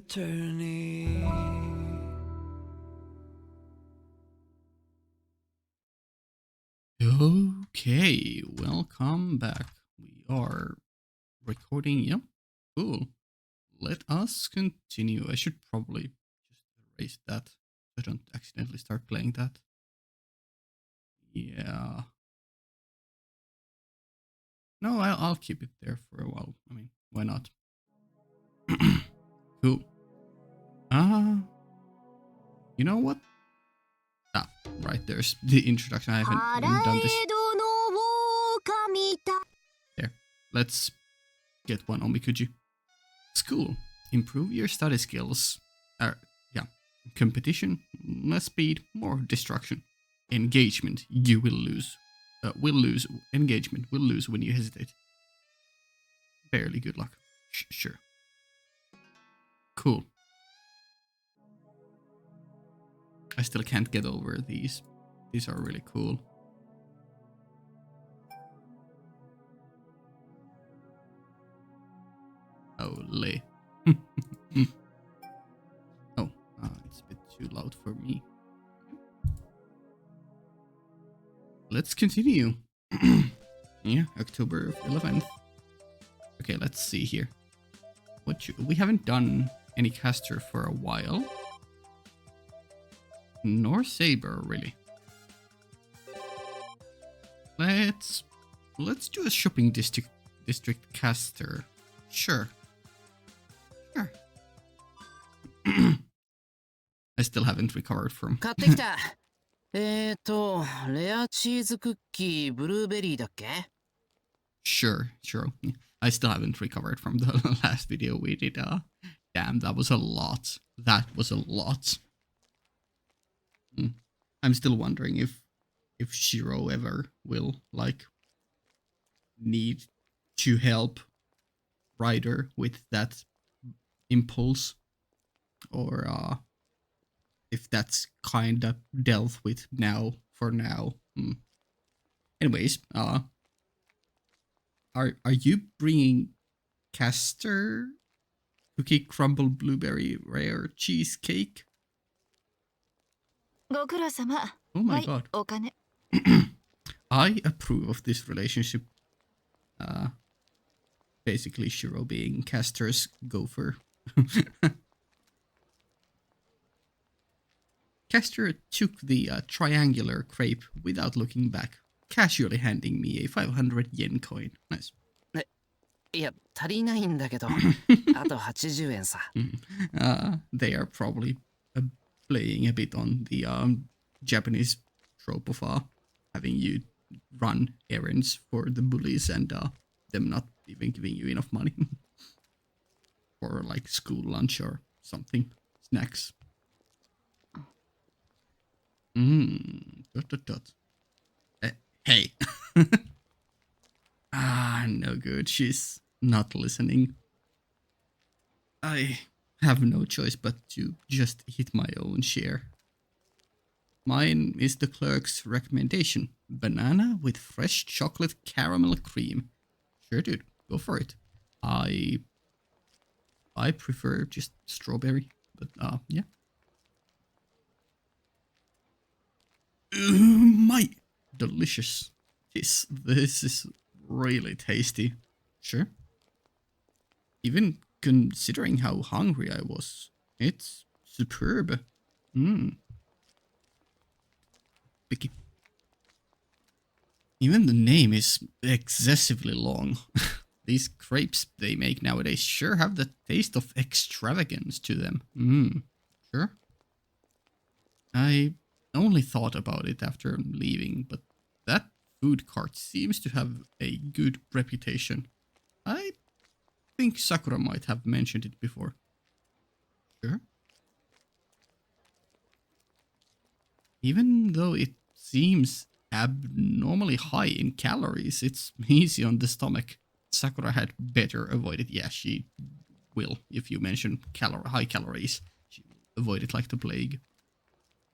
attorney. Okay, welcome back. We are recording. Yep, cool. Let us continue. I should probably just erase that. I don't accidentally start playing that. Yeah. No, I'll keep it there for a while. I mean, why not? Cool. You know what? Ah, right, there's the introduction. I haven't done this. There. Let's get one on Mikuji. School. Improve your study skills. Yeah. Competition. Less speed, more destruction. Engagement. You will lose. Will lose. Engagement. Will lose when you hesitate. Barely good luck. Sure. Cool. I still can't get over these. These are really cool. Holy. Oh, it's a bit too loud for me. Let's continue. Yeah, October 11th. Okay, let's see here. We haven't done any caster for a while. Nor Saber, really. Let's do a shopping district caster. Sure. I still haven't recovered from. 買ってきた。レアチーズクッキーブルーベリーだっけ? Sure. I still haven't recovered from the last video we did. Damn, that was a lot. I'm still wondering if Shiro ever will need to help Ryder with that impulse, or if that's kinda dealt with now for now. Anyways, are you bringing Caster cookie crumble blueberry rare cheesecake? Oh my god. I approve of this relationship. Basically Shiro being Caster's gopher. Caster took the triangular crepe without looking back, casually handing me a 500 yen coin. Nice. いや、足りないんだけど、あと80円さ。They are probably playing a bit on the Japanese trope of having you run errands for the bullies and them not even giving you enough money for like school lunch or something, snacks. Hey. No good. She's not listening. I have no choice but to just eat my own share. Mine is the clerk's recommendation. Banana with fresh chocolate caramel cream. Sure, dude. Go for it. I prefer just strawberry, but yeah. My delicious. This is really tasty. Sure. Even considering how hungry I was, it's superb. Picky. Even the name is excessively long. These crepes they make nowadays sure have the taste of extravagance to them. Sure. I only thought about it after leaving, but that food cart seems to have a good reputation. I think Sakura might have mentioned it before. Sure. Even though it seems abnormally high in calories, it's easy on the stomach. Sakura had better avoid it. Yeah, she will. If you mention high calories, she will avoid it like the plague.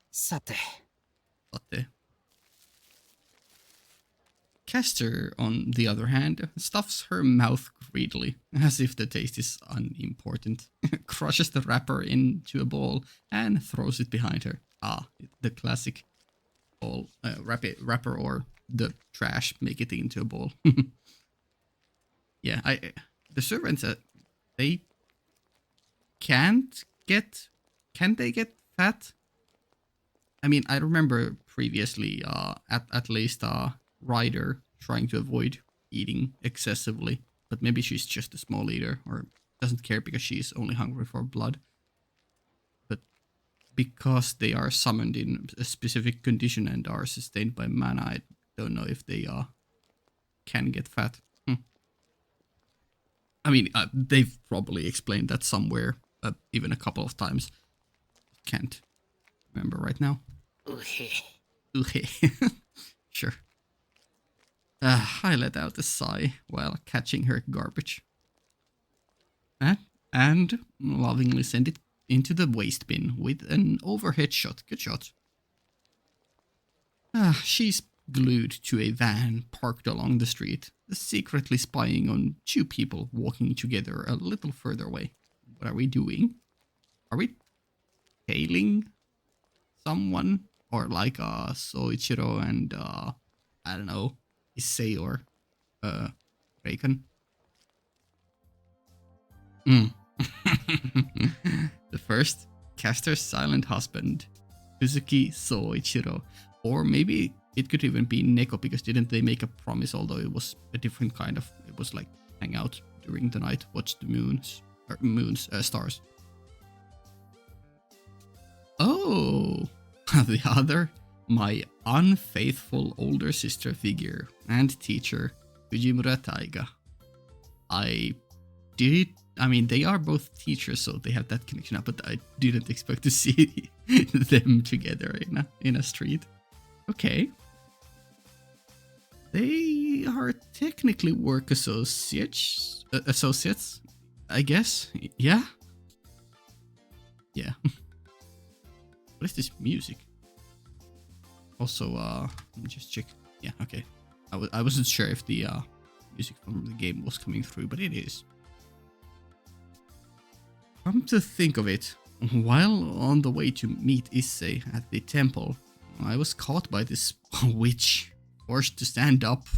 さて。Kester, on the other hand, stuffs her mouth greedily, as if the taste is unimportant, crushes the wrapper into a ball, and throws it behind her. Ah, the classic ball, wrapper or the trash, make it into a ball. Yeah, the servants, they can't get, can they get fat? I mean, I remember previously, at least, Ryder trying to avoid eating excessively, but maybe she's just a small eater or doesn't care because she's only hungry for blood. But because they are summoned in a specific condition and are sustained by mana, I don't know if they can get fat. I mean, they've probably explained that somewhere, even a couple of times. Can't remember right now. Sure. I let out a sigh while catching her garbage. And lovingly sent it into the waste bin with an overhead shot. Good shot. She's glued to a van parked along the street, secretly spying on two people walking together a little further away. What are we doing? Are we tailing someone? Or like Soichiro and I don't know, Issei or Reikon? The first, Caster's silent husband, Kuzuki Soichiro. Or maybe it could even be Neko, because didn't they make a promise, although it was a different kind of, it was like hang out during the night, watch the stars. Oh, the other, my unfaithful older sister figure and teacher, Fujimura Taiga. I mean, they are both teachers, so they have that connection up, but I didn't expect to see them together in a street. Okay. They are technically work associates, I guess. Yeah? Yeah. What is this music? Also, let me just check. Yeah, okay. I wasn't sure if the music from the game was coming through, but it is. Come to think of it, while on the way to meet Issei at the temple, I was caught by this witch, forced to stand up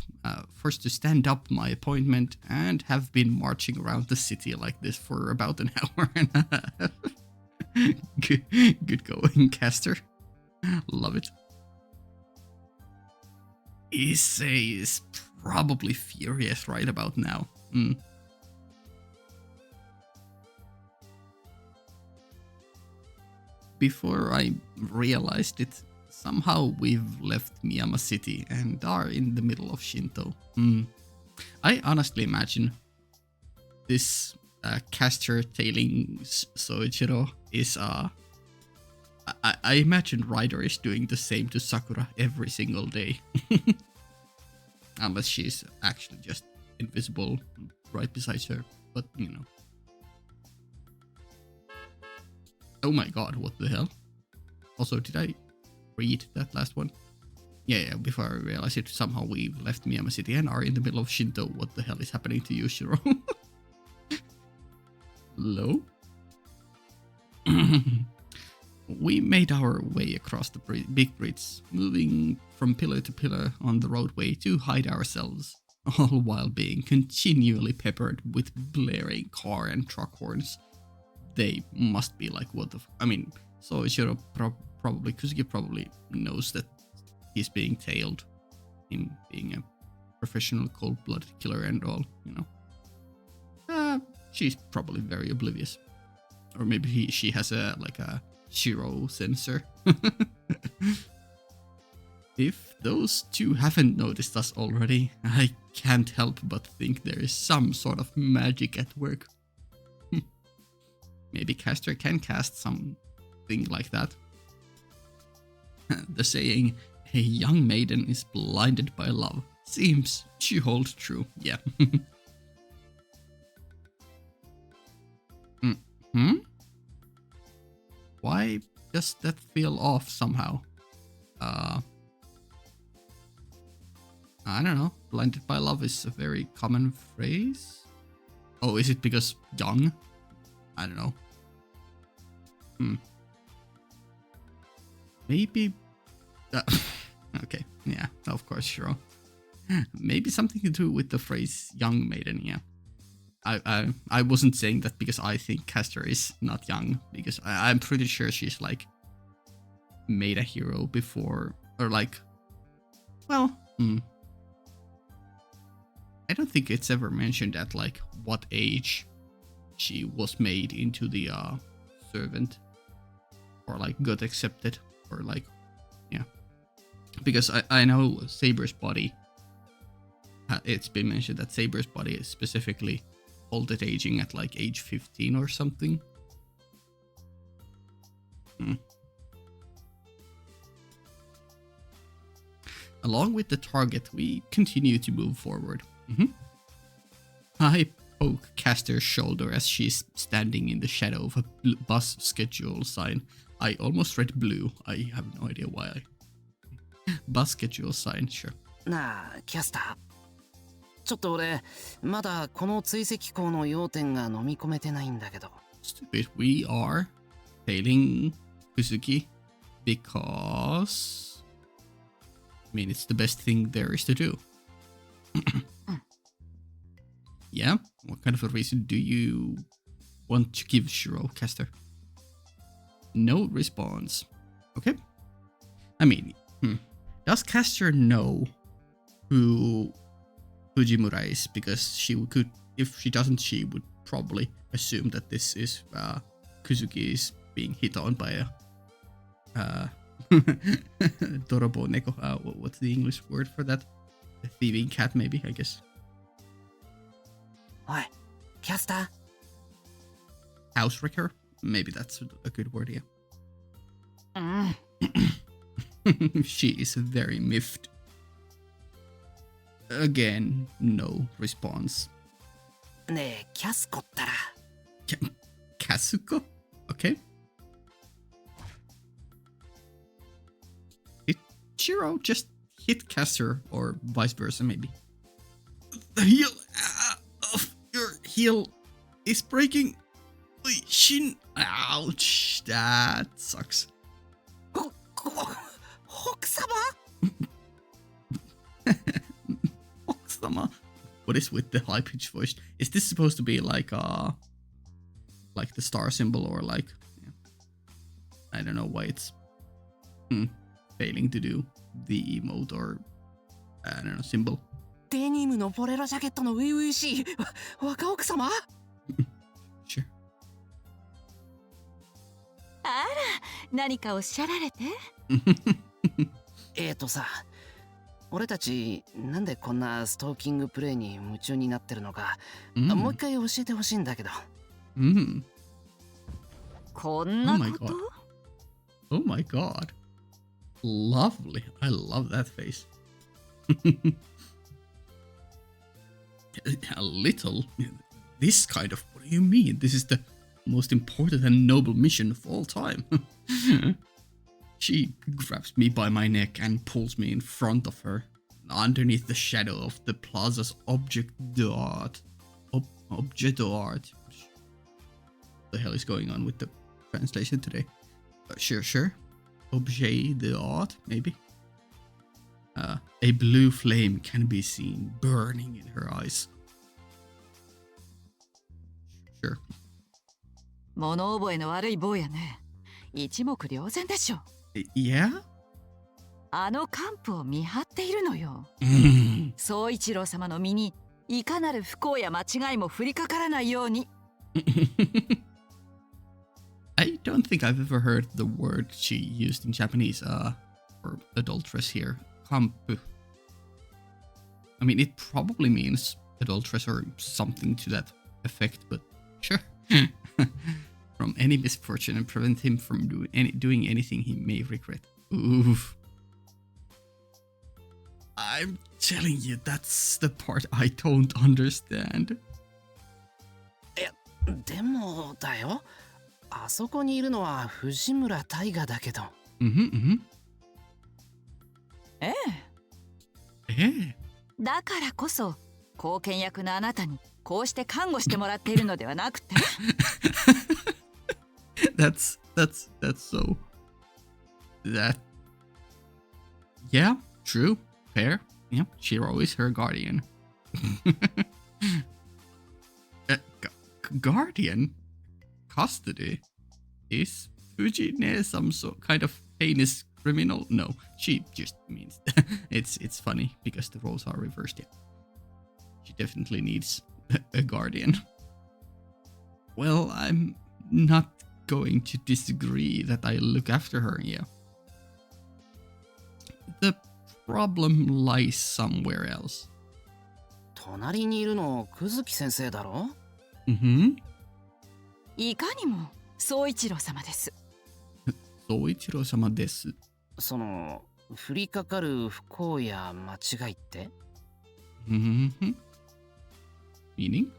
my appointment, and have been marching around the city like this for about an hour and a half. Good going, Caster. Love it. Issei is probably furious right about now. Before I realized it, somehow we've left Miyama City and are in the middle of Shinto. I honestly imagine this Caster tailing Soichiro is I imagine Ryder is doing the same to Sakura every single day. Unless she's actually just invisible right beside her, but you know. Oh my god, what the hell? Also, did I read that last one? Yeah, before I realized it, somehow we've left Miyama City and are in the middle of Shinto. What the hell is happening to you, Shiro? Hello? We made our way across the big bridge, moving from pillar to pillar on the roadway to hide ourselves, all while being continually peppered with blaring car and truck horns. They must be like, what the I mean, so Shiro probably, Kuzuki probably knows that he's being tailed, him being a professional cold-blooded killer and all, you know. She's probably very oblivious. Or maybe she has a Shiro sensor. If those two haven't noticed us already, I can't help but think there is some sort of magic at work. Maybe Caster can cast something like that. The saying, a young maiden is blinded by love, seems to hold true, yeah. Why does that feel off somehow? I don't know. blinded by love is a very common phrase. Oh, is it because young? I don't know. Maybe. Okay, yeah, of course, sure. Maybe something to do with the phrase young maiden, yeah. I wasn't saying that because I think Castor is not young, because I'm pretty sure she's like made a hero before, or like, well, I don't think it's ever mentioned at like what age she was made into the servant, or like got accepted, or like, yeah, because I know Saber's body. It's been mentioned that Saber's body is specifically halted aging at like age 15 or something. Along with the target, we continue to move forward. I poke Castor's shoulder as she's standing in the shadow of a bus schedule sign. I almost read blue. I have no idea why. Bus schedule sign, sure. なあ、キャスター。ちょっと俺、まだこの追跡口の要点が飲み込めてないんだけど。Stupid, we are failing Kuzuki because... I mean, it's the best thing there is to do. Yeah? What kind of a reason do you want to give Shiro, Castor? No response. Okay. I mean, does Castor know who Fujimura is? Because she could, if she doesn't, she would probably assume that this is Kuzuki is being hit on by a Dorobo Neko. What's the English word for that? A thieving cat, maybe, I guess. おい、キャスタ House wrecker? Maybe that's a good word, yeah. ー。She is very miffed. Again, no response. ねえ、キャスコったら。Kasuko? Okay. Did Shiro just hit Castor, or vice versa, maybe? The heel of your heel is breaking. Shin. Ouch. That sucks. 奥様 Oksama. What is with the high pitched voice? Is this supposed to be like the star symbol, or like, yeah. I don't know why it's failing to do the emote, or I don't know, symbol. デニムのポレロジャケットの初々しい若奥様 Sure. あら、何かおっしゃられてさ、俺たちなんでこんなストーキングプレイに夢中になってるのか、もう一回教えてほしいんだけど。こんなこと Oh my god. Lovely. I love that face. A little? This kind of... What do you mean? This is the most important and noble mission of all time. She grabs me by my neck and pulls me in front of her, underneath the shadow of the plaza's object d'art. Objet d'art. What the hell is going on with the translation today? Sure. Objet d'art, maybe. A blue flame can be seen burning in her eyes. Sure. 物覚えの悪い坊やね。一目瞭然でしょ。Yeah? あの幹部を見張っているのよ。宗一郎様の身にいかなる不幸や間違いも降りかからないように。I don't think I've ever heard the word she used in Japanese for adulteress here. Kampu. I mean, it probably means adulteress or something to that effect, but sure. From any misfortune and prevent him from doing anything he may regret. Oof. I'm telling you, that's the part I don't understand. でもだよ。あそこにいるのは藤村大河だけど。ええ。ええ。だからこそ後見役のあなたにこうして看護してもらっているのではなくてthat's so that yeah, true, fair. Yeah, Shiro is her guardian. Guardian? Custody? Is Fujine some kind of heinous criminal? No, she just means it's funny because the roles are reversed. Yeah, she definitely needs a guardian. Well, I'm not going to disagree that I look after her. Yeah, the problem lies somewhere else. 隣にいるの久月先生だろ？ Mm-hmm. いかにも宗一郎様です。宗一郎様です。その降りかかる不幸や間違いって？ Mm-hmm. Meaning?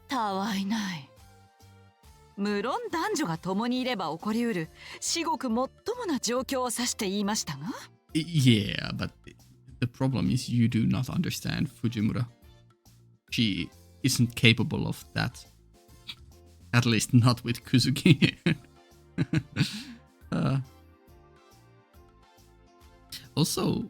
たわいない。無論男女が共にいれば起こりうる至極もっともな状況を指して言いましたが。Yeah, but the problem is you do not understand Fujimura. She isn't capable of that. At least not with Kuzuki. Also,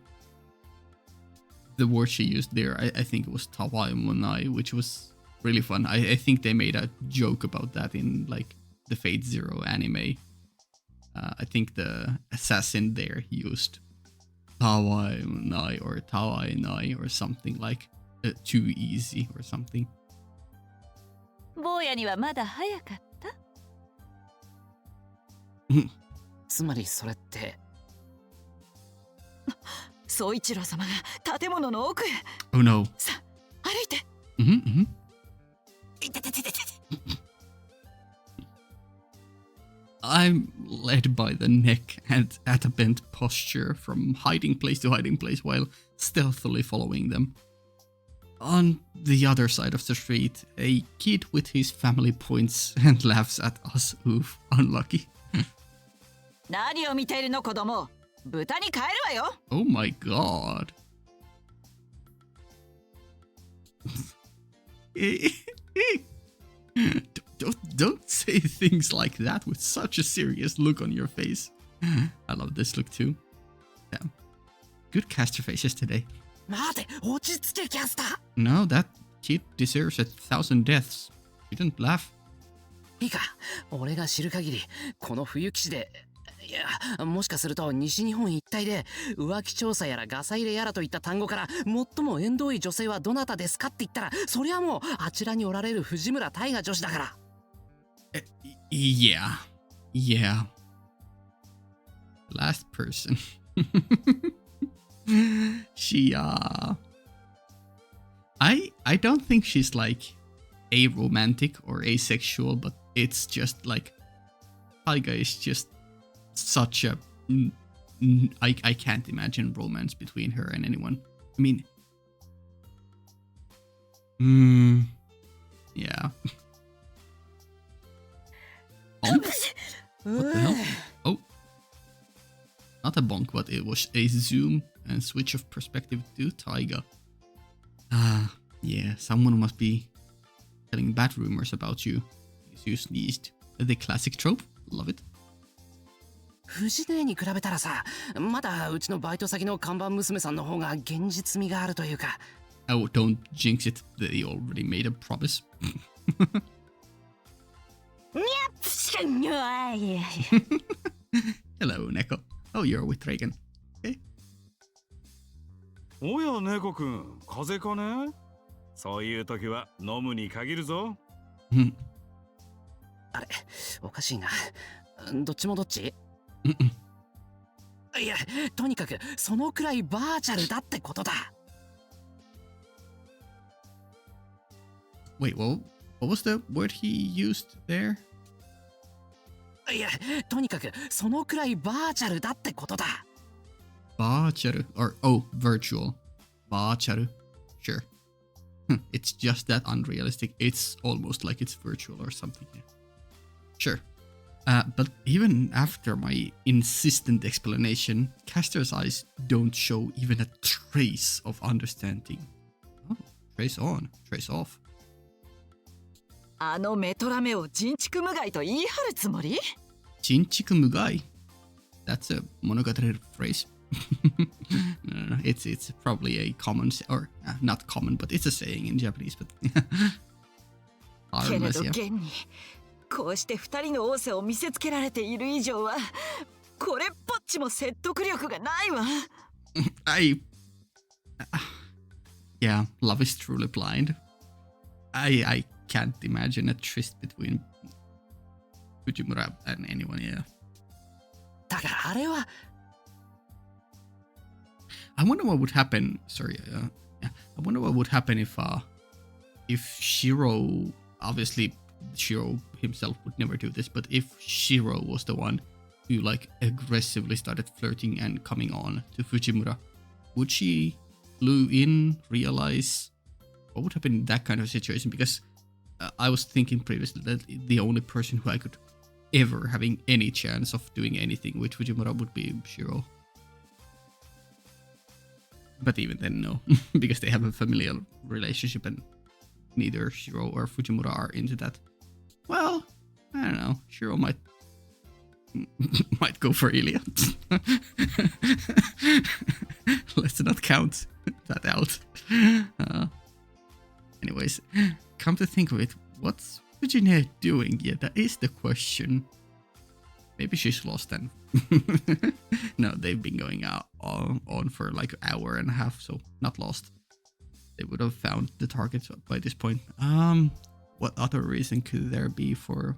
the word she used there, I think it was Tawaimonai, which was really fun. I think they made a joke about that in like the Fate Zero anime. I think the assassin there used Tawaimonai or Tawainai or something like too easy or something. 坊やにはまだ早かった。つまりそれって宗一郎様が建物の奥へ。Oh no. さあ、歩いて。いててててて。I'm led by the neck and at a bent posture from hiding place to hiding place while stealthily following them. On the other side of the street, a kid with his family points and laughs at us. Oof, unlucky. 何を見ているの子供。豚に帰るわよ。Oh my god. Don't say things like that with such a serious look on your face. I love this look too. Damn. Good caster faces today. 待て、落ち着けキャスター。 No, that kid deserves 1,000 deaths. She didn't laugh. いいか、俺が知る限りこの冬騎士で、いや、もしかすると西日本一帯で浮気調査やらガサ入れやらといった単語から最も縁遠い女性はどなたですかって言ったら、そりゃもうあちらにおられる藤村大河女子だから。Yeah. Last person. She I don't think she's like aromantic or asexual, but it's just like Taiga is just such a I can't imagine romance between her and anyone. I mean, yeah. What the hell? Oh, not a bonk, but it was a zoom and switch of perspective to Taiga. Yeah, someone must be telling bad rumors about you. You sneezed. The classic trope. Love it. 藤姉に比べたらさ、まだうちのバイト先の看板娘さんの方が現実味があるというか。Oh, don't jinx it. They already made a promise. Hello, Neko. Oh, you're with Reagan. Okay. おや猫くん、風邪かね？そういう時は飲むに限るぞ。あれ、おかしいな。どっちもどっち？いや、とにかくそのくらいバーチャルだってことだ。Wait, what was the word he used there? いや、とにかくそのくらいバーチャルだってことだ。Virtual or virtual. Virtual. Sure. It's just that unrealistic. It's almost like it's virtual or something. Yeah. Sure. But even after my insistent explanation, Caster's eyes don't show even a trace of understanding. trace on, trace off. あのメトラメを人畜無害と言い張るつもり？ Jinchiku mugai. That's a monogatari phrase. No, it's probably a common, or not common, but it's a saying in Japanese. But けれど Armless, yeah. 現にこうして二人の仰せを見せつけられている以上はこれっぽっちも説得力がないわ。Yeah, love is truly blind. I can't imagine a tryst between Fujimura and anyone, yeah. だからあれは I wonder what would happen, sorry, yeah. I wonder what would happen if Shiro, obviously Shiro himself would never do this, but if Shiro was the one who like aggressively started flirting and coming on to Fujimura, would she clue in, realize what would happen in that kind of situation? Because I was thinking previously that the only person who I could ever having any chance of doing anything with Fujimura would be Shiro. But even then, no, because they have a familial relationship and neither Shiro or Fujimura are into that. Well, I don't know. Shiro might go for Ilya. Let's not count that out. Anyways, come to think of it, what's Fujine doing? Yeah, that is the question. Maybe she's lost then. No, they've been going out on for like an hour and a half, so not lost. They would have found the target by this point. What other reason could there be for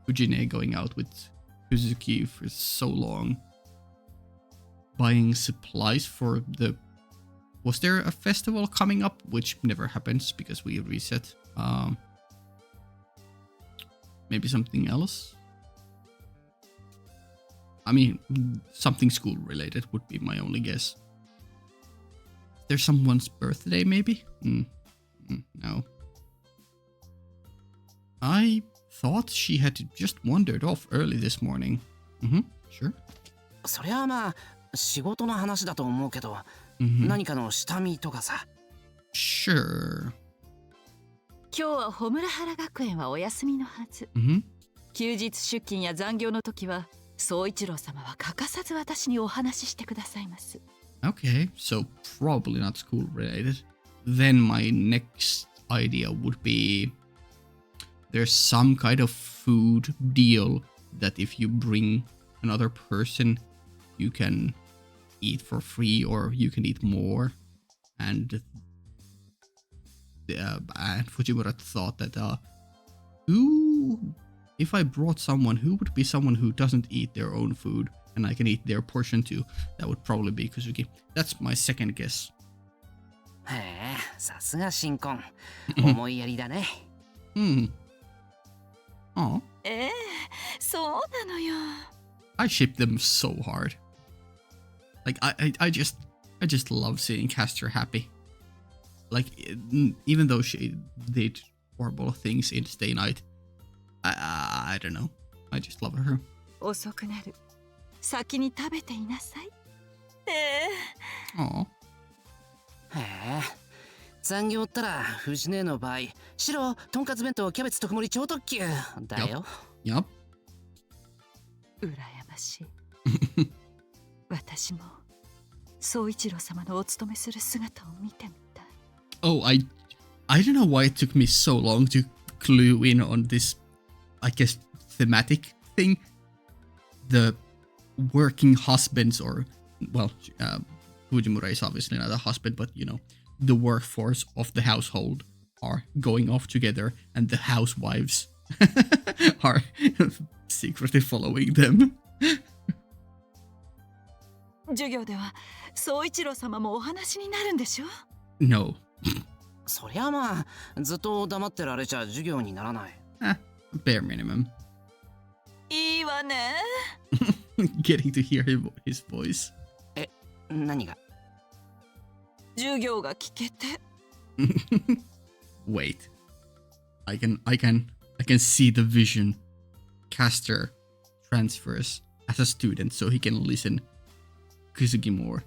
Fujine going out with Kuzuki for so long? Buying supplies for the... Was there a festival coming up? Which never happens because we reset. Maybe something else? I mean, something school related would be my only guess. There's someone's birthday, maybe? No. I thought she had just wandered off early this morning. Sure. そりゃあまあ仕事の話だと思うけど、何かの下見とかさ。Sure. 今日は穂村原学園はお休みのはず。休日出勤や残業の時は宗一郎様は欠かさず私にお話ししてくださいます。Okay, so probably not school related. Then my next idea would be there's some kind of food deal that if you bring another person, you can eat for free or you can eat more. And Fujimura thought that if I brought someone, who would be someone who doesn't eat their own food and I can eat their portion too? That would probably be Kuzuki. That's my second guess. へえ、さすが新婚。思いやりだね。Oh. そうなのよ。I ship them so hard. Like I just love seeing Castor happy. Like even though she did horrible things in Stay Night, I don't know. I just love her. 遅くなる。先に食べていなさい。Oh. へえ。残業ったら藤姉の場合、白とんかつ弁当キャベツ特盛り超特急だよ。Yup. 羨ましい。私も宗一郎様のお勤めする姿を見てみたい。Oh, I don't know why it took me so long to clue in on this, I guess, thematic thing. The working husbands, or, well, Fujimura is obviously not a husband, but, you know, the workforce of the household are going off together and the housewives are secretly following them. 授業では宗一郎様もお話になるんでしょ？ No. そりゃまあずっと黙ってられちゃ授業にならない。Bare minimum. いいわね。Getting to hear his voice. 何が？授業が聞けて。Wait. I can see the vision. Castor transfers as a student so he can listen Kuzuki more.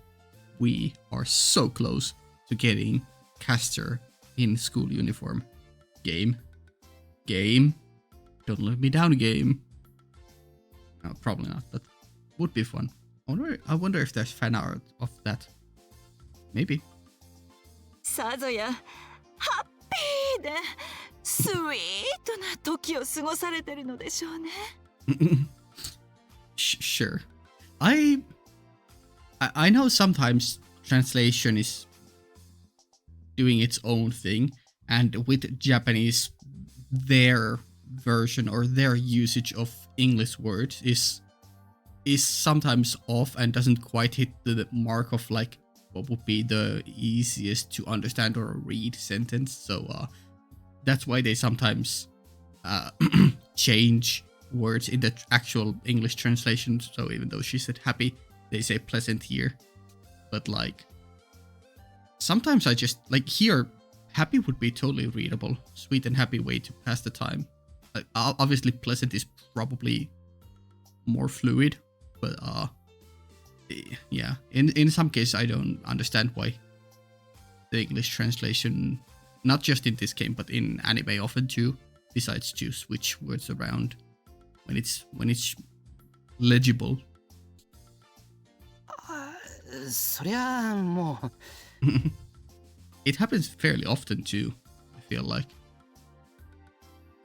We are so close to getting Castor in school uniform. Game. Don't let me down, game. No, probably not, but would be fun. I wonder if there's fan art of that. Maybe. さぞやハッピーでスイートな時を過ごされてるのでしょうね。Sure. I know sometimes translation is doing its own thing, and with Japanese, their version or their usage of English words is sometimes off and doesn't quite hit the mark of like what would be the easiest to understand or read sentence. So that's why they sometimes change words in the actual English translation. So even though she said happy, they say pleasant here. But like sometimes I just like here, happy would be totally readable. Sweet and happy way to pass the time. Obviously pleasant is probably more fluid, but yeah, in some cases I don't understand why the English translation, not just in this game but in anime often too, decides to switch words around when it's legible. そりゃあもう It happens fairly often too, I feel like.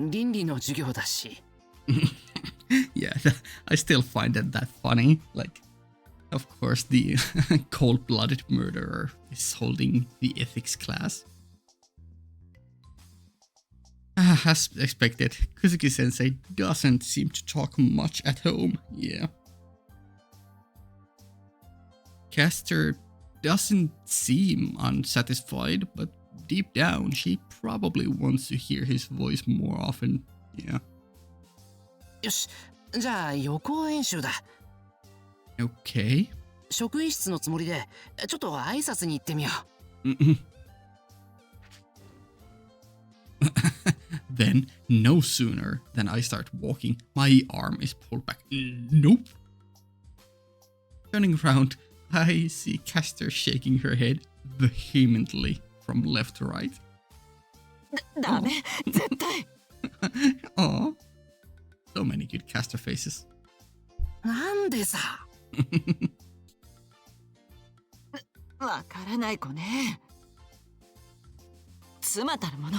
倫理の授業だし Yeah, I still find that funny. Like, of course, the cold-blooded murderer is holding the ethics class. As expected, Kuzuki-sensei doesn't seem to talk much at home. Yeah. Caster doesn't seem unsatisfied, but deep down, she probably wants to hear his voice more often. Yeah. よしじゃあ予行演習だ Okay. 職員室のつもりでちょっと挨拶に行ってみよう Then, no sooner than I start walking, my arm is pulled back. Nope. Turning around, I see Caster shaking her head vehemently from left to right. ダメ、絶対。 Aw. So many good Caster faces. なんでさわからない子ね。妻たる者、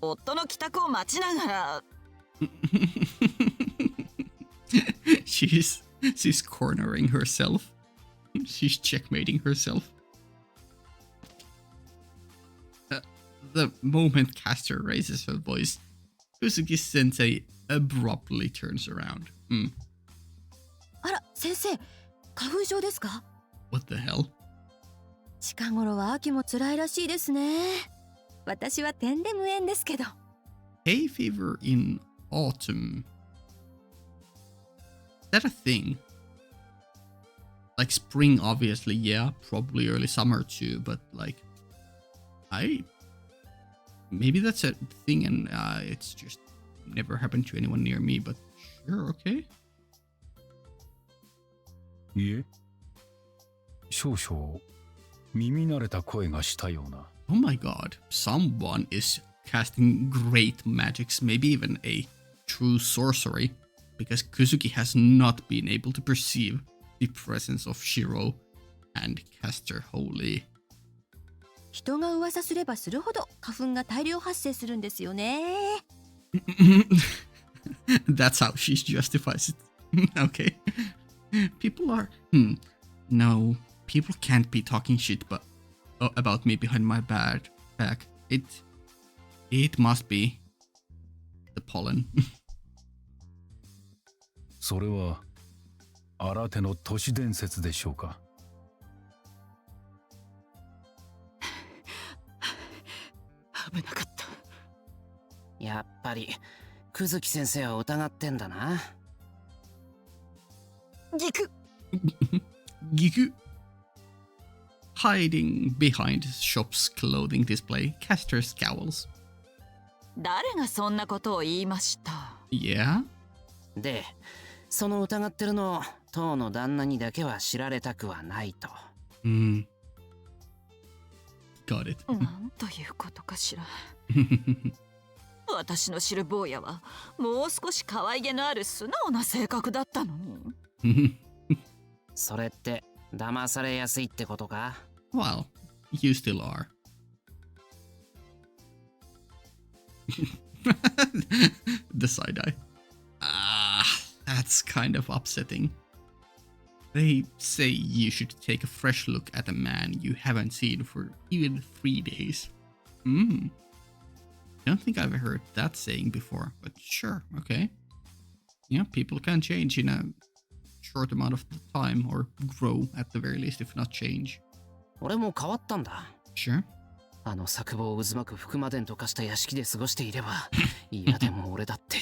夫の帰宅を待ちながら。She's cornering herself. She's checkmating herself. The moment Caster raises her voice, Kuzuki-sensei abruptly turns around. あら、先生、花粉症ですか？ What the hell? 近頃は秋も辛いらしいですね。私は点で無縁ですけど。Hay fever in autumn. Is that a thing? Like spring, obviously, yeah. Probably early summer too, but like, maybe that's a thing and it's just never happened to anyone near me, but sure, okay. いえ、少々耳慣れた声がしたような。Oh my god, someone is casting great magics, maybe even a true sorcery, because Kuzuki has not been able to perceive the presence of Shiro and Caster Holy. 人が噂すればするほど花粉が大量発生するんですよね。That's how she justifies it. Okay. People are... No, people can't be talking shit about me behind my back. It must be the pollen. それは新手の都市伝説でしょうか。危なかった。やっぱり久月先生は疑ってんだなギク Giku. Hiding behind shop's clothing display, Caster scowls. 誰がそんなことを言いました？ Yeah? でその疑ってるのを当の旦那にだけは知られたくはないと Hmm. got it. なんということかしら。私の知る坊やはもう少し可愛げのある素直な性格だったのに。それって騙されやすいってことか？ Well, you still are. The side eye. Ah, that's kind of upsetting. They say you should take a fresh look at a man you haven't seen for even 3 days. Don't think I've heard that saying before, but sure, okay. Yeah, people can change in a short amount of time, or grow at the very least, if not change. 俺も変わったんだ。 Sure. あの作望渦巻く福間伝と化した屋敷で過ごしていれば、いやでも俺だって。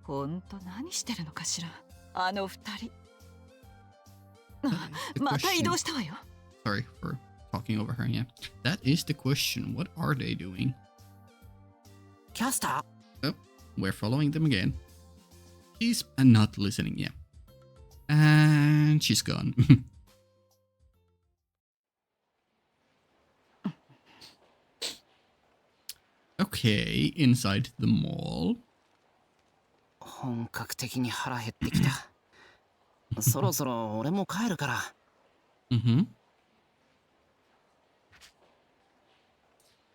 ほんと何してるのかしら、あの二人。あ、また移動したわよ。 Sorry for talking over her, yeah. That is the question. What are they doing? キャスター？ Oh, we're following them again. She's not listening, yeah. And she's gone. Okay, inside the mall. 本格的に腹減ってきた。そろそろ俺も帰るから。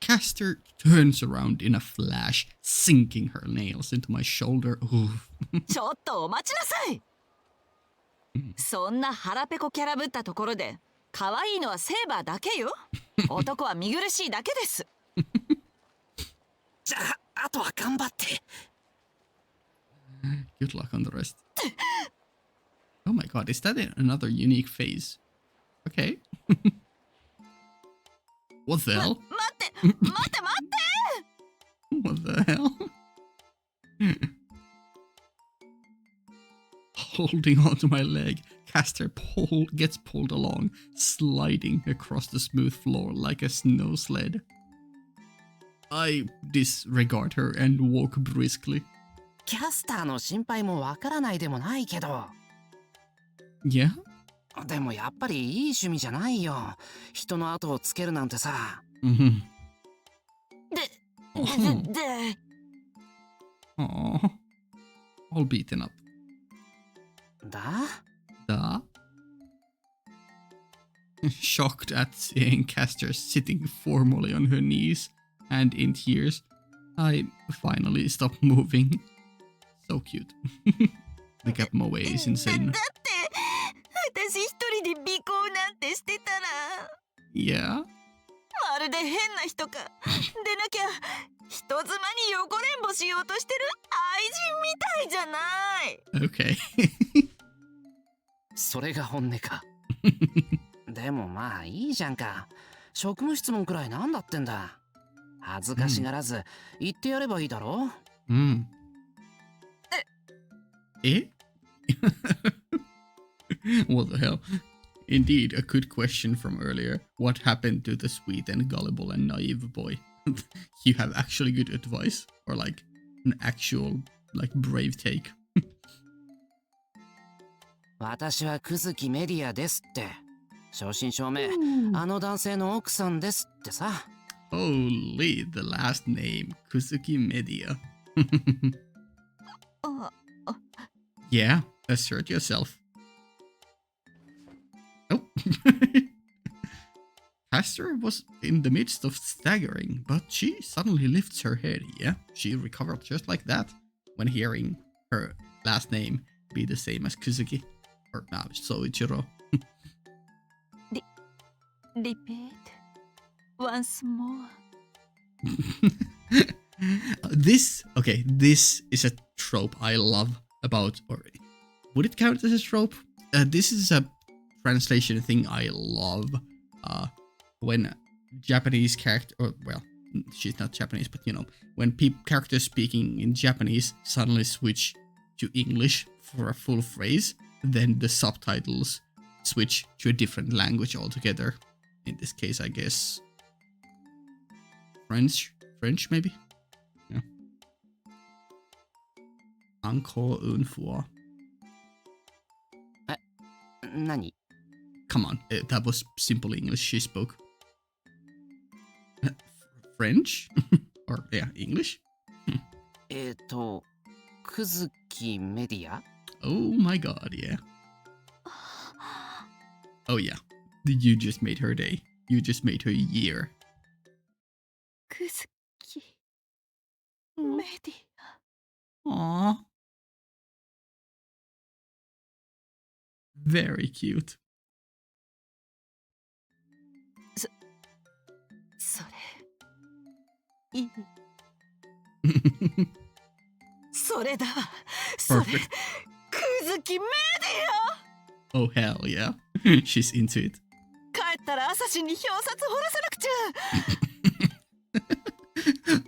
Caster turns around in a flash, sinking her nails into my shoulder. Oof. ちょっとお待ちなさい。そんな腹ペコキャラぶったところで可愛いのはセーバーだけよ。男は見苦しいだけです。じゃあ、あとは頑張って。Good luck on the rest. Oh my god, is that another unique phase? Okay. What the hell? 待って待って待って。 What the hell? Holding onto my leg, Caster gets pulled along, sliding across the smooth floor like a snow sled. I disregard her and walk briskly. キャスターの心配もわからないでもないけど。Yeah? でもやっぱりいい趣味じゃないよ。人の後をつけるなんてさ。Mm-hmm. で、Aww. All beaten up. だ？ Shocked at seeing Caster sitting formally on her knees and in tears, I finally stop moving. So cute. The Capmo way is insane. だって私一人で尾行なんてしてたら Yeah? まるで変な人か。でなきゃ人妻に横連ぼしようとしてる愛人みたいじゃない。 Okay. それが本音か。でもまあいいじゃんか。職務質問くらいなんだってんだ。恥ずかしがらず言ってやればいいだろ。Eh? What the hell? Indeed, a good question from earlier. What happened to the sweet and gullible and naive boy? You have actually good advice? Or like an actual, like, brave take? 私は久月メディアですって。正真正銘、あの男性の奥さんですってさ。Holy, the last name, Kuzuki Media. Yeah, assert yourself. Oh. Caster was in the midst of staggering, but she suddenly lifts her head. Yeah, she recovered just like that when hearing her last name be the same as Kuzuki. Or now Soichiro. Repeat once more. This is a trope I love about, or would it count as a trope? This is a translation thing I love. When Japanese character, or well, she's not Japanese, but you know, when characters speaking in Japanese suddenly switch to English for a full phrase, then the subtitles switch to a different language altogether. In this case, I guess French maybe? Yeah. Encore une fois. 何？ come on, that was simple English she spoke. French? Or, yeah, English? くずきメディア Oh my god, yeah. Oh yeah, you just made her day. You just made her year. くずきメディ Aww. Very cute. それいいそれだわそれ Perfect. くずきメデ Oh hell yeah. She's into it. ィア帰ったら朝日に表札掘らせなくち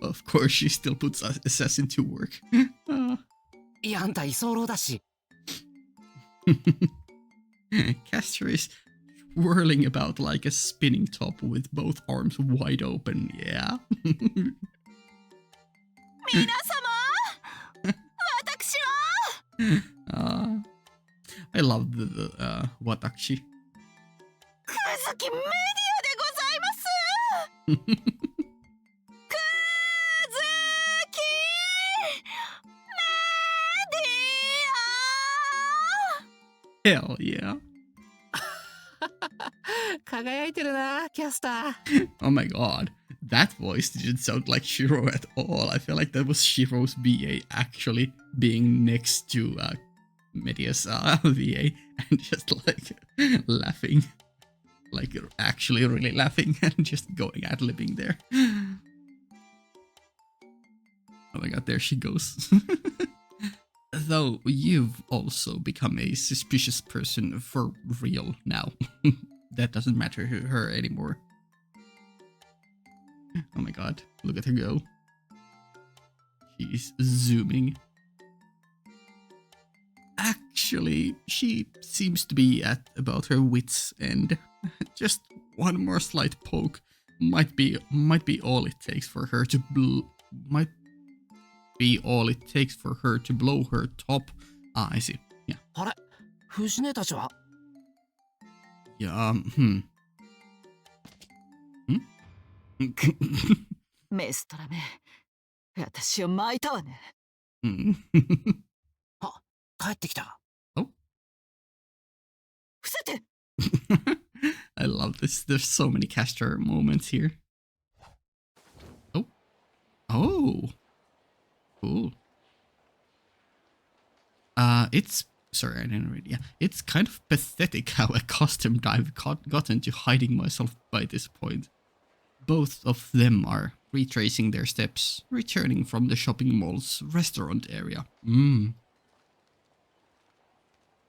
ゃ Of course, she still puts assassin to work. いやあんた居候だし Castor is whirling about like a spinning top with both arms wide open. Yeah. 皆様私は I love the watashi. くずきメディアでございますくずきメディア Hell yeah. 輝いてるなキャスター Oh my god. That voice didn't sound like Shiro at all. I feel like that was Shiro's VA actually being next to Media's VA and just like laughing. Like actually really laughing and just going ad-libbing there. Oh my god, there she goes. Though you've also become a suspicious person for real now. That doesn't matter to her anymore. Oh my god, look at her go. She's zooming. Actually, she seems to be at about her wits' end. Just one more slight poke might be all it takes for her to blow her top. Ah, I see. Yeah. あれ藤根たちは Yeah, メストラめ私を巻いたわね あ帰ってきた Oh. 伏せて I love this. There's so many Castor moments here. Oh. Oh. Cool. It's... Sorry, I didn't read. Yeah, it's kind of pathetic how accustomed I've gotten to hiding myself by this point. Both of them are retracing their steps, returning from the shopping mall's restaurant area.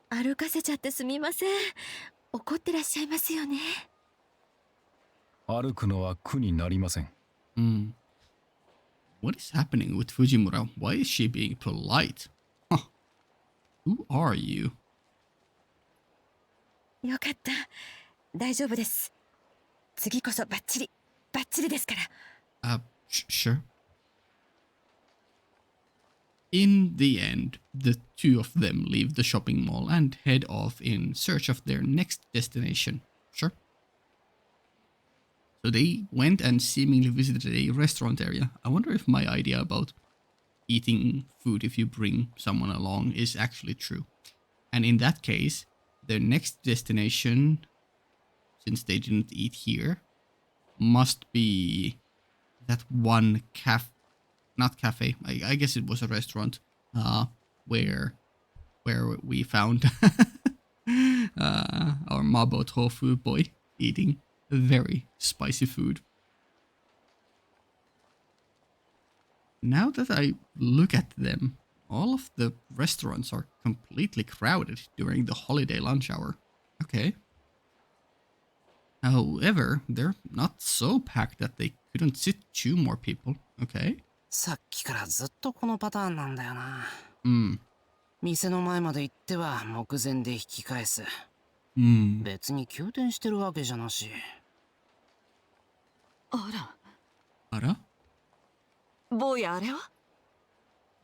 歩かせちゃってすみません。怒ってらっしゃいますよね。歩くのは苦になりません。What is happening with Fujimura? Why is she being polite? Huh. Who are you? よかった。大丈夫です。次こそバッチリですから。Sure. In the end, the two of them leave the shopping mall and head off in search of their next destination. Sure. So they went and seemingly visited a restaurant area. I wonder if my idea about eating food if you bring someone along is actually true. And in that case, their next destination, since they didn't eat here, must be that one not cafe, I guess it was a restaurant, where we found our Mabo Tofu boy eating very spicy food. Now that I look at them, all of the restaurants are completely crowded during the holiday lunch hour. Okay. However, they're not so packed that they couldn't sit two more people. Okay. さっきからずっとこのパターンなんだよな。店 Hmm. の前まで行っては目前で引き返す。別に急転してるわけじゃなし。あら、あら？坊やあれは？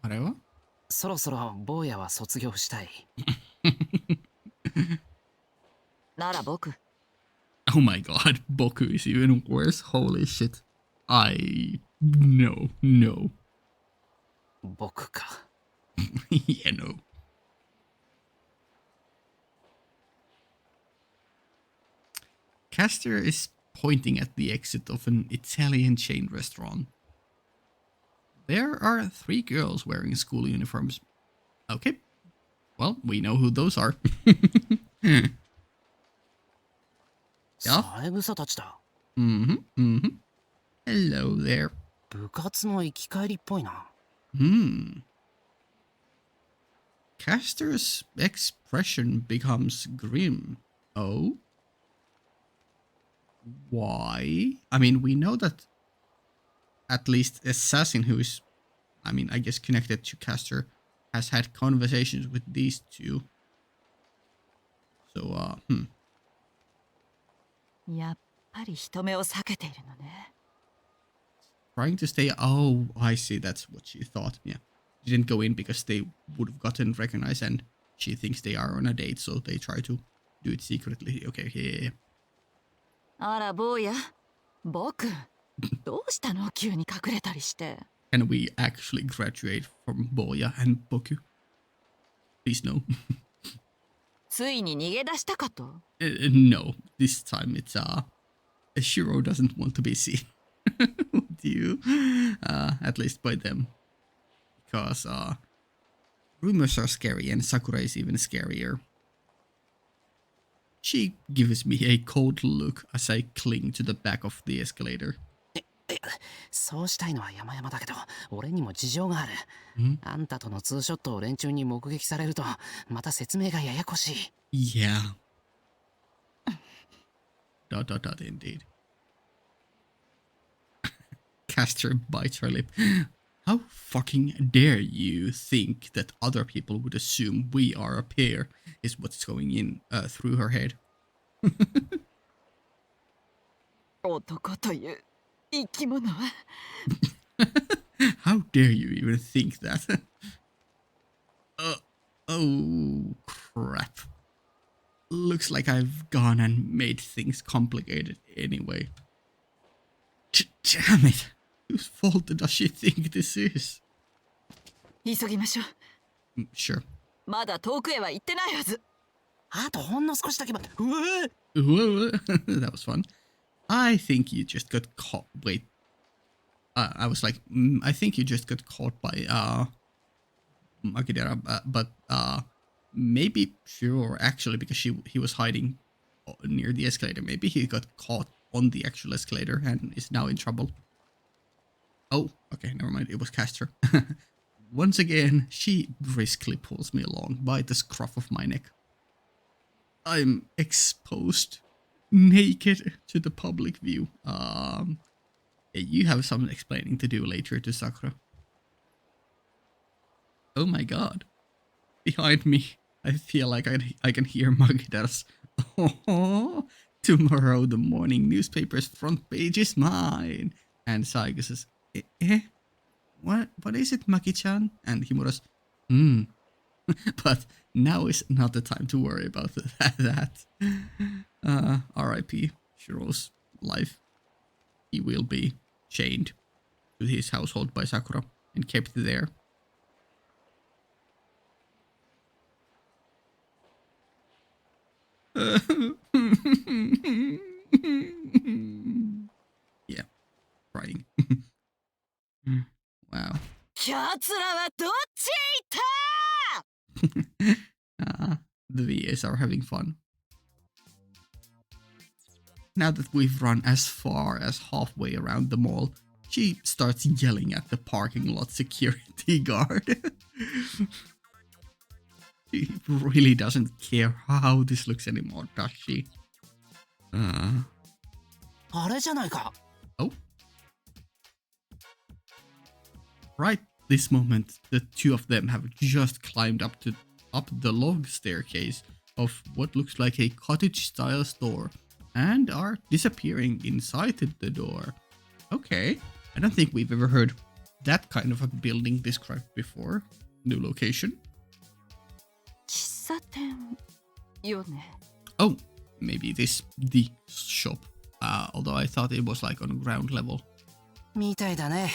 あれは？そろそろ坊やは卒業したい。なら僕 Oh my god, Boku is even worse. Holy shit. No. 僕か。Yeah, no. Castor is pointing at the exit of an Italian chain restaurant. There are 3 girls wearing school uniforms. Okay. Well, we know who those are. 三枝たちだ。 Hello there. 部活の行き帰りっぽいな。Castor's expression becomes grim. Oh? Why? I mean, we know that at least Assassin, who is, I mean, I guess connected to Castor, has had conversations with these 2. So, やっぱり人目を避けているのね。 trying to stay. Oh, I see. That's what she thought. Yeah. She didn't go in because they would have gotten recognized and she thinks they are on a date, so they try to do it secretly. Okay, yeah. あら坊や、僕どうしたの急に隠れたりして。 Can we actually graduate from Boya and Boku? Please no. ついに逃げ出したかと。 No, this time it's Shiro doesn't want to be seen with you, at least by them, because rumors are scary and Sakura is even scarier. She gives me a cold look as I cling to the back of the escalator. そうしたいのは山々だけど、俺にも事情がある。あんたとのツーショットを連中に目撃されると、また説明がややこしい。Yeah. ... Indeed. Castor bites her lip. How fucking dare you think that other people would assume we are a pair, is what's going in through her head. 男という生き物は。 How dare you even think that? Oh, crap. Looks like I've gone and made things complicated anyway. Damn it. Whose fault does she think this is? 急ぎましょう。 Sure. まだ遠くへは行ってないはず。あとほんの少しだけ待って。うわ That was fun. I think you just got caught. Wait. I was like, I think you just got caught by Makidera, but maybe sure actually because he was hiding near the escalator. Maybe he got caught on the actual escalator and is now in trouble. Oh, okay, never mind. It was Castor. Once again, she briskly pulls me along by the scruff of my neck. I'm exposed, naked to the public view. You have some explaining to do later to Sakura. Oh my god. Behind me, I feel like I can hear Magidara's, "Oh, tomorrow the morning newspaper's front page is mine." And Saiga says, What is it, Maki-chan? And Himura's, But now is not the time to worry about that. R.I.P. Shiro's life. He will be chained to his household by Sakura and kept there. Yeah, crying. Wow. 奴らはどっちへ行った The VAs are having fun. Now that we've run as far as halfway around the mall, she starts yelling at the parking lot security guard. She really doesn't care how this looks anymore, does she? あれじゃないか。 Oh. Right this moment, the two of them have just climbed up the log staircase of what looks like a cottage-style store and are disappearing inside the door. Okay, I don't think we've ever heard that kind of a building described before. New location. 喫茶店よね。 Oh, maybe it is the shop. Although I thought it was like on ground level. みたいだね。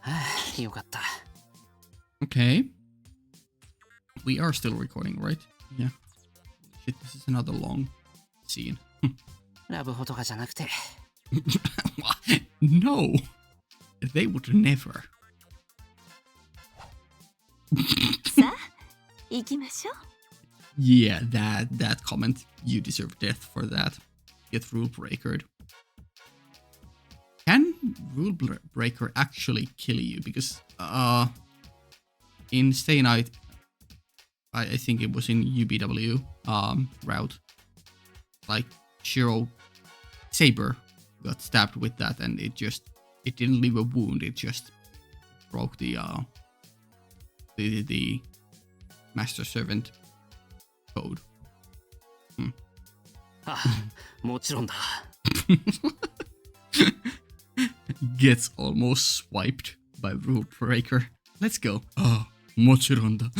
はあ、よかった。Okay. We are still recording, right? Yeah. Shit, this is another long scene. ラブホとかじゃなくて。No! They would never. さあ、行きましょう。Yeah, that comment. You deserve death for that. Get rule breakered. Can rule breaker actually kill you? Because in Stay Night, I think it was in UBW route. Like Shiro Saber got stabbed with that, and it didn't leave a wound. It just broke the master servant code. あ、もちろんだ。Gets almost swiped by rule breaker. Let's go. Oh, もちろんだ.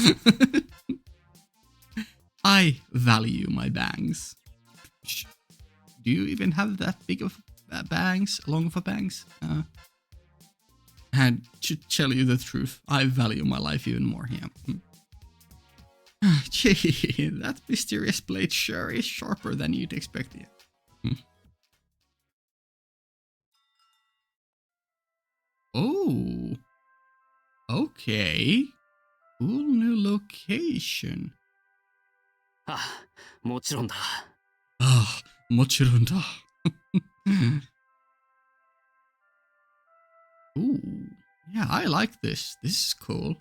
I value my bangs. Do you even have that big of bangs? Long of a bangs? And to tell you the truth, I value my life even more here. Gee, that mysterious blade sure is sharper than you'd expect. Oh, okay. Cool new location. あ、もちろんだ。Ah, もちろんだ. Ooh, yeah, I like this. This is cool.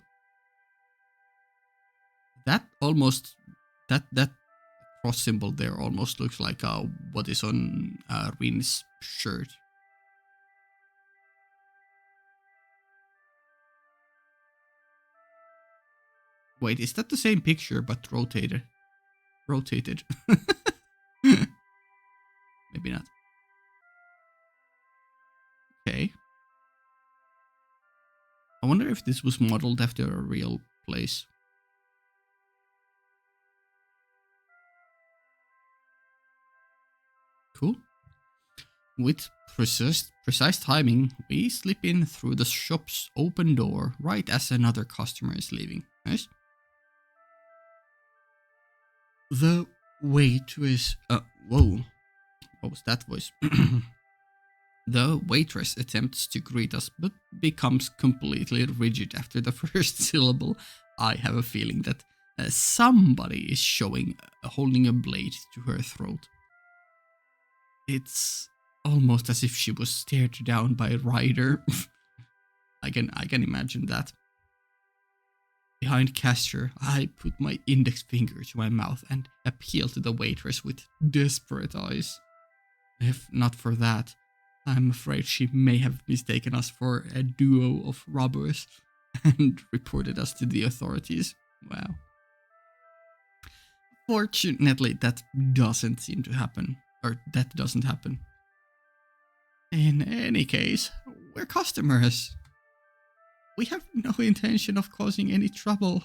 That cross symbol there almost looks like what is on Rin's shirt. Wait, is that the same picture but rotated? Maybe not. Okay. I wonder if this was modeled after a real place. Cool. With precise timing, we slip in through the shop's open door right as another customer is leaving. Nice. The waitress... whoa. What was that voice? The waitress attempts to greet us, but becomes completely rigid after the first syllable. I have a feeling that somebody is holding a blade to her throat. It's almost as if she was stared down by a rider. I can imagine that. Behind cashier, I put my index finger to my mouth and appeal to the waitress with desperate eyes. If not for that, I'm afraid she may have mistaken us for a duo of robbers and reported us to the authorities. Wow. Fortunately, that doesn't seem to happen. Or that doesn't happen. In any case, we're customers. We have no intention of causing any trouble.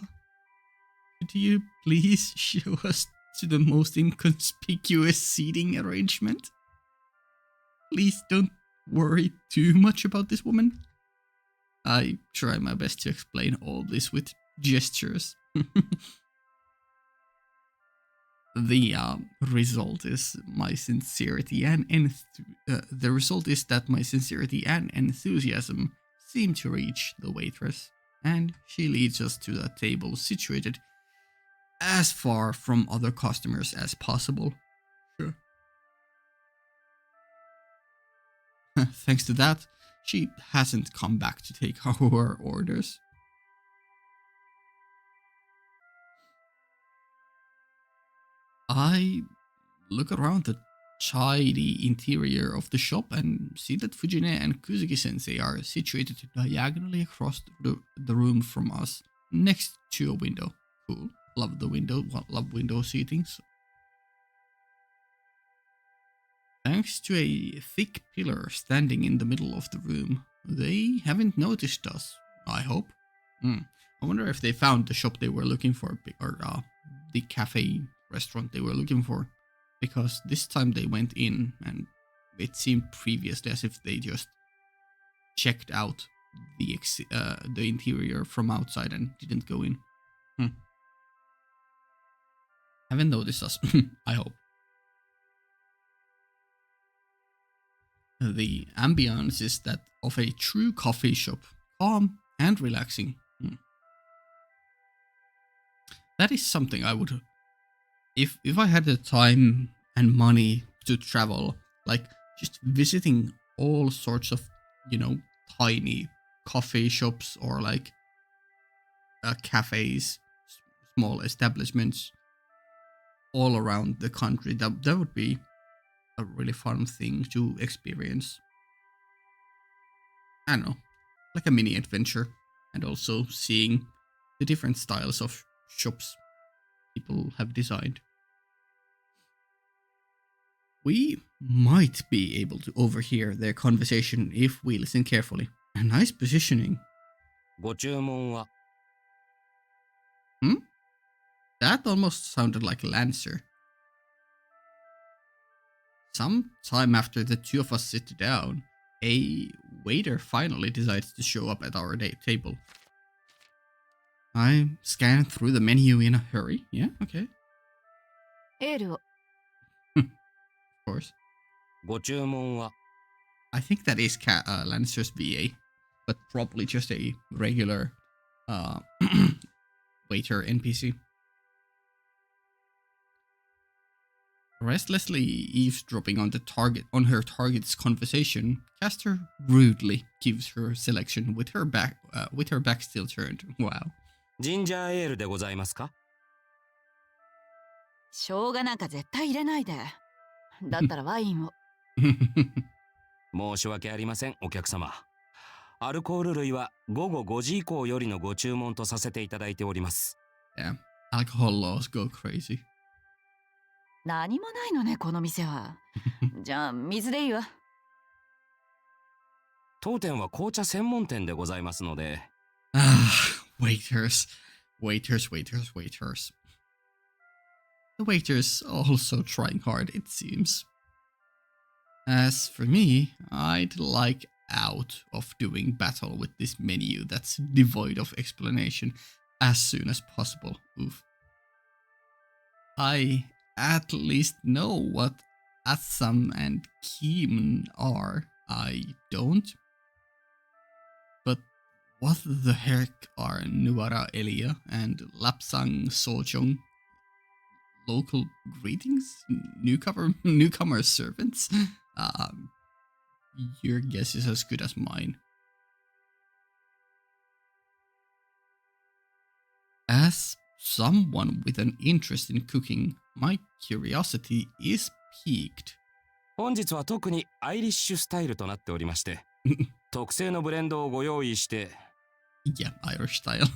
Could you please show us to the most inconspicuous seating arrangement? Please don't worry too much about this woman. I try my best to explain all this with gestures. The result is my sincerity and enthusiasm seem to reach the waitress, and she leads us to the table situated as far from other customers as possible. Sure. Thanks to that, she hasn't come back to take our orders. I look around the tidy interior of the shop and see that Fujine and Kuzuki-sensei are situated diagonally across the room from us, next to a window. Cool. Love the window. Love window seatings. Thanks to a thick pillar standing in the middle of the room, they haven't noticed us, I hope. I wonder if they found the shop they were looking for, or the cafe restaurant they were looking for. because this time they went in and it seemed previously as if they just checked out the interior from outside and didn't go in. Haven't noticed us, I hope. The ambience is that of a true coffee shop, calm and relaxing. That is something I would, if I had the time and money to travel, like just visiting all sorts of, tiny coffee shops or like cafes, small establishments all around the country. That would be a really fun thing to experience. I don't know, like a mini adventure, and also seeing the different styles of shops people have designed. We might be able to overhear their conversation if we listen carefully. A nice positioning. ご注文は That almost sounded like Lancer. Some time after the two of us sit down, a waiter finally decides to show up at our table. I scanned through the menu in a hurry. Yeah, okay. エールを。 Of course. ご注文は I think that is Lancer's VA, but probably just a regular waiter NPC. Restlessly eavesdropping on her target's conversation, Caster rudely gives her selection with her back still turned. Wow. ジンジャーエールでございますか？生姜なんか絶対入れないで。だったらワインを。申し訳ありません、お客様。アルコール類は午後5時以降よりのご注文とさせていただいております。Yeah, alcohol laws go crazy. 何もないのね、この店は。じゃあ、水でいいわ。当店は紅茶専門店でございますので。Waiters. The waiters also trying hard, it seems. As for me, I'd like out of doing battle with this menu that's devoid of explanation as soon as possible. Oof. I at least know what Assam and Kim are. I don't. But what the heck are Nuara Elia and Lapsang Sojong? Local greetings? Newcomer servants? Your guess is as good as mine. As someone with an interest in cooking, my curiosity is piqued. 本日は特にアイリッシュスタイルとなっておりまして、特製のブレンドをご用意して。Yeah, Irish style.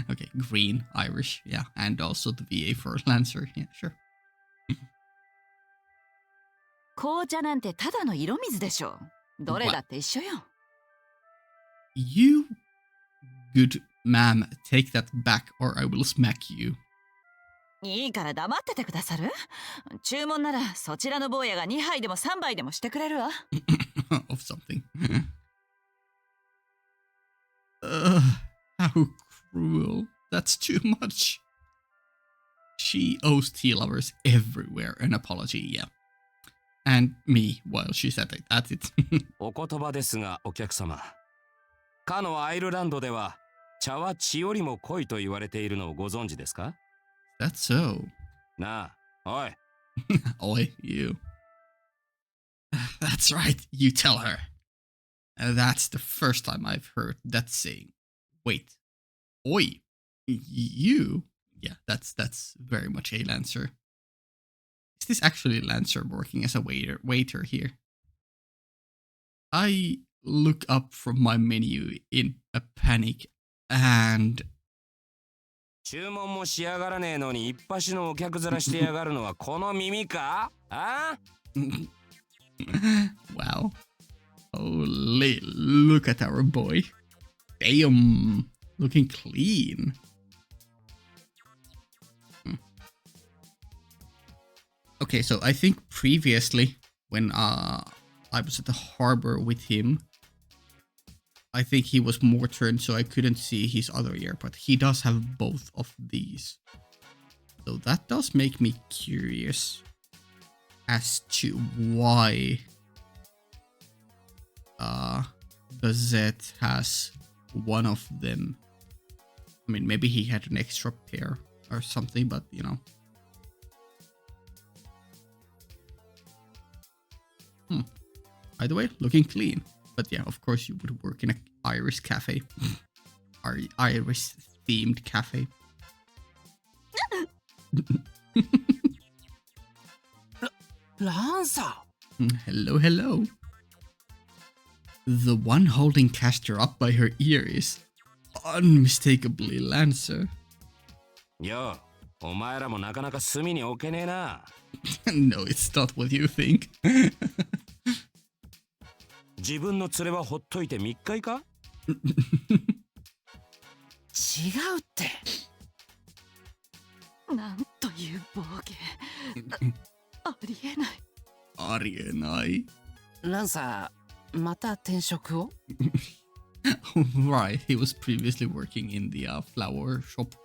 Okay, green, Irish, yeah, and also the VA for Lancer, yeah, sure. 紅茶なんてただの色水でしょ。どれだって一緒よ。You, good ma'am, take that back or I will smack you. いいから黙っててくださる？注文ならそちらの坊やが2杯でも3杯でもしてくれるわ。Of something. How cruel. That's too much. She owes tea lovers everywhere an apology, yeah. And me while she's at it. お言葉ですが、お客様。かのアイルランドでは、茶は血よりも濃いと言われているのをご存知ですか？ That's so. なあ、おい。Oi, you. That's right, you tell her. That's the first time I've heard that saying. Wait. Oi. You? Yeah, that's very much a Lancer. Is this actually Lancer working as a waiter here? I look up from my menu in a panic and... 注文もしやがらねえのに一発のお客面してやがるのはこの耳か？あ？ Wow. Holy, look at our boy. Damn, looking clean. Okay, so I think previously when I was at the harbor with him, I think he was more turned, so I couldn't see his other ear, but he does have both of these. So that does make me curious as to why the Z has one of them. I mean, maybe he had an extra pair or something, but you know. By the way, looking clean. But yeah, of course you would work in an Irish cafe. Irish themed cafe. Lancer! Hello, hello. The one holding Castor up by her ear is unmistakably Lancer. Yo, お前らもなかなか隅に置けねえな。No, it's not what you think. 自分の連れはほっといて密会か？違うって。なんという暴言。ありえない。ありえない。ランサー、また転職を？ Right, he was previously working in the flower shop.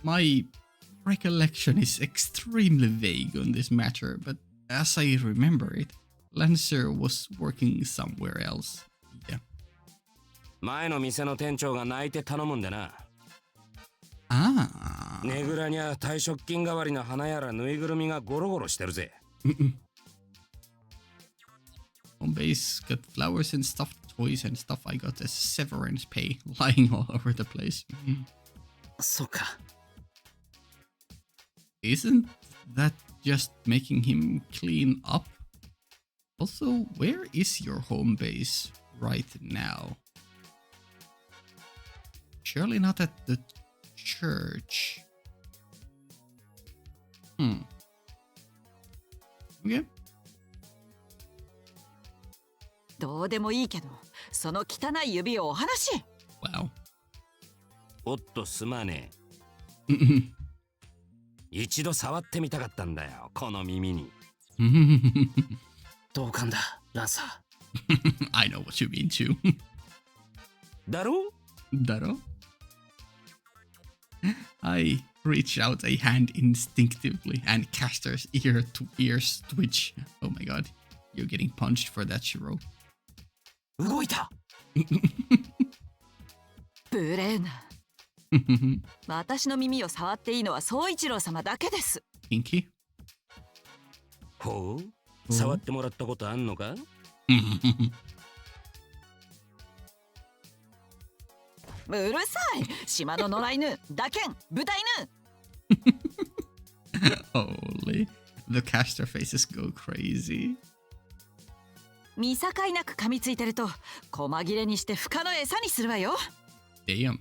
My recollection is extremely vague on this matter, but as I remember it, Lancer was working somewhere else. Yeah. 前の店の店長が泣いて頼むんでな。Ah. ねぐらにゃ退職金代わりの花やらぬいぐるみがゴロゴロしてるぜ。On base, got flowers and stuffed toys and stuff I got as severance pay lying all over the place. そうか。Isn't that just making him clean up? Also, where is your home base right now? Surely not at the church. Okay. どうでもいいけど、その汚い指をお話し。Wow. おっとすまねえ。一度触ってみたかったんだよ、この耳に。同感だ、ランサー。I know what you mean too. だろ？だろ？ I reach out a hand instinctively and Castor's ears twitch. Oh my god, you're getting punched for that, Shiro. 動いた。ブレーナ。私の耳を触っていいのは宗一郎様だけです。Pinky? ほう、触ってもらったことあんのか？うるさい、島の野良犬、打剣、豚犬。Holy, the Castor faces go crazy. 見境なく噛みついてると、細切れにして孵化の餌にするわよ。Damn.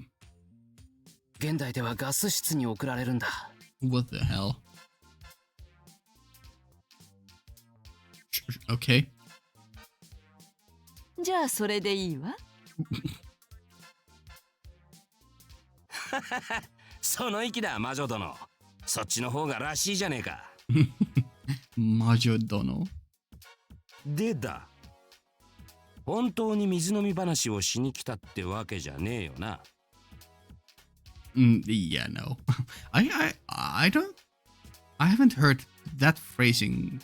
現代ではガス室に送られるんだ。What the hell? Okay. じゃあそれでいいわ。その息だ、魔女殿。そっちの方がらしいじゃねえか。魔女殿。でだ。本当に水飲み話をしに来たってわけじゃねえよな。Yeah, no. I haven't heard that phrasing,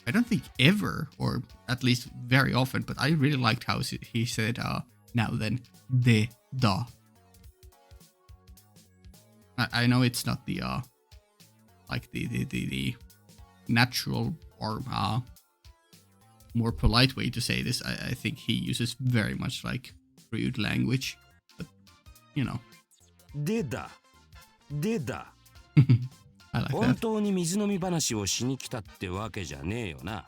I don't think ever, or at least very often, but I really liked how he said, now then, de, da. I know it's not the, like the natural or, more polite way to say this. I think he uses very much like rude language, but, you know. でだ。でだ。I like that. 本当に水飲み話をしに来たってわけじゃねえよな。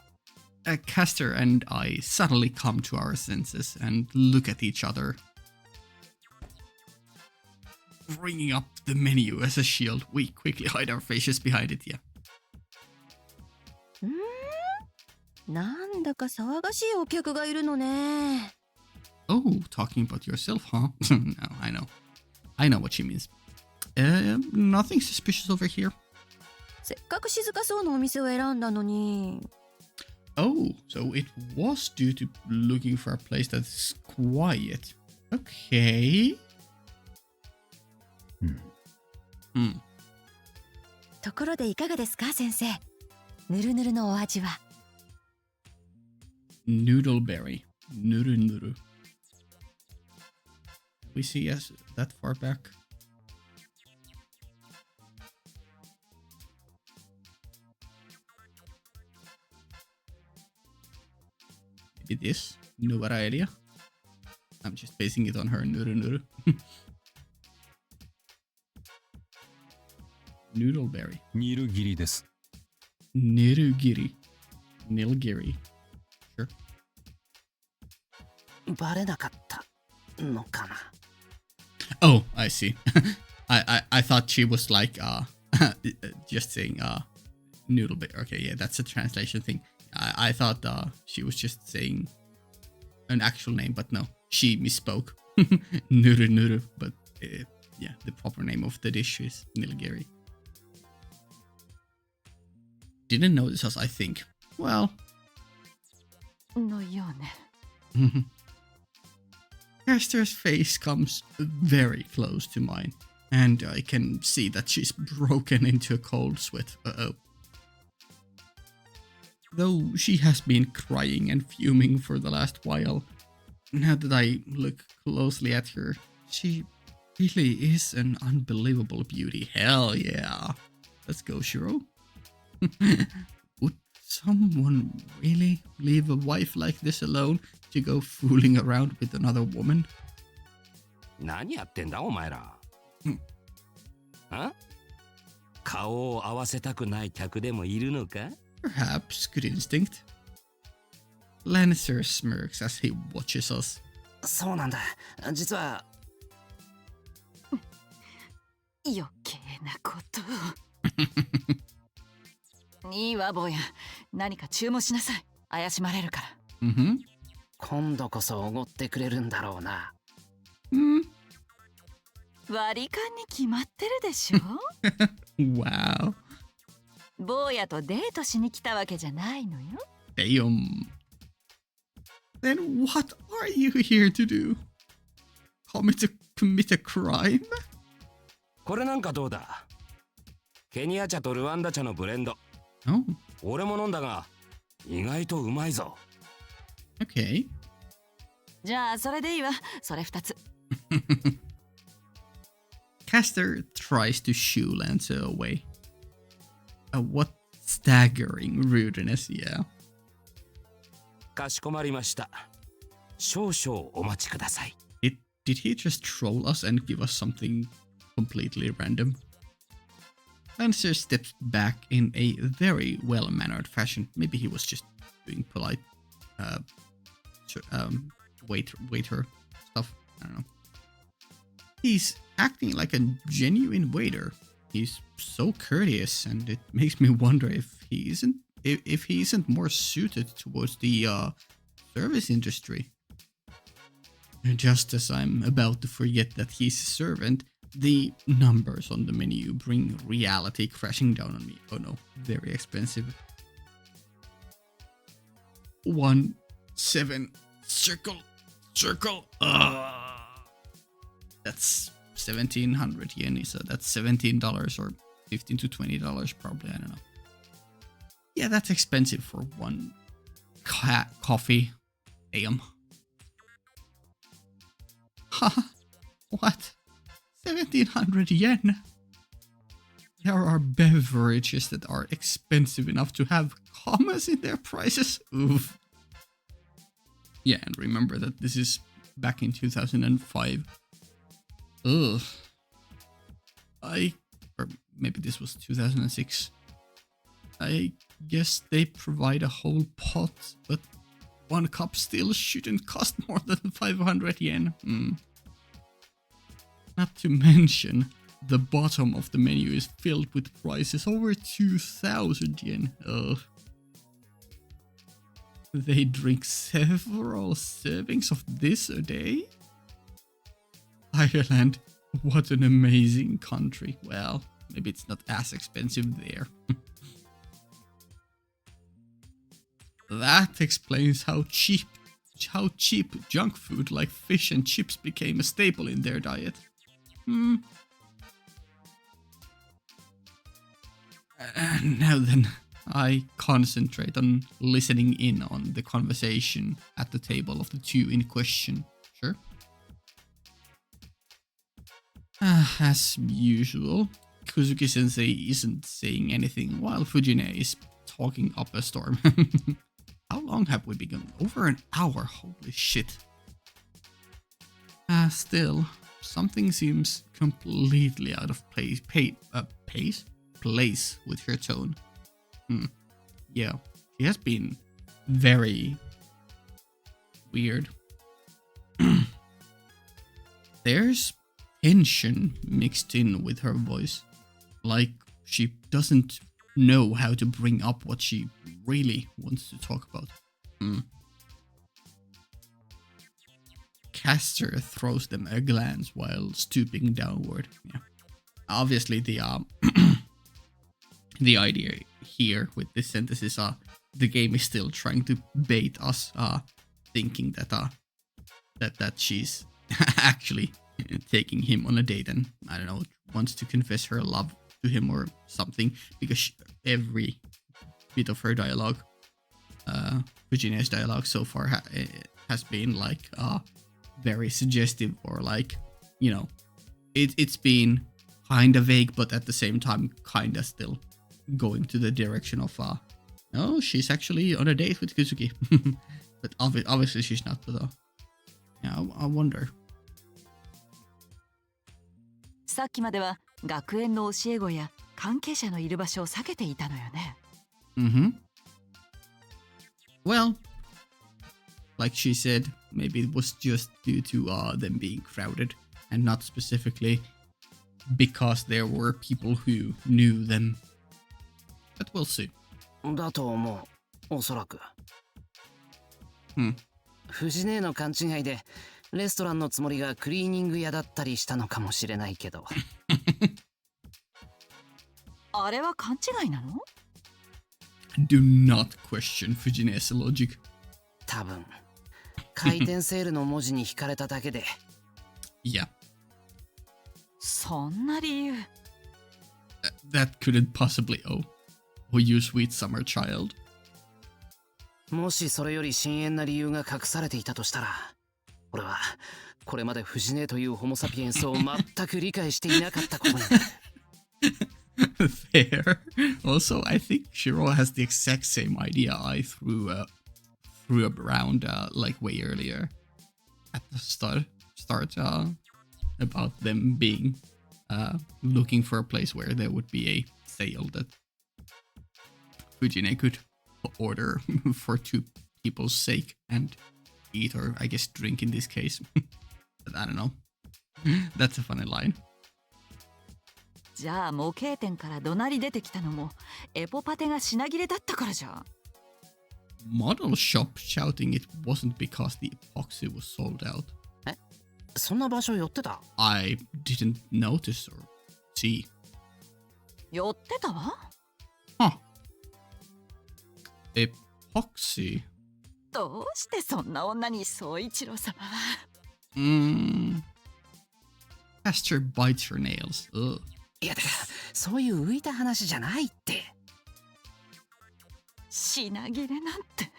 Castor and I suddenly come to our senses and look at each other. Bringing up the menu as a shield, we quickly hide our faces behind it, yeah. なんだか騒がしいお客がいるのね。Oh, talking about yourself, huh? No, I know. I know what she means. Nothing suspicious over here. せっかく静かそうなお店を選んだのに。Oh, so it was due to looking for a place that's quiet. Okay. ところでいかがですか、先生。ぬるぬるのお味は。Noodleberry. Nuru nuru. We see us that far back. Maybe this? Novara area? I'm just basing it on her nuru nuru. Noodleberry. ニルギリです。 Nirugiri. Nilgiri. Sure. バレなかったのかな。 Oh, I see. I thought she was like just saying noodle bit. Okay, yeah, that's a translation thing. I thought she was just saying an actual name, but no, she misspoke. Nuru nuru, but yeah, the proper name of the dish is nilgiri. Didn't notice us, I think. Well. のようね。Esther's face comes very close to mine, and I can see that she's broken into a cold sweat. Uh-oh. Though she has been crying and fuming for the last while, now that I look closely at her, she really is an unbelievable beauty. Hell yeah. Let's go, Shiro. Would someone really leave a wife like this alone to go fooling around with another woman? 何やってんだお前ら。あ？顔を合わせたくない客でもいるのか？ Perhaps, good instinct. Lannister smirks as he watches us. そうなんだ。実は余計なことを。いいわ坊や、何か注文しなさい。怪しまれるから。Mm-hmm. 今度こそおごってくれるんだろうな。割り勘に決まってるでしょ。Wow. 坊やとデートしに来たわけじゃないのよ。Damn. Then what are you here to do? Commit a crime? これなんかどうだ？ケニア茶とルワンダ茶のブレンド。Oh, 俺も飲んだが意外とうまいぞ。okay. じゃあそれでいいわ。それ2つ。Caster tries to shoo Lancer away. What staggering rudeness, yeah. かしこまりました。少々お待ちください。Did he just troll us and give us something completely random? Lancer steps back in a very well-mannered fashion. Maybe he was just doing polite waiter stuff. I don't know. He's acting like a genuine waiter. He's so courteous, and it makes me wonder if he isn't more suited towards the service industry. Just as I'm about to forget that he's a servant, the numbers on the menu bring reality crashing down on me. Oh no, very expensive. 1, 7, circle. That's 1,700 yen, so that's $17 or $15 to $20 probably, I don't know. Yeah, that's expensive for one coffee. Damn. Huh? What? 1,700 yen? There are beverages that are expensive enough to have commas in their prices. Oof. Yeah, and remember that this is back in 2005. Ugh. Or maybe this was 2006. I guess they provide a whole pot, but one cup still shouldn't cost more than 500 yen. Not to mention, the bottom of the menu is filled with prices over 2,000 yen. Ugh. They drink several servings of this a day? Ireland, what an amazing country. Well, maybe it's not as expensive there. That explains how cheap junk food like fish and chips became a staple in their diet. Now then, I concentrate on listening in on the conversation at the table of the two in question. Sure. As usual, Kuzuki-sensei isn't saying anything while Fujine is talking up a storm. How long have we been going? Over an hour, holy shit. Still, something seems completely out of place with her tone. Yeah, she has been very weird. There's tension mixed in with her voice, like she doesn't know how to bring up what she really wants to talk about. Castor throws them a glance while stooping downward. Yeah. Obviously, the the idea here with this sentence is the game is still trying to bait us, thinking that she's actually taking him on a date and, I don't know, wants to confess her love to him or something, because every bit of her dialogue, Fujine's dialogue so far has been like very suggestive, or like, you know, it's been kind of vague, but at the same time kind of still going to the direction of no, she's actually on a date with Kuzuki. But obviously she's not, but yeah, I wonder. さっきまでは学園の教え子や関係者のいる場所を避けていたのよね。Well, like she said, maybe it was just due to them being crowded and not specifically because there were people who knew them. But we'll see. だと思う、おそらく。藤姉の勘違いでレストランのつもりがクリーニング屋だったりしたのかもしれないけど。あれは勘違いなの？ Do not question Fujine's logic. 多分回転セールの文字に惹かれただけで。Yeah. そんな理由。That couldn't possibly Oh, you sweet summer child. もしそれより深遠な理由が隠されていたとしたら、俺はこれまで藤姉というホモサピエンスを全く理解していなかったことになる。Fair. Also, I think Shiro has the exact same idea I threw around like way earlier at the start about them being looking for a place where there would be a sale that Fujine could order for two people's sake and eat, or I guess drink in this case. But I don't know. That's a funny line. じゃあ模型店から怒鳴り出てきたのもエポパテが品切れだったからじゃ。Model shop shouting it wasn't because the epoxy was sold out. え、そんな場所寄ってた？ I didn't notice or see. 寄ってたわ。Huh. Epoxy? どうしてそんな女に総一郎様は。Castor bites her nails. Ugh. いやだからそういう浮いた話じゃないって。品切れなんて。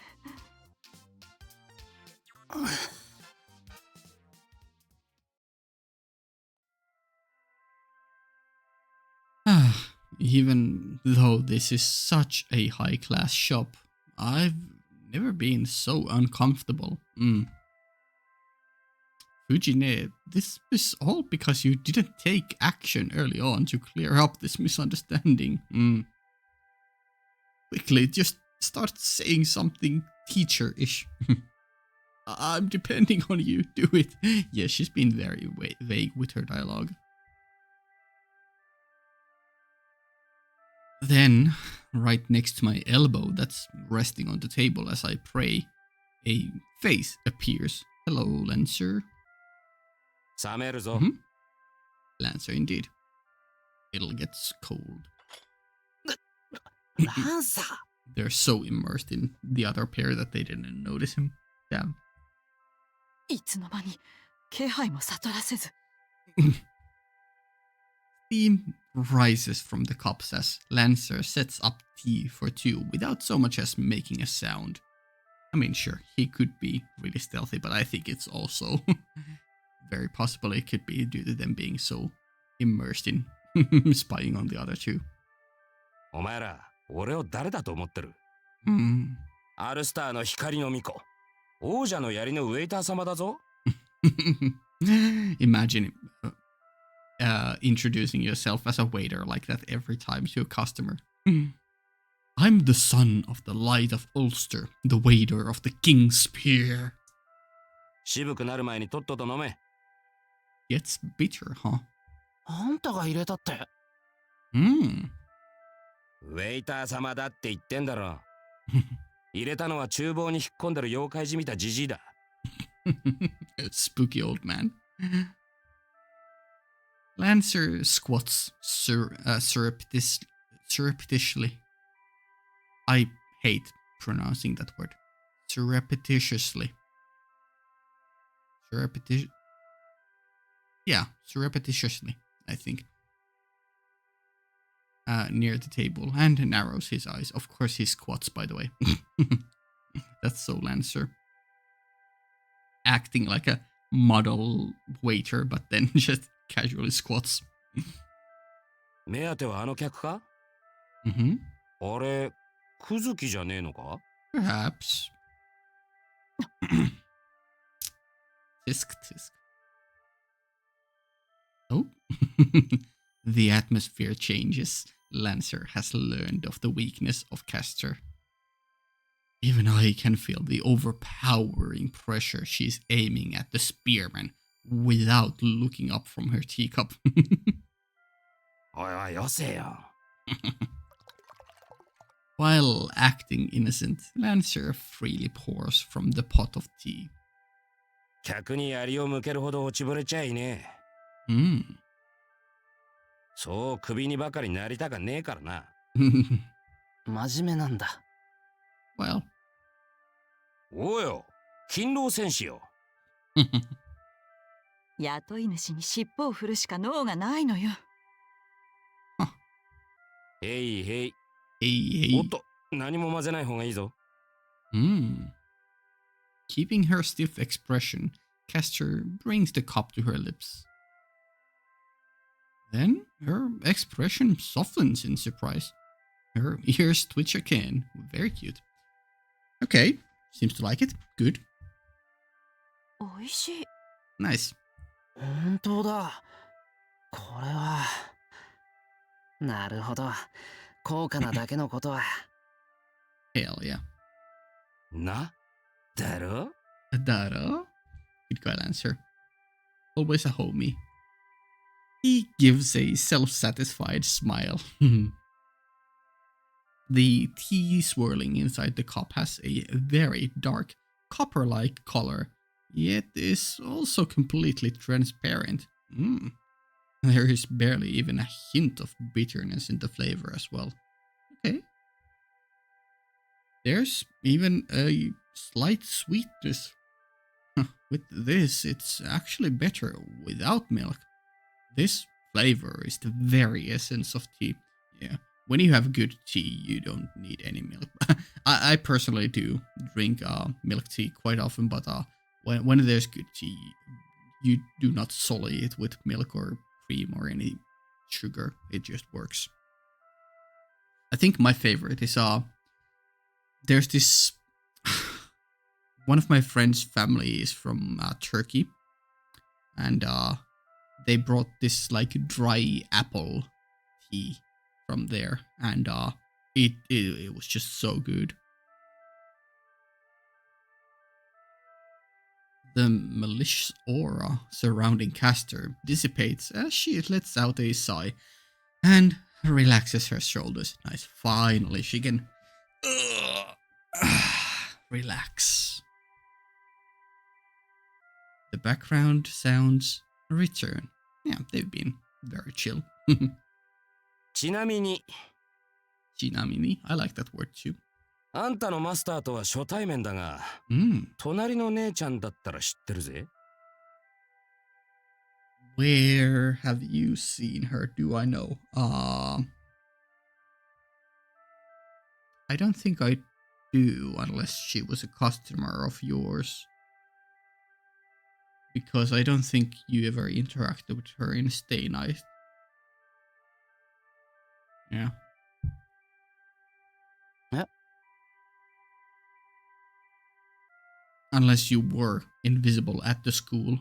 Even though this is such a high-class shop, I've never been so uncomfortable. Fujine, this is all because you didn't take action early on to clear up this misunderstanding. Quickly, just start saying something teacher-ish. I'm depending on you, do it. Yeah, she's been very vague with her dialogue. Then, right next to my elbow that's resting on the table as I pray, a face appears. Hello, Lancer. Lancer, indeed. it'll get cold. ランサー They're so immersed in the other pair that they didn't notice him. Damn. いつの間に気配も悟らせず。 Steam rises from the cups as Lancer sets up tea for two without so much as making a sound. I mean, sure, he could be really stealthy, but I think it's also very possible it could be due to them being so immersed in spying on the other two. お前ら、俺を誰だと思ってる？ Hmm. アルスターの光の巫女。王者の槍のウェイター様だぞ。Imagine introducing yourself as a waiter like that every time to a customer. I'm the son of the Light of Ulster, the waiter of the King's Spear. 渋くなる前にとっとと飲め。Gets bitter, huh? あんたが入れたって Hmm. ウェイター様だって言ってんだろ。入れたのは厨房に引っ込んでる妖怪じみたジジイだ。Spooky old man. Lancer squats surreptitiously. I hate pronouncing that word. Surreptitiously. Surreptitiously, I think. Near the table and narrows his eyes. Of course he squats, by the way. That's so Lancer. Acting like a model waiter, but then just casually squats. 目当てはあの客か？ Mm-hmm. あれ、クズキじゃねえのか？ Perhaps. Tisk tisk. Oh. The atmosphere changes. Lancer has learned of the weakness of Castor. Even I can feel the overpowering pressure she's aiming at the spearman without looking up from her teacup. おいおいよせよ。 While acting innocent, Lancer freely pours from the pot of tea. 客に槍を向けるほど落ちぶれちゃいねえ。Hmm. そう首にばかりなりたかねえからな。真面目なんだ Well. おうよ、勤労戦士よ。雇い主に尻尾を振るしか脳がないのよ。へいへい。 Hey, おっ hey. と、何も混ぜない方がいいぞ。Hmm. Keeping her stiff expression, Castor brings the cup to her lips. Then her expression softens in surprise. Her ears twitch again. Very cute. Okay, seems to like it. Good. おいしい。 Nice. 本当だこれはなるほど高価なだけのことは Hell yeah. な、だろ？ Dara? Good guy answer. Always a homie. He gives a self-satisfied smile. The tea swirling inside the cup has a very dark, copper-like color, yet is also completely transparent. There is barely even a hint of bitterness in the flavor as well. Okay. There's even a slight sweetness. With this, it's actually better without milk. This flavor is the very essence of tea. Yeah, when you have good tea, you don't need any milk. I personally do drink milk tea quite often, but when there's good tea, you do not sully it with milk or cream or any sugar. It just works. I think my favorite is there's this one of my friend's family is from Turkey, and they brought this like dry apple tea from there, and it was just so good. The malicious aura surrounding Castor dissipates as she lets out a sigh and relaxes her shoulders. Nice, finally she can relax. The background sounds return. Yeah, they've been very chill. ちなみに、 Chinamini. I like that word too. あんたのマスターとは初対面だが、隣の姉ちゃんだったら知ってるぜ。Where have you seen her? Do I know? I don't think I do, unless she was a customer of yours. Because I don't think you ever interacted with her in Stay Night. Yeah. Unless you were invisible at the school.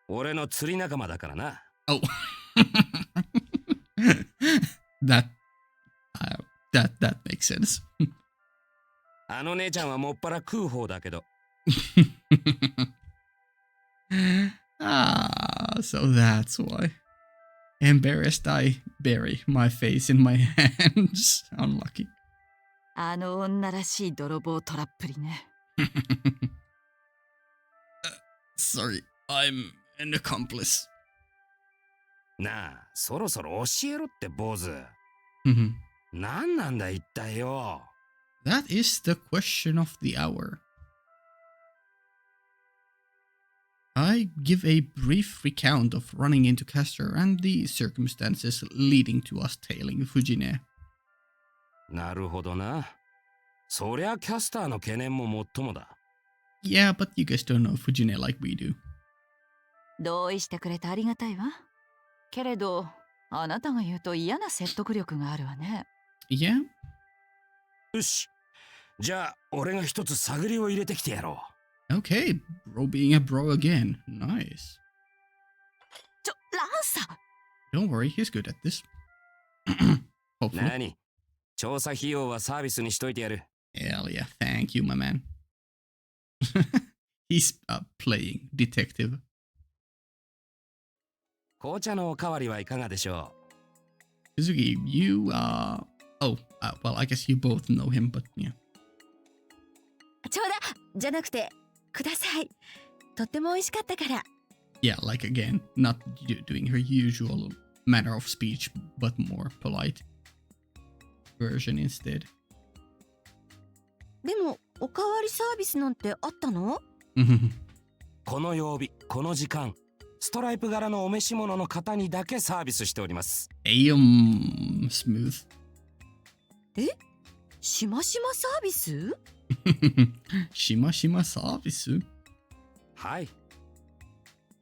俺の釣り仲間だからな。Oh. that makes sense. あの姉ちゃんはもっぱら食う方だけど。So that's why. Embarrassed, I bury my face in my hands. Unlucky. あの女らしい泥棒トラップリね。Sorry, I'm an accomplice. なあ、そろそろ教えろって坊主。何なんだ一体よ。That is the question of the hour. I give a brief recount of running into Castor and the circumstances leading to us tailing Fujine. なるほどな。そりゃキャスターの懸念ももっともだ。Yeah, but you guys don't know Fujine like we do. 同意してくれてありがたいわ。けれど、あなたが言うと嫌な説得力があるわね。Yeah? よし。じゃあ、俺が一つ探りを入れてきてやろう。Okay, bro being a bro again. Nice. ランサ Don't worry, he's good at this. Hopefully. 何？調査費用はサービスにしといてやる。Hell yeah, thank you, my man. He's playing detective. 紅茶のおかわりはいかがでしょう。Suzuki, you, well, I guess you both know him, but yeah. ちょうだじゃなくて、ください。とっても美味しかったから。Yeah, like again, not doing her usual manner of speech, but more polite version instead. でも、おかわりサービスなんてあったの？この曜日、この時間、ストライプ柄のお召し物の方にだけサービスしております。smooth. え？しましまサービス？しましまサービス？はい。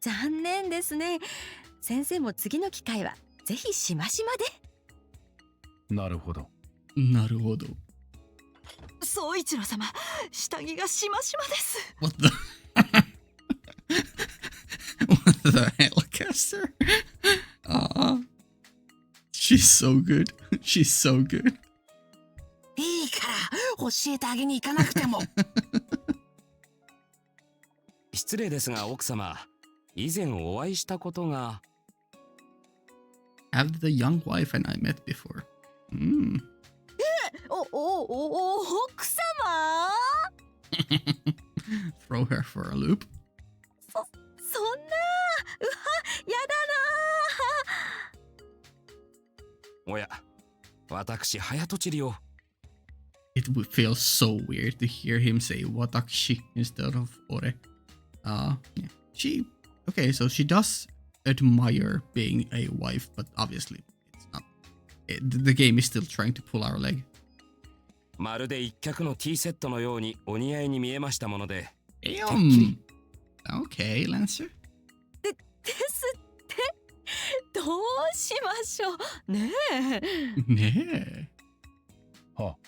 残念ですね。先生も次の機会はぜひしましまで。なるほど。なるほど。総一郎様、下着がしましまです。What the? What the hell, Caster? She's so good. She's so good. いいから教えてあげに行かなくても。失礼ですが奥様、以前お会いしたことが。Have the young wife and I met before. 奥様Throw her for a loop. そんな、うわ、やだな。おや、私早とちりを。It would feel so weird to hear him say watashi instead of ore. Yeah. Okay, so she does admire being a wife, but obviously it's not. The game is still trying to pull our leg. まるで一脚のティーセットのようにお似合いに見えましたもので。Okay, Lancer. ですって。どうしましょう。ねえ。ねえ。は。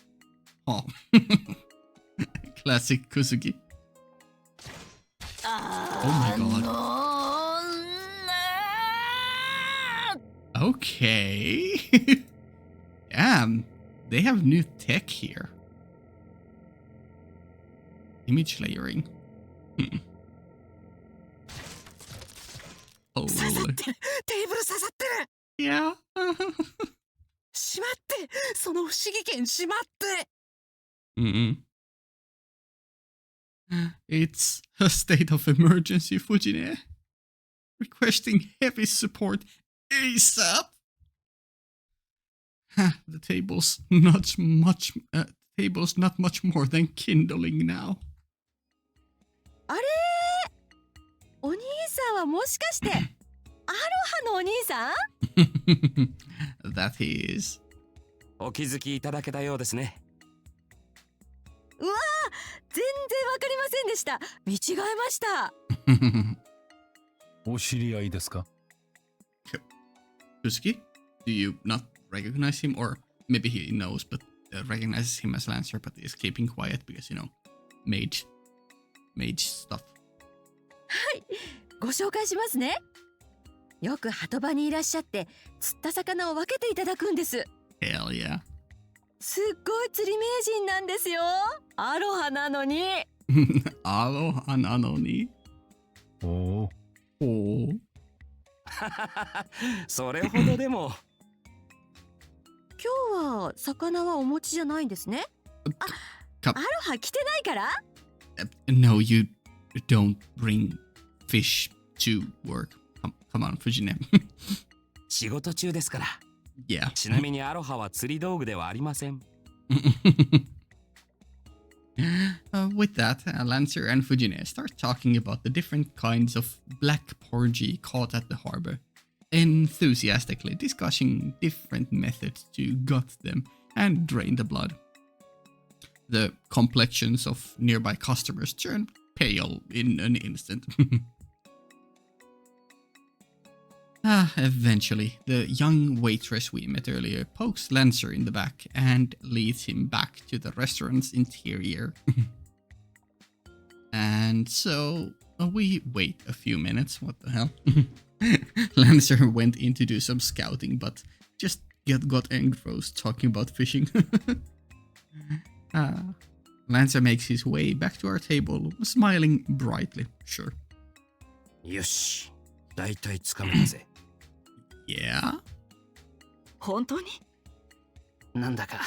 Classic Kusugi. Oh my god. Okay. Damn. They have new tech here. Image layering. Oh. 刺さってる。テーブル刺さってる。Yeah. しまって、その不思議剣しまって。It's a state of emergency, Fujine. Requesting heavy support ASAP. The table's not much more than kindling now. あれ、お兄さんはもしかしてアロハのお兄さん？ That he is. お気づきいただけたようですね。うわー、全然わかりませんでした。見違えました。お知り合いですか？ Kusuki, do you not recognize him? Or maybe he knows, but recognizes him as Lancer, but is keeping quiet because, you know, mage stuff. はい、ご紹介しますね。よく鳩場にいらっしゃって釣った魚を分けていただくんです。 Hell yeah. すっごい釣り名人なんですよ。アロハなのに。Aloha nanoni. おお、 Oh. それほどでも。今日は魚はお持ちじゃないんですね。アロハ着てないから？ No, you don't bring fish to work. Come on, Fujine. 仕事中ですから。Yeah. ちなみにアロハは釣り道具ではありません。With that, Lancer and Fujine start talking about the different kinds of black porgy caught at the harbor, enthusiastically discussing different methods to gut them and drain the blood. The complexions of nearby customers turn pale in an instant. Eventually, the young waitress we met earlier pokes Lancer in the back and leads him back to the restaurant's interior. And so we wait a few minutes. What the hell? Lancer went in to do some scouting, but just got engrossed talking about fishing. Lancer makes his way back to our table, smiling brightly. Sure. よし、だいたいつかめたぜ。Yeah? 本当に？なんだか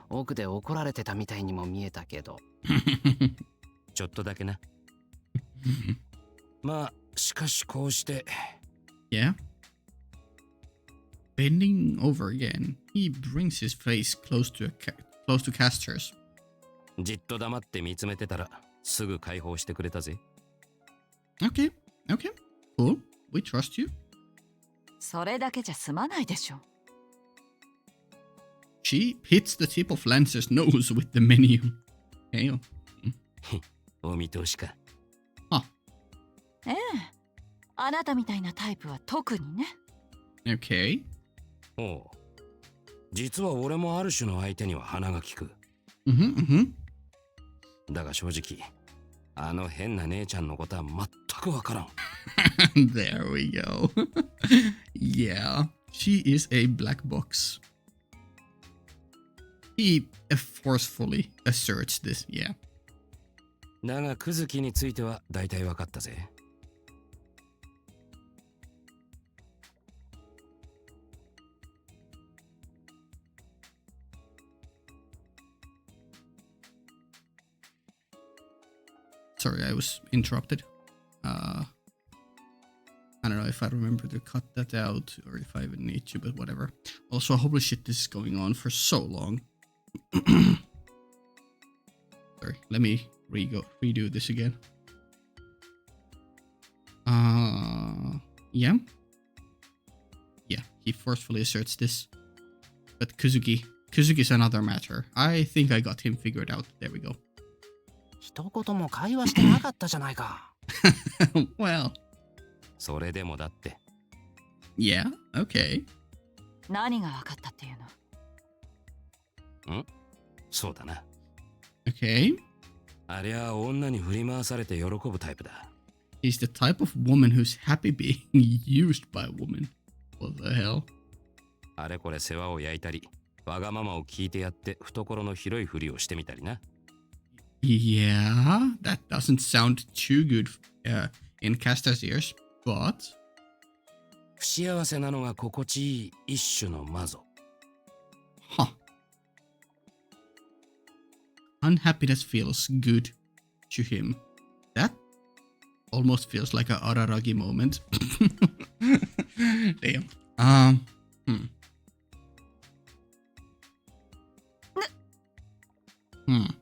奥で怒られてたみたいにも見えたけど。ちょっとだけな。まあ、しかしこうして。Yeah? Bending over again, he brings his face close to Castor's. じっと黙って見つめてたらすぐ解放してくれたぜ。Okay, cool. We trust you. それだけじゃ済まないでしょ。She hits the tip of Lancer's nose with the menu. Hey. お見通しか。ええ、あなたみたいなタイプは特にね。Okay. おう。実は俺もある種の相手には鼻が利く。だが正直、あの変な姉ちゃんのことは全くわからん。There we go. Yeah, she is a black box. He forcefully asserts this, yeah. だがクズキについては大体わかったぜ。Sorry, I was interrupted. I don't know if I remember to cut that out or if I even need to, but whatever. Also, holy shit, this is going on for so long. Sorry, let me redo this again. Yeah. Yeah, he forcefully asserts this. But Kuzuki's another matter. I think I got him figured out. There we go. 一言も会話してなかったじゃないか。Well. それでもだって。Yeah, okay. 何が分かったっていうの？ん？そうだな。Okay. ありゃ女に振り回されて喜ぶタイプだ。He's the type of woman who's happy being used by a woman. What the hell? あれこれ世話を焼いたり、わがままを聞いてやって懐の広いふりをしてみたりな。Yeah, that doesn't sound too good in Castor's ears, but... 不幸せなのが心地いい一種の魔女。Huh. Unhappiness feels good to him. That almost feels like a Araragi moment. Damn. Um. Hmm. Hmm.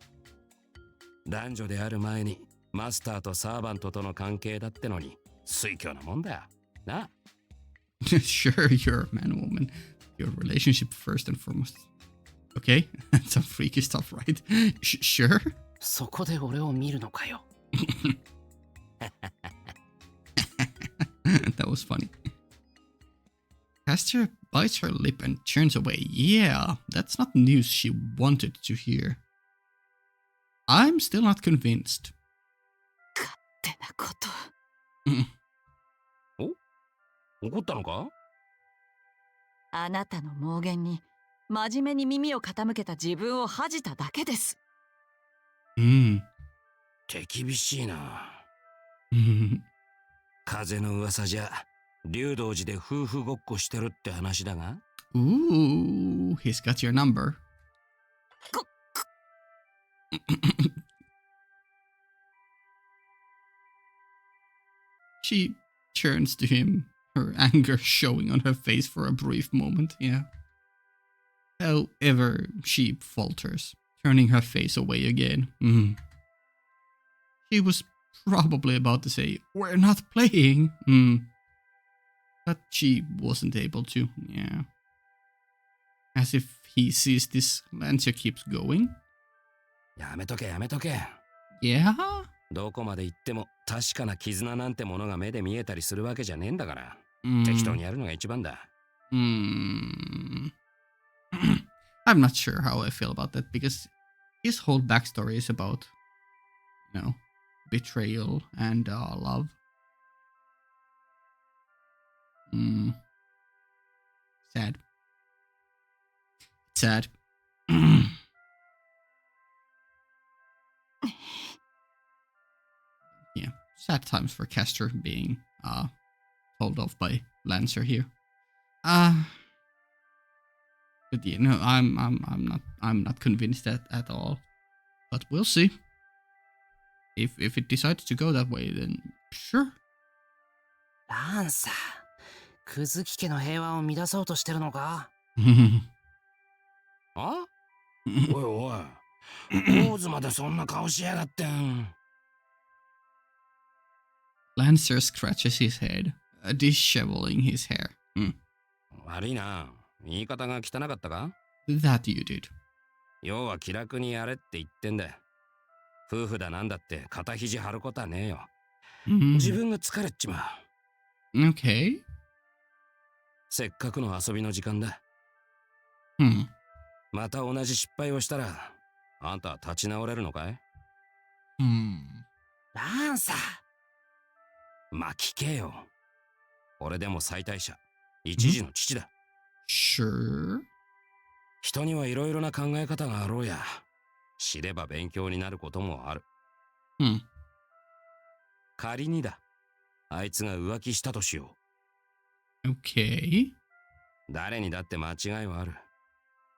男女である前にマスターとサーバントとの関係だってのに推挙なもんだよな。Sure, you're a man, woman. Your relationship first and foremost. Okay, that's some freaky stuff, right? Sure. そこで俺を見るのかよ。That was funny. Caster bites her lip and turns away. Yeah, that's not news she wanted to hear. I'm still not convinced. ってなこと。怒ったのか？あなたの妄言に真面目に耳を傾けた自分を恥じただけです。手厳しいな。Mm. 風の噂じゃ竜道寺で夫婦ごっこしてるって話だが。Ooh, he's got your number. She turns to him, her anger showing on her face for a brief moment, yeah. However, she falters, turning her face away again. She was probably about to say, "We're not playing," but she wasn't able to, yeah. As if he sees this, Lancer keeps going. やめとけやめとけ。Yeah? どこまで行っても確かな絆なんてものが目で見えたりするわけじゃねえんだから。Mm. 適当にやるのが一番だ。I'm not sure how I feel about that because his whole backstory is about, betrayal and love. Sad. Sad. Yeah, sad times for Castor being told off by Lancer here. But yeah, no, I'm not convinced at all. But we'll see. If it decides to go that way, then sure. ランサー、クズキ家の平和を乱そうとしてるのか？あ？おいおい、坊主までそんな顔しやがってん。Lancer scratches his head, disheveling his hair. 悪いな、言い方が汚かったか？ That you did. 要は気楽にやれって言ってんだ。夫婦だなんだって肩肘張ることはねえよ。自分が疲れっちまう。Okay. せっかくの遊びの時間だ。また同じ失敗をしたら、あんたは立ち直れるのかい？ランサー。まあ聞けよ。俺でも妻帯者、一児の父だ。Sure. 人にはいろいろな考え方があろうや。知れば勉強になることもある。仮にだ。あいつが浮気したとしよう。Okay. 誰にだって間違いはある。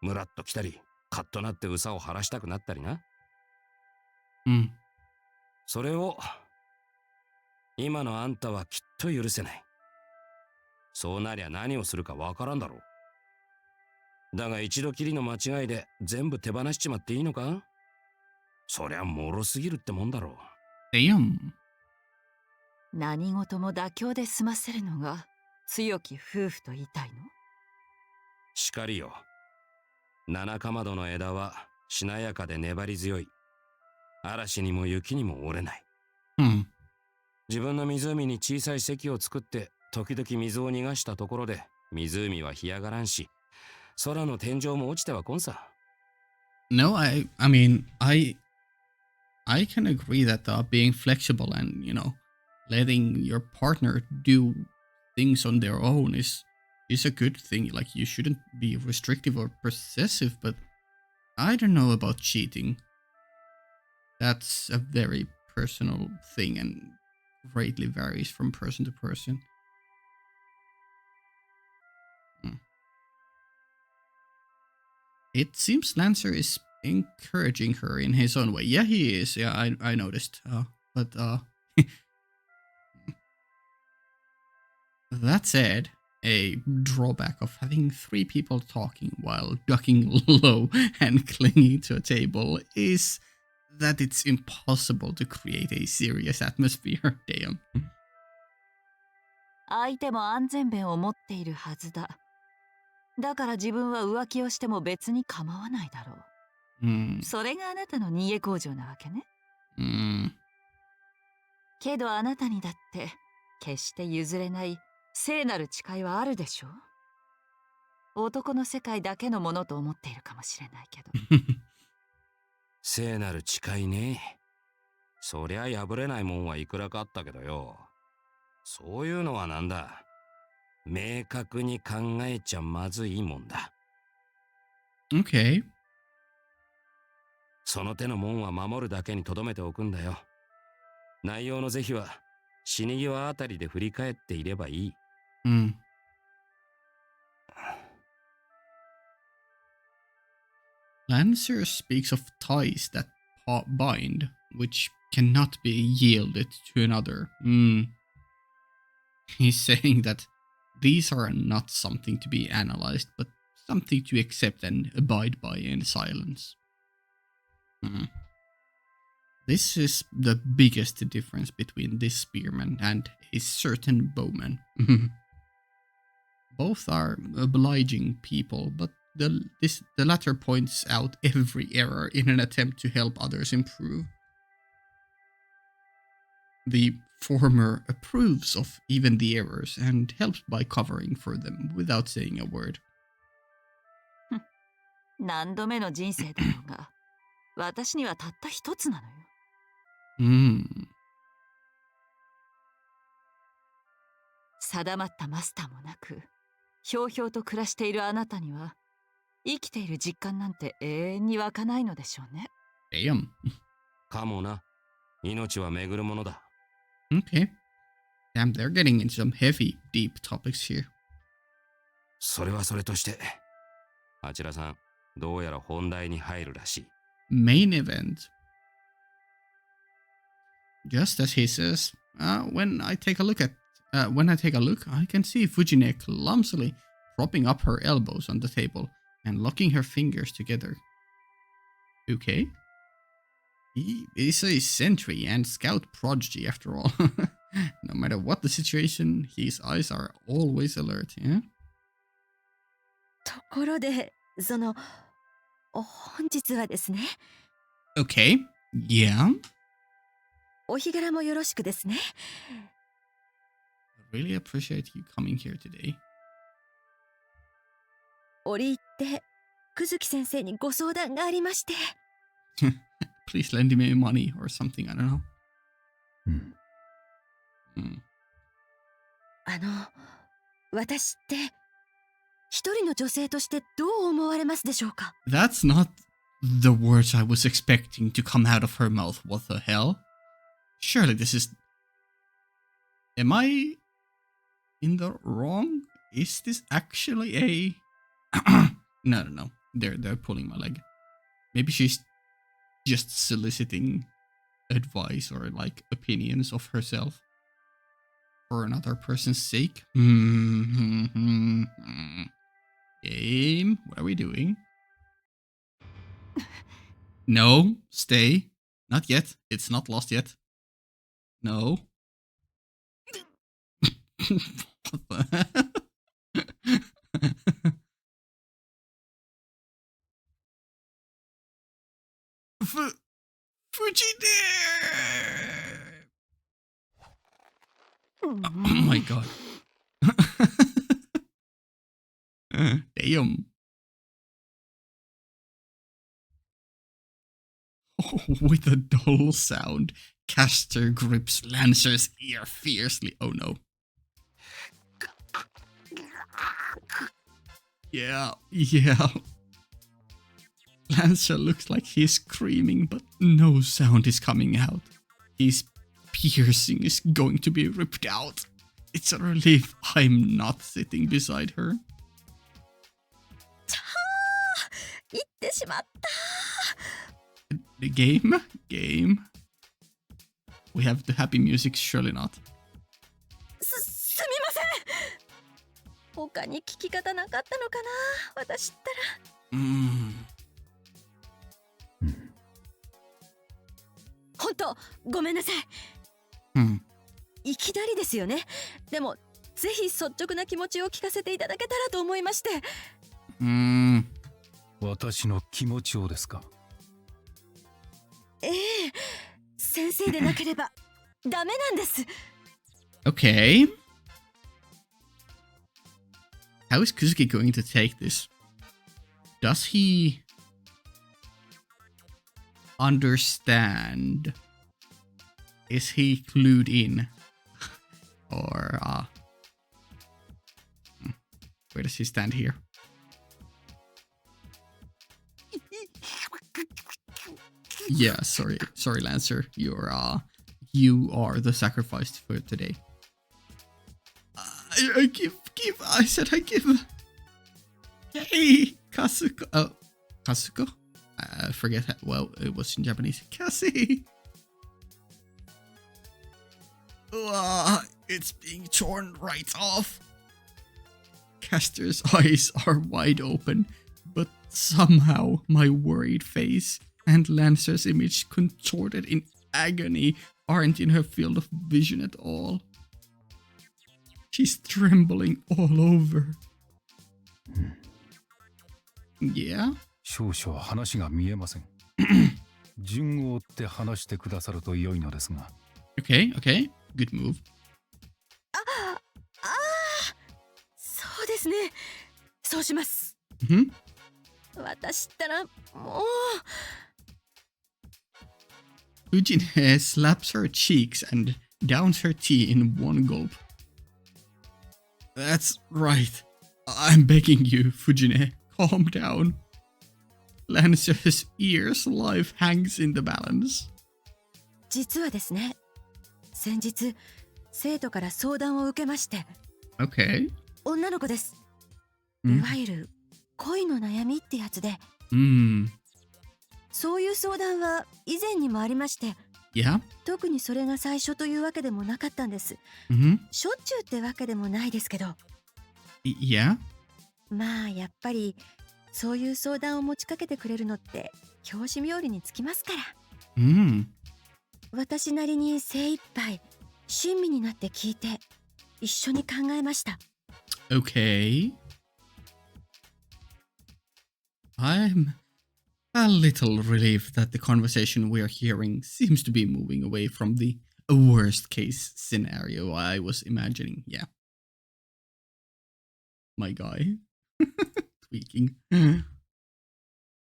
ムラっと来たり、カッとなってうさを晴らしたくなったりな。それを、今のあんたはきっと許せない。そうなりゃ何をするかわからんだろう。だが一度きりの間違いで全部手放しちまっていいのか？そりゃ脆すぎるってもんだろう。Damn. 何事も妥協で済ませるのが強き夫婦と言いたいの？しかりよ。七かまどの枝はしなやかで粘り強い。嵐にも雪にも折れない。自分の湖に小さい堰を作って時々水を逃がしたところで湖は干上がらんし、空の天井も落ちてはこんさ。No, I mean, I can agree that being flexible and, letting your partner do things on their own is a good thing. Like, you shouldn't be restrictive or possessive, but I don't know about cheating. That's a very personal thing and greatly varies from person to person. It seems Lancer is encouraging her in his own way. Yeah, he is. Yeah, I noticed. But that said, a drawback of having 3 people talking while ducking low and clinging to a table is that it's impossible to create a serious atmosphere. Damn. 相手も安全弁を持っているはずだ。だから自分は浮気をしても別に構わないだろう。それがあなたの逃げ工場なわけね。けどあなたにだって決して譲れない聖なる誓いはあるでしょう。男の世界だけのものと思っているかもしれないけど。聖なる誓いね。そりゃ破れないもんはいくらかあったけどよ。そういうのはなんだ。明確に考えちゃまずいもんだ。Okay. その手のもんは守るだけに留めておくんだよ。内容の是非は死に際あたりで振り返っていればいい。Lancer speaks of ties that bind, which cannot be yielded to another. He's saying that these are not something to be analyzed, but something to accept and abide by in silence. This is the biggest difference between this spearman and a certain bowman. Both are obliging people, but the latter points out every error in an attempt to help others improve. The former approves of even the errors and helps by covering for them without saying a word. 何度目の人生だろうが、私にはたった一つなのよ。定まったマスターもなく、ひょうひょうと暮らしているあなたには、生きている実感なんて永遠に湧かないのでしょうね。Damn. かもな。命は巡るものだ。Okay. Damn, they're getting into some heavy, deep topics here. それはそれとして、あちらさん、どうやら本題に入るらしい。Main event. Just as he says, when I take a look, I can see Fujine clumsily propping up her elbows on the table and locking her fingers together. Okay. He is a sentry and scout prodigy after all. No matter what the situation, his eyes are always alert, yeah? ところで、本日はですね。Okay, yeah. お日柄もよろしくですね。I really appreciate you coming here today. 折り入って、久月先生にご相談がありまして。Please lend me money or something, I don't know. 私って、一人の女性としてどう思われますでしょうか？ That's not the words I was expecting to come out of her mouth. What the hell? Surely this is... Am I in the wrong? Is this actually a... No. They're pulling my leg. Maybe she's just soliciting advice or like opinions of herself for another person's sake. Game, what are we doing? No, stay. Not yet. It's not lost yet. No. What the hell? Fujine! Oh my god. Damn. Oh, with a dull sound, Caster grips Lancer's ear fiercely. Oh no. Yeah. Lancer looks like he's screaming, but no sound is coming out. His piercing is going to be ripped out. It's a relief I'm not sitting beside her. 言ってしまった。The game? We have the happy music, surely not. すみません。他に聞き方なかったのかな、私ったら。本当ごめんなさい。いきなりですよね。でもぜひ率直な気持ちを聞かせていただけたらと思いまして。私の気持ちをですか？ええ、先生でなければダメなんです。Okay. How is Kuzuki going to take this? Does he understand? Is he clued in? Or, where does he stand here? Yeah, sorry, Lancer. You are the sacrifice for today. I give. I said I give. Hey, Kasuko. Oh, Kasuko? I forget how, well, it was in Japanese. Cassie! It's being torn right off. Caster's eyes are wide open, but somehow my worried face and Lancer's image contorted in agony aren't in her field of vision at all. She's trembling all over. Yeah? 少々話が見えません。順を追って話してくださると良いのですが。Okay, good move. そうですね。そうします。私ったらもう。Fujine slaps her cheeks and downs her tea in one gulp. That's right. I'm begging you, Fujine. Calm down. Lancer's ear's life hangs in the balance. 実はですね、先日生徒から相談を受けまして。Okay. 女の子です。いわゆる恋の悩みってやつで。そういう相談は以前にもありまして。Yeah? 特にそれが最初というわけでもなかったんです。しょっちゅうってわけでもないですけど。Yeah? まあやっぱりそういう相談を持ちかけてくれるのって教師冥利につきますから。私なりに精一杯親身になって聞いて一緒に考えました。Okay. I'm a little relieved that the conversation we are hearing seems to be moving away from the worst case scenario I was imagining. Yeah. My guy. Tweaking.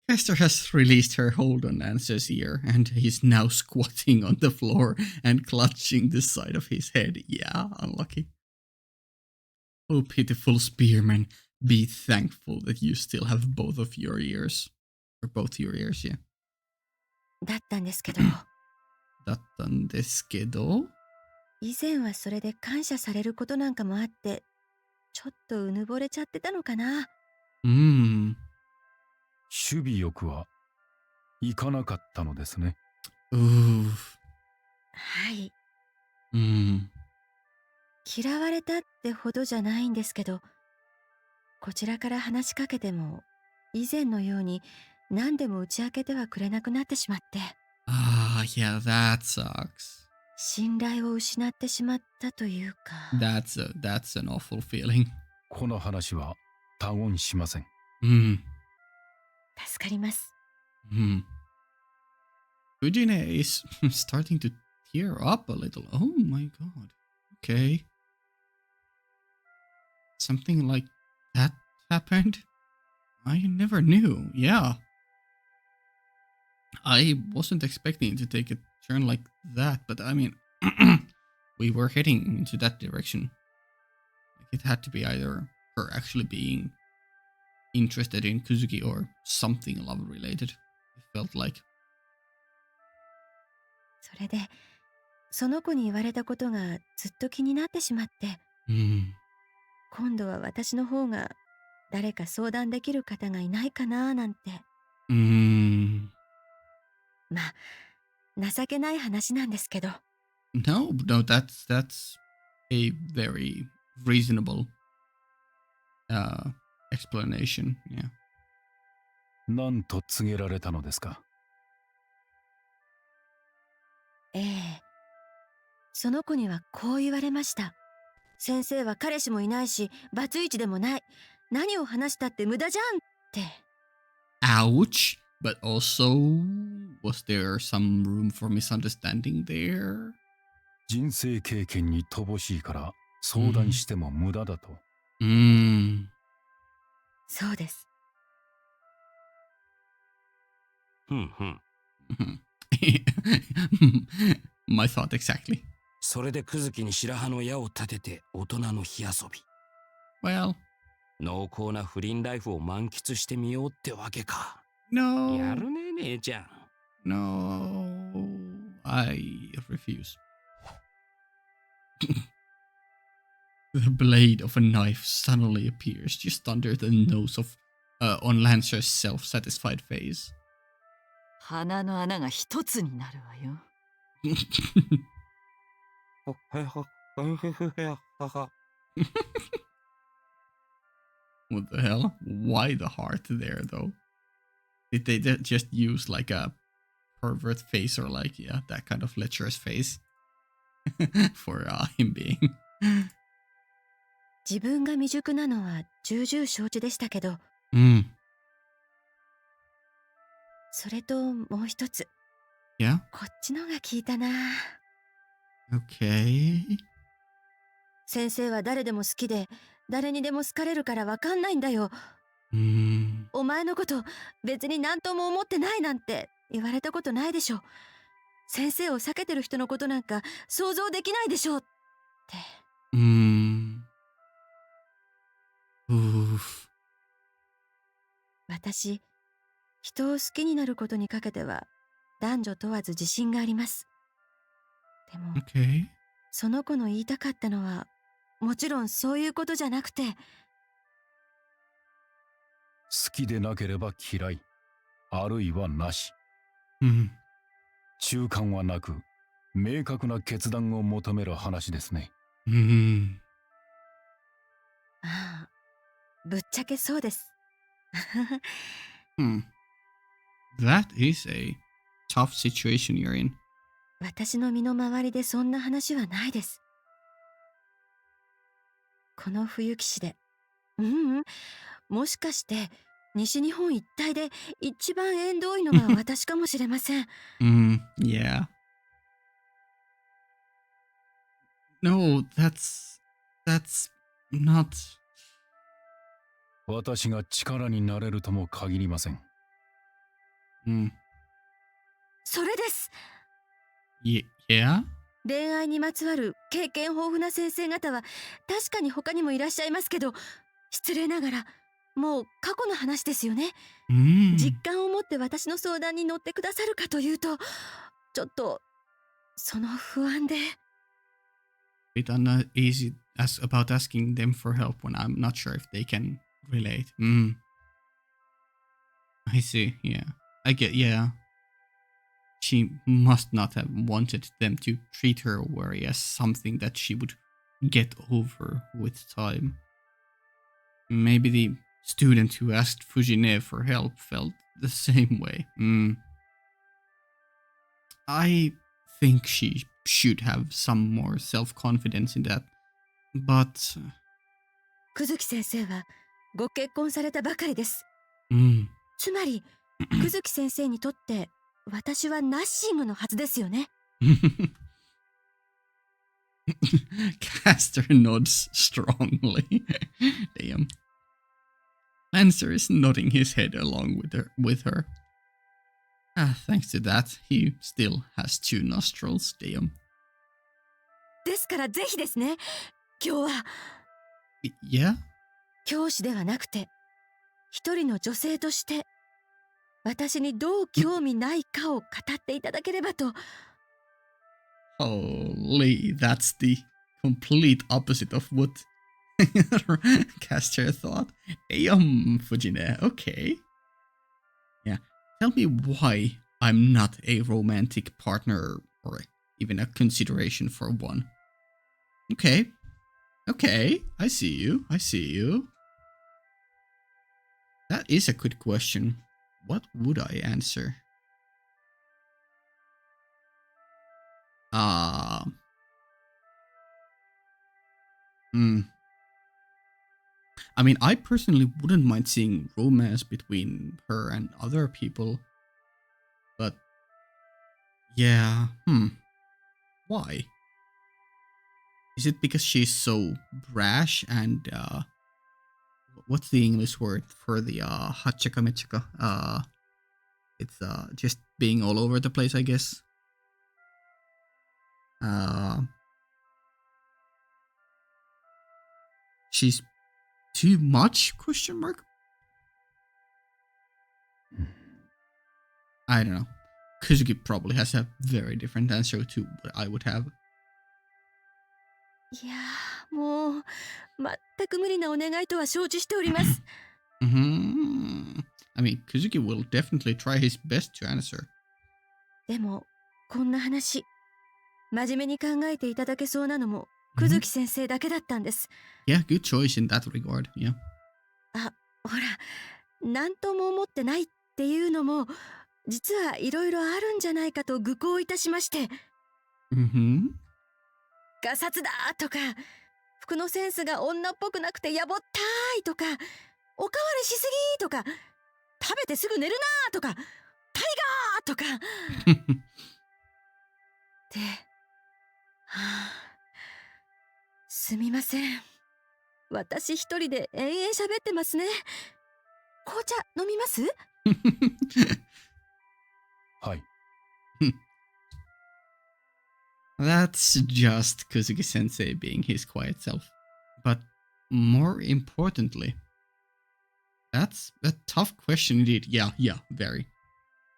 Kester has released her hold on Lancer's ear, and he's now squatting on the floor and clutching the side of his head. Yeah, unlucky. Oh, pitiful spearman, be thankful that you still have both of your ears. Or both your ears, yeah. だったんですけど。だったんですけど。以前はそれで感謝されることなんかもあって、ちょっとうぬぼれちゃってたのかな。守備欲はいかなかったのですね。はい。嫌われたってほどじゃないんですけど、こちらから話しかけても以前のように何でも打ち明けてはくれなくなってしまって。Yeah, that sucks. 信頼を失ってしまったというか。That's an awful feeling. この話は他言しません。助かります。Fujine is starting to tear up a little. Oh my god. Okay. Something like that happened? I never knew. Yeah. I wasn't expecting it to take a turn like that, but I mean, we were heading into that direction. Like it had to be either her actually being interested in Kuzuki or something love related. It felt like. それでその子に言われたことがずっと気になってしまって、今度は私の方が誰か相談できる方がいないかななんて。まあ情けない話なんですけど。No, that's a very reasonable explanation. Yeah. 何と告げられたのですか？その子にはこう言われました。先生は彼氏もいないし、バツイチでもない。何を話したって無駄じゃんって。Ouch! But also, was there some room for misunderstanding there? 人生経験に乏しいから相談しても無駄だと。そうです。My thought exactly. それでクズキに白羽の矢を立てて大人の火遊び。Well, 濃厚な不倫ライフを満喫してみようってわけか。no. やるね、姉ちゃん。No. I refuse. The blade of a knife suddenly appears just under the nose of on Lancer's self-satisfied face. 鼻の穴が一つになるわよ。What the hell? Why the heart there, though? Did they just use like a pervert face or like, yeah, that kind of lecherous face for him being? 自分が未熟なのは重々承知でしたけど、それともう一つ。Yeah? こっちのが聞いたな。Okay. 先生は誰でも好きで、誰にでも好かれるからわかんないんだよ。お前のこと別に何とも思ってないなんて言われたことないでしょ。先生を避けてる人のことなんか想像できないでしょって。私、人を好きになることにかけては男女問わず自信があります。でも、その子の言いたかったのはもちろんそういうことじゃなくて、好きでなければ嫌い、あるいはなし。中間はなく、明確な決断を求める話ですね。ああ、ぶっちゃけそうです。That is a tough situation you're in. 私の身の回りでそんな話はないです。この冬騎士で、もしかして西日本一帯で一番縁遠いのが私かもしれません。Yeah. No, that's not. 私が力になれるとも限りません。それです。Yeah? 恋愛にまつわる経験豊富な先生方は確かに他にもいらっしゃいますけど、失礼ながらもう過去の話ですよね。実感を持って私の相談に乗ってくださるかというと、ちょっとその不安で。Bit uneasy about asking them for help when I'm not sure if they can relate. I see, yeah. I get, yeah. She must not have wanted them to treat her worry as something that she would get over with time. Maybe the student who asked Fujine for help felt the same way. I think she should have some more self-confidence in that, but... 久月先生はご結婚されたばかりです。つまり、久月先生にとって私はナッシングのはずですよね。Caster nods strongly. Damn. Lancer is nodding his head along with her. Thanks to that, he still has two nostrils. Damn. ですからぜひですね、今日は。Yeah? 教師ではなくて、一人の女性として、私にどう興味ないかを語っていただければと。Holy, that's the complete opposite of what Caster thought. Damn, Fujine. Okay. Yeah. Tell me why I'm not a romantic partner or even a consideration for one. Okay. I see you. That is a good question. What would I answer? I mean, I personally wouldn't mind seeing romance between her and other people. But, yeah, why? Is it because she's so brash and, what's the English word for the, hachaka mechaka? It's, just being all over the place, I guess. She's too much, question mark? I don't know. Kuzuki probably has a very different answer to what I would have. いやー、もう全く無理なお願いとは承知しております。I mean, Kuzuki will definitely try his best to answer. でもこんな話、真面目に考えていただけそうなのもくずき先生だけだったんです。Yeah, good choice in that regard. Yeah. あ、ほら、なんとも思ってないっていうのも実はいろいろあるんじゃないかと愚行いたしまして。ガサツだとか、服のセンスが女っぽくなくてやぼったいとか、おかわりしすぎとか、食べてすぐ寝るなとか、タイガーとかで、すみません、私一人で延々喋ってますね。紅茶飲みます？はい。That's just Kuzuki sensei being his quiet self. But more importantly, that's a tough question indeed. Yeah, very.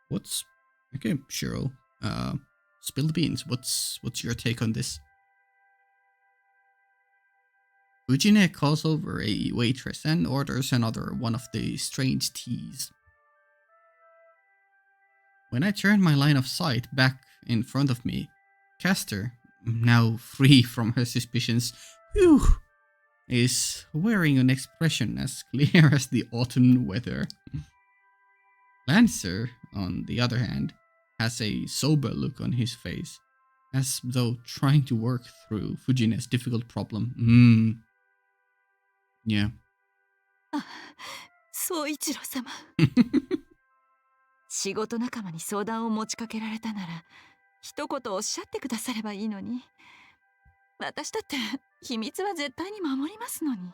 What's okay, Shiro? Spill the beans. What's your take on this? Fujine calls over a waitress and orders another one of the strange teas. When I turn my line of sight back in front of me, Castor, now free from her suspicions, is wearing an expression as clear as the autumn weather. Lancer, on the other hand, has a sober look on his face, as though trying to work through Fujine's difficult problem. Yeah. 総一郎様。仕事仲間に相談を持ちかけられたなら、一言おっしゃってくださればいいのに。私だって秘密は絶対に守りますのに。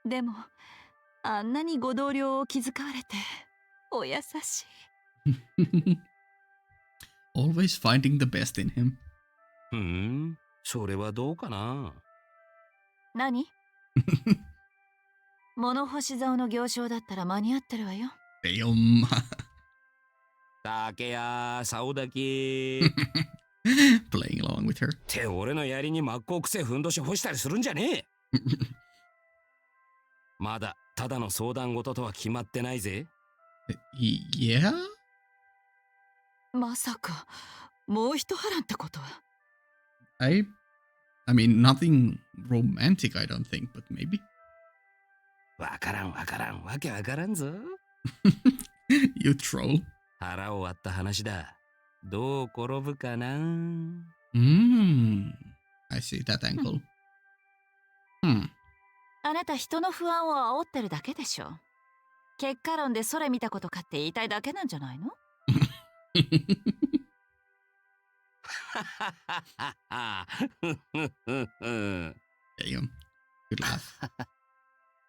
でも、あんなにご同僚を気遣われて、お優しい。Always finding the best in him. それはどうかな。何？物干し竿の行商だったら間に合ってるわよ。竹や竿だけ。Playing along with her. って俺の槍に真っ向くせふんどし干したりするんじゃねえ。まだただの相談事とは決まってないぜ。Yeah? まさかもう一波乱ってことは。I mean, nothing romantic, I don't think, but maybe. わからんわけわからんぞ。You troll. 腹を割った話だ。どう転ぶかな。I see that angle. あなた人の不安を煽ってるだけでしょ。結果論でそれ見たことかって言いたいだけなんじゃないの？Damn. Good laugh.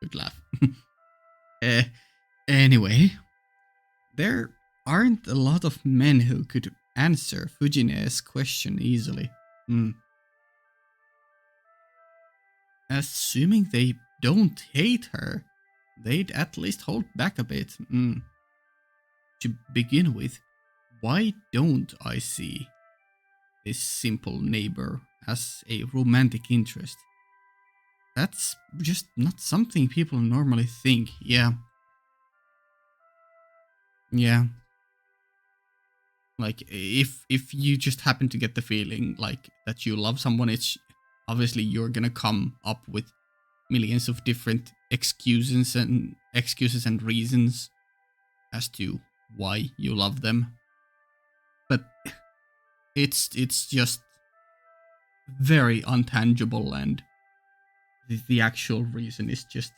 Good laugh. Anyway, there aren't a lot of men who could answer Fujine's question easily. Assuming they don't hate her, they'd at least hold back a bit. To begin with, why don't I see this simple neighbor as a romantic interest? That's just not something people normally think. Yeah. Like, if you just happen to get the feeling like that you love someone, it's obviously you're gonna come up with millions of different excuses and excuses and reasons as to why you love them. But it's just very untangible, and the actual reason is just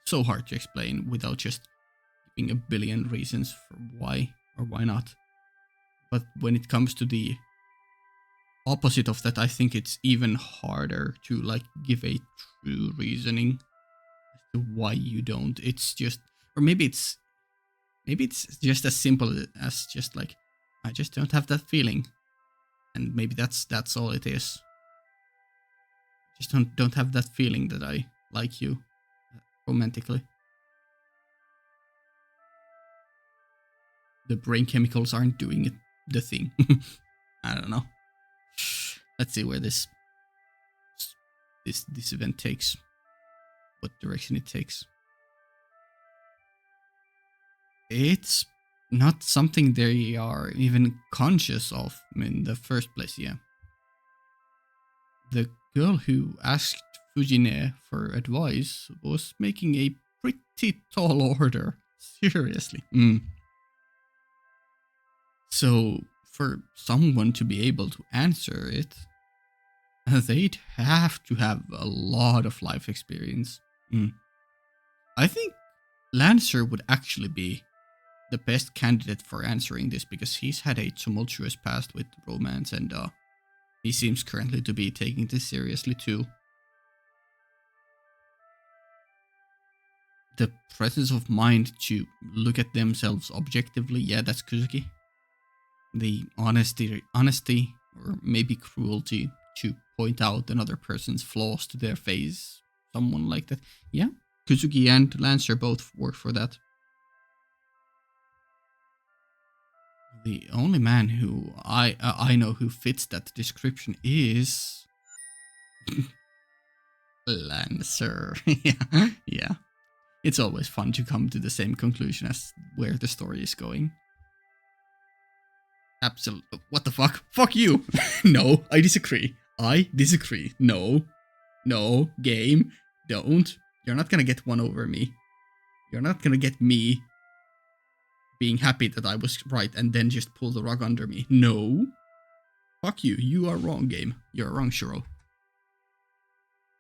so hard to explain without just giving a billion reasons for why or why not. But when it comes to the opposite of that, I think it's even harder to like give a true reasoning as to why you don't. It's just, or maybe it's just as simple as just like, I just don't have that feeling, and maybe that's all it is. Just don't have that feeling that I like you romantically. The brain chemicals aren't doing it, the thing. I don't know. Let's see where this event takes. What direction it takes. It's not something they are even conscious of in the first place, yeah. The girl who asked Fujine for advice was making a pretty tall order. Seriously. So, for someone to be able to answer it, they'd have to have a lot of life experience. I think Lancer would actually be the best candidate for answering this because he's had a tumultuous past with romance, and he seems currently to be taking this seriously too. The presence of mind to look at themselves objectively, yeah, that's Kuzuki. The honesty, or maybe cruelty to point out another person's flaws to their face, someone like that. Yeah, Kuzuki and Lancer both work for that. The only man who I know who fits that description is Lancer. Yeah. It's always fun to come to the same conclusion as where the story is going. Absolutely. What the fuck? Fuck you! No, I disagree. No. No, game. Don't. You're not gonna get one over me. You're not gonna get me being happy that I was right and then just pull the rug under me. No. Fuck you. You are wrong, game. You're wrong, Shiro.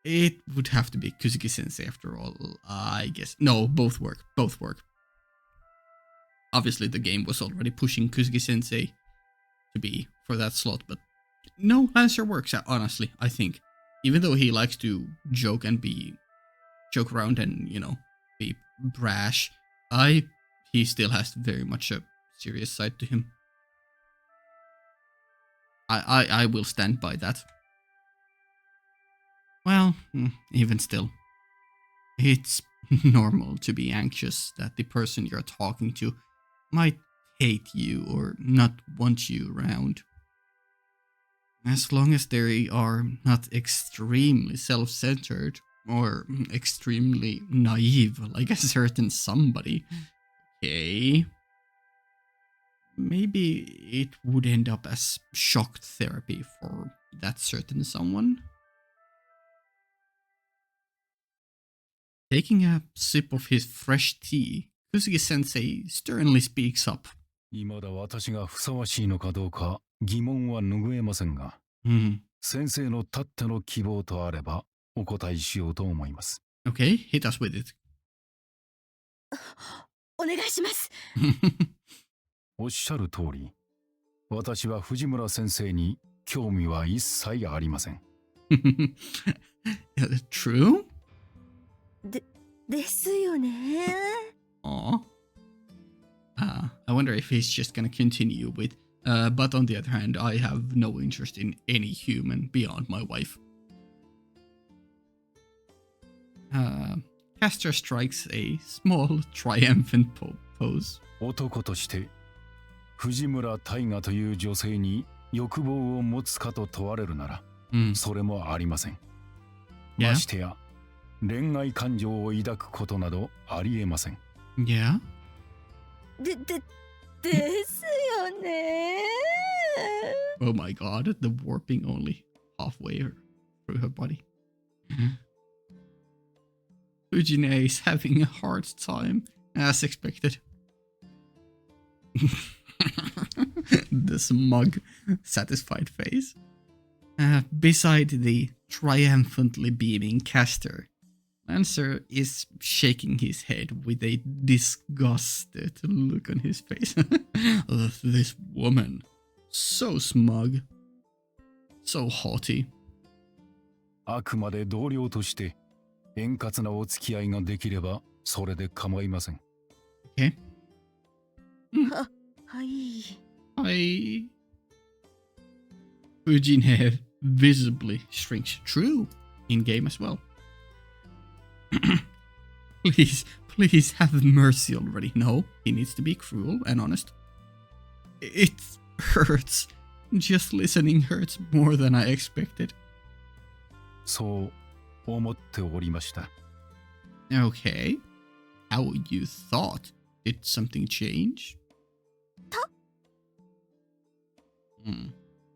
It would have to be Kuzuki-sensei after all, I guess. No, both work. Both work. Obviously, the game was already pushing Kuzuki-sensei to be for that slot, but no, Lancer works, honestly, I think. Even though he likes to joke around and, you know, be brash, he still has very much a serious side to him. I will stand by that. Well, even still, it's normal to be anxious that the person you're talking to might hate you or not want you around. As long as they are not extremely self-centered or extremely naive like a certain somebody, okay? Maybe it would end up as shock therapy for that certain someone. Taking a sip of his fresh tea, Kuzuki-sensei sternly speaks up. 未だ私がふさわしいのかどうか疑問は拭えませんが、先生のたっての希望とあればお答えしようと思います。Okay, hit us with it. お願いします。おっしゃる通り、私は藤村先生に興味は一切ありません。True? ですよね。Aw. I wonder if he's just gonna continue with, but on the other hand, I have no interest in any human beyond my wife. Castor strikes a small triumphant pose. 男として藤村大河という女性に欲望を持つかと問われるなら、それもありません。ましてや恋愛感情を抱くことなどありえません。Yeah? ですよね。Oh my god, the warping only halfway through her body. Fujine is having a hard time, as expected. The smug, satisfied face. Beside the triumphantly beaming caster, Lancer is shaking his head with a disgusted look on his face. This woman, so smug, so haughty. あくまで同僚として円滑なお付き合いができればそれで構いません。Okay. はい。Fujine visibly shrinks. True, in game as well. Please have mercy already. No, he needs to be cruel and honest. It hurts. Just listening hurts more than I expected. そう思っておりました。Okay. How you thought? Did something change?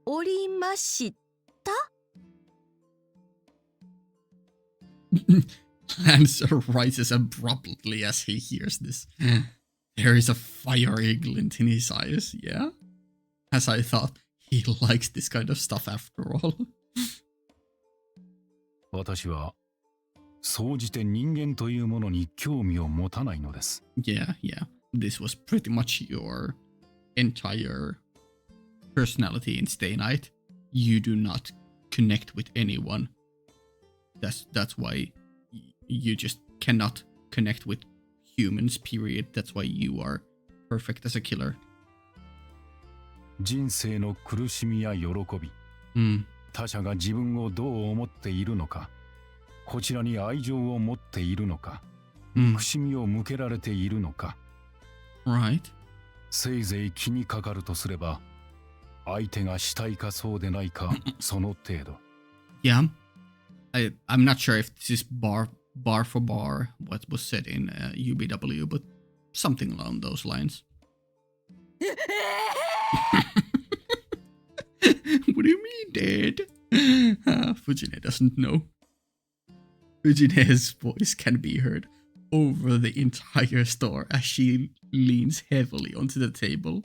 おりました。Lancer rises abruptly as he hears this. There is a fiery glint in his eyes, yeah? As I thought, he likes this kind of stuff after all. 私は総じて人間というものに興味を持たないのです。Yeah. This was pretty much your entire personality in Stay Night. You do not connect with anyone. That's why you just cannot connect with humans, period. That's why you are perfect as a killer. 人生の苦しみや喜び、他者が自分をどう思っているのか、こちらに愛情を持っているのか、憎しみを向けられているのか、Right. せいぜい気にかかるとすれば、相手がしたいかそうでないか、その程度。Yeah. I'm not sure if this is bar for bar what was said in UBW, but something along those lines. What do you mean, Dad? Fujine doesn't know. Fujine's voice can be heard over the entire store as she leans heavily onto the table.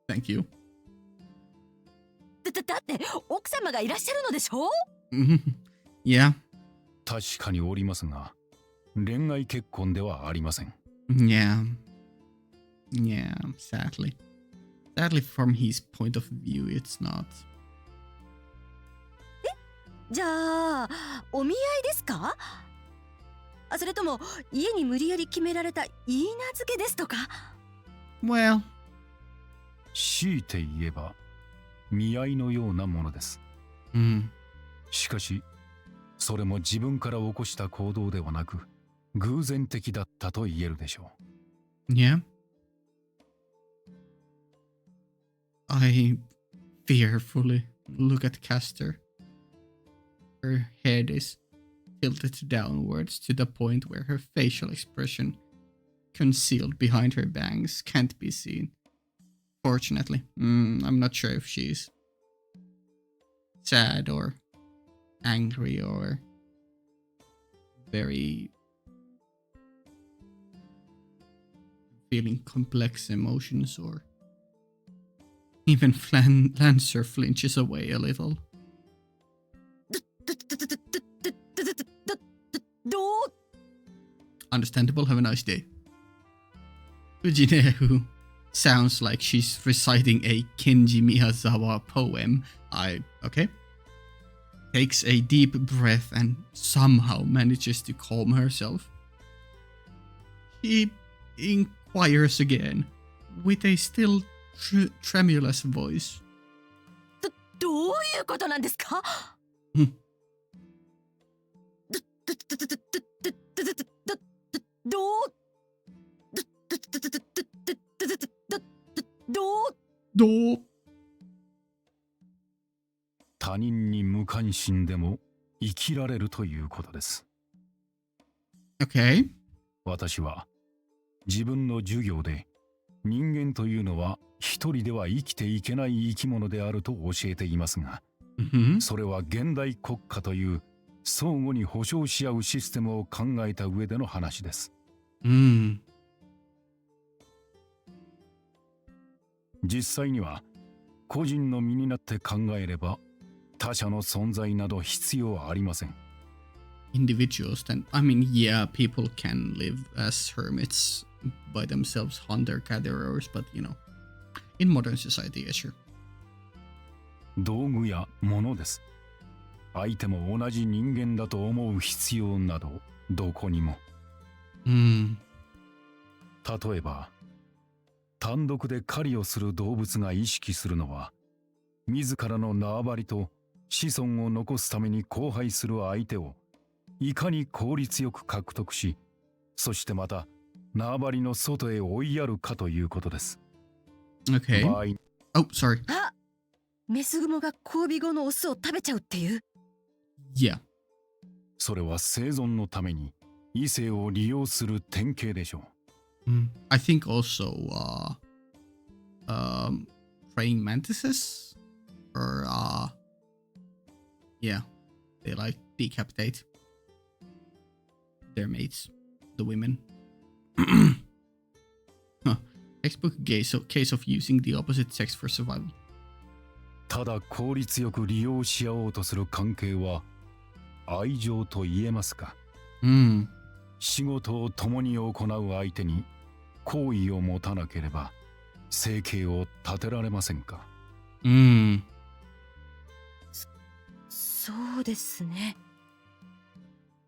Thank you. だって奥様がいらっしゃるのでしょ？ Yeah. 確かにおりますが、恋愛結婚ではありません。Yeah, sadly. Sadly, from his point of view, it's not. じゃあ、お見合いですか？それとも家に無理やり決められた言い名付けですとか？ Well. 強いて言えば、見合いのようなものです。しかし、それも自分から起こした行動ではなく、偶然的だったと言えるでしょう。Yeah. I fearfully look at Castor. Her head is tilted downwards to the point where her facial expression, concealed behind her bangs, can't be seen. Fortunately, I'm not sure if she's sad or angry or very feeling complex emotions, or even Lancer flinches away a little. Understandable, have a nice day. Fujine, who sounds like she's reciting a Kenji Miyazawa poem, okay, takes a deep breath and somehow manages to calm herself. She inquires again, with a still tremulous voice. どういうことなんですか？他人に無関心でも生きられるということです。Okay. 私は自分の授業で人間というのは一人では生きていけない生き物であると教えていますが、それは現代国家という相互に保障し合うシステムを考えた上での話です。実際には個人の身になって考えれば他者の存在など必要ありません。Individuals, then I mean, yeah, people can live as hermits by themselves, hunter-gatherers, but you know, in modern society, yeah, sure. 道具や物です。相手も同じ人間だと思う必要などどこにも。例えば単独で狩りをする動物が意識するのは、自らの縄張りと子孫を残すために交配する相手をいかに効率よく獲得し、そしてまた縄張りの外へ追いやるかということです。Okay. Oh, sorry. あ、メスグモが交尾後のオスを食べちゃうっていう。Yeah. それは生存のために異性を利用する典型でしょう。I think also praying mantises, or yeah, they like decapitate their mates, the women. Textbook case of using the opposite sex for survival. ただ効率よく利用し合おうとする関係は愛情と言えますか。仕事を共に行う相手に好意を持たなければ生計を立てられませんか。そうですね。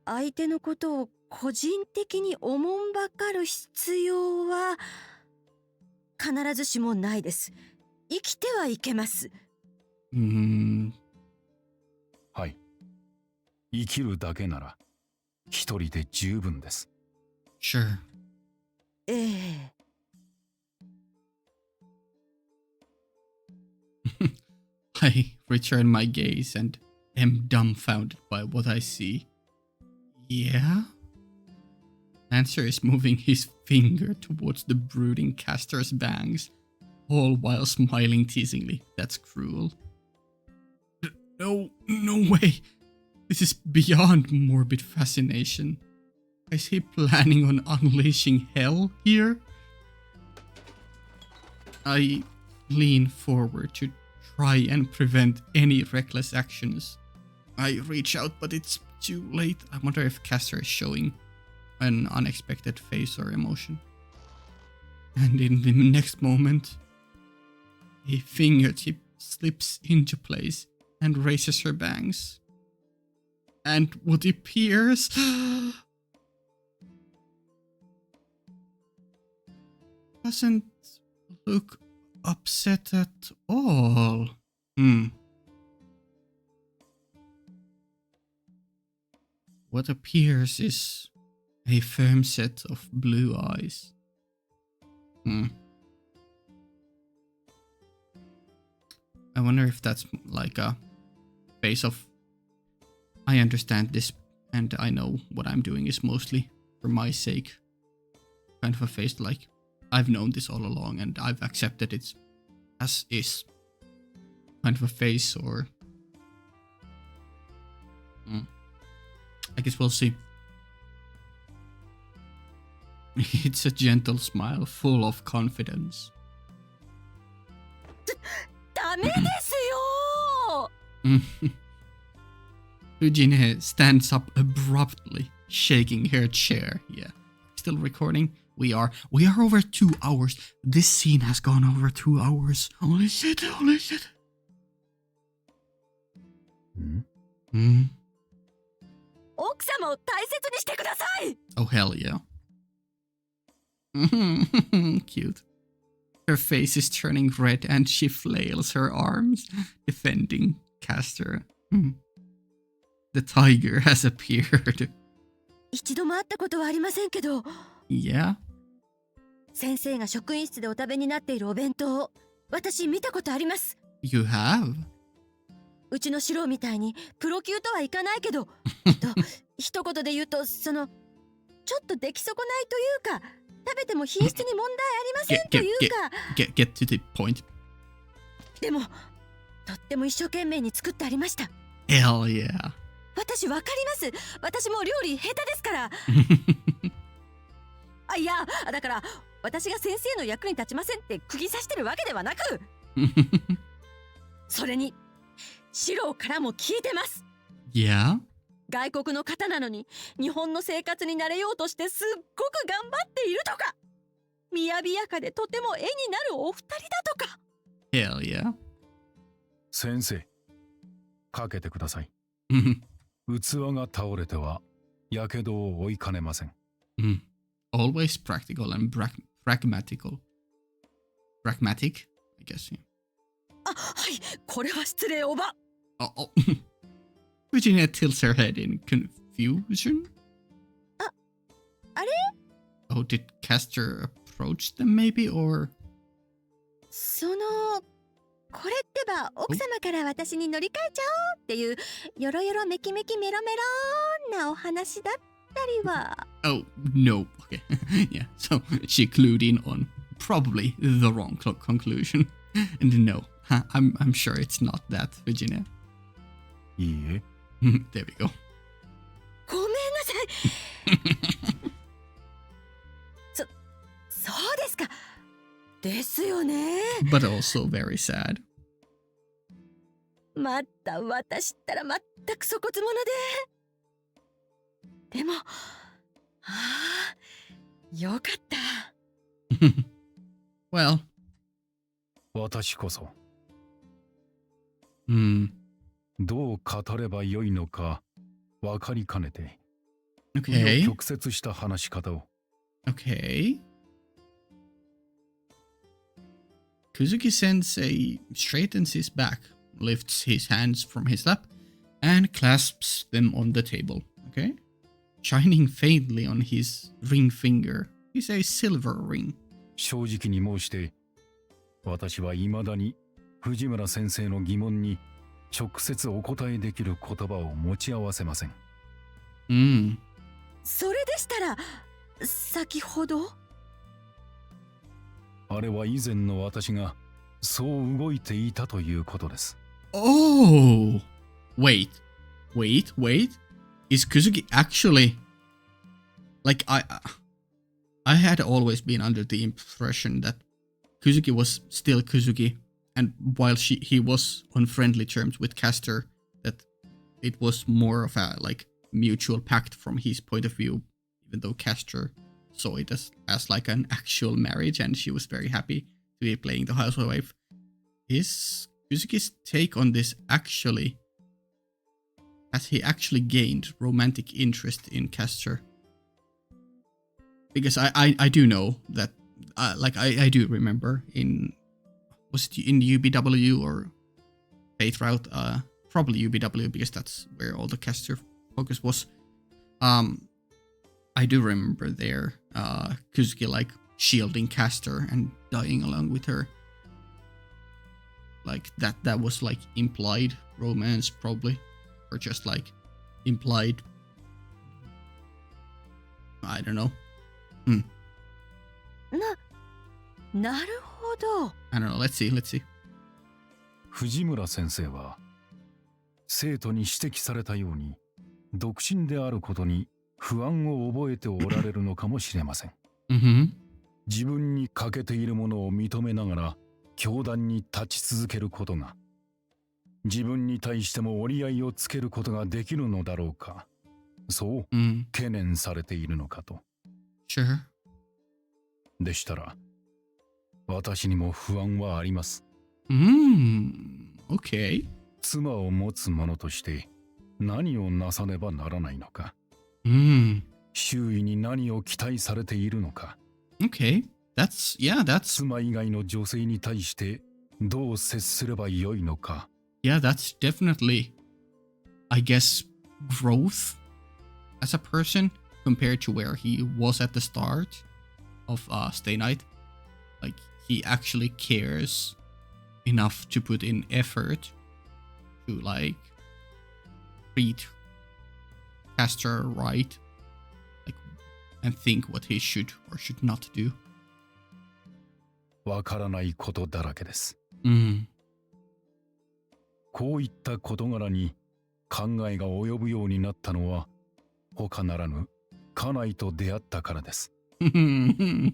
相手のことを個人的におもんばかる必要は必ずしもないです。生きてはいけます。はい。生きるだけなら一人で十分です。Sure. ええ。I return my gaze and am dumbfounded by what I see. Yeah? Answer is moving his finger towards the brooding caster's bangs, all while smiling teasingly. That's cruel. No way. This is beyond morbid fascination. Is he planning on unleashing hell here? I lean forward to try and prevent any reckless actions. I reach out, but it's too late. I wonder if Caster is showing an unexpected face or emotion. And in the next moment, a fingertip slips into place and raises her bangs. And what appears doesn't look upset at all. What appears is a firm set of blue eyes. I wonder if that's like a face of, I understand this and I know what I'm doing is mostly for my sake. Kind of a face like, I've known this all along and I've accepted it as is. Kind of a face, or I guess we'll see. It's a gentle smile full of confidence. ダメですよ Fujine stands up abruptly, shaking her chair. Yeah. Still recording? We are over 2 hours. This scene has gone over 2 hours. Holy shit. 奥様を大切にしてください Oh, hell yeah. Cute. Her face is turning red and she flails her arms, defending Caster. The tiger has appeared. 一度も会ったことはありませんけど Yeah? 先生が職員室でお食べになっているお弁当を私見たことあります You have? うちの素人みたいにプロ級とはいかないけど一言で言うとちょっと出来損ないというか食べても品質に問題ありませんというか。Get to the point. でもとっても一生懸命に作ってありました。 Hell yeah. 私わかります。私も料理下手ですから。あ、いや、だから私が先生の役に立ちませんって釘刺してるわけではなくそれに素人からも聞いてます。 Yeah? 外国の方なのに日本の生活に慣れようとしてすっごく頑張っているとか、雅やかでとても絵になるお二人だとか。 Hell yeah. 先生、かけてください。器が倒れてはやけどを負いかねません。Always practical and pragmatical. Pragmatic, I guess. Yeah. あ、はい、これは失礼おば。Oh. Virginia tilts her head in confusion. あれ? Oh, did Castor approach them maybe, or? そのこれってば奥様から私に乗り換えちゃおうっていうよろよろメキメキメロメロなお話だったりは。 Oh, no. Okay. Yeah, so she clued in on probably the wrong conclusion. And no, I'm sure it's not that, Virginia. いいえ。There we go. ごめんなさい。そうですか。ですよね。 But also very sad. また私ったら全く粗骨者で。でも、よかった。Well. 私こそ。どう語ればよいのか分かりかねて。Okay. 曲折した話し方を。Okay. Kuzuki Sensei straightens his back, lifts his hands from his lap, and clasps them on the table. Okay? Shining faintly on his ring finger is a silver ring. 正直に申して、私は未だに藤村先生の疑問に直接お答えできる言葉を持ち合わせません。それでしたら、先ほどあれは以前の私がそう動いていたということです。Oh! Wait. Is Kuzuki actually... Like, I had always been under the impression that Kuzuki was still Kuzuki, and while he was on friendly terms with Castor, that it was more of a, like, mutual pact from his point of view, even though Castor saw it as like an actual marriage, and she was very happy to be playing the housewife. Is Kuzuki's take on this actually... Has he actually gained romantic interest in Castor? Because I do know that, like, I do remember in... Was it in UBW or Faith Route? Probably UBW, because that's where all the Castor focus was. I do remember there, Kuzuki, like, shielding Castor and dying along with her. Like, that was, like, implied romance, probably. Or just, like, implied... I don't know. なるほど。 I don't know, let's see. 藤村先生は、生徒に指摘されたように、独身であることに不安を覚えておられるのかもしれません。自分に欠けているものを認めながら、教壇に立ち続けることが、自分に対しても折り合いをつけることができるのだろうか、そう懸念されているのかと。Sure. でしたら、私にも不安はあります。Okay. 妻を持つ者として何をなさねばならないのか。周囲に何を期待されているのか。Okay. That's... 妻以外の女性に対してどう接すればよいのか。Yeah, that's definitely, I guess, growth as a person compared to where he was at the start of Stay Night. Like, he actually cares enough to put in effort to, like, treat Castor right. Like, and think what he should or should not do. わからないことだらけです。Mm. こういった事柄に考えが及ぶようになったのは他ならぬ家内と出会ったからです。Hell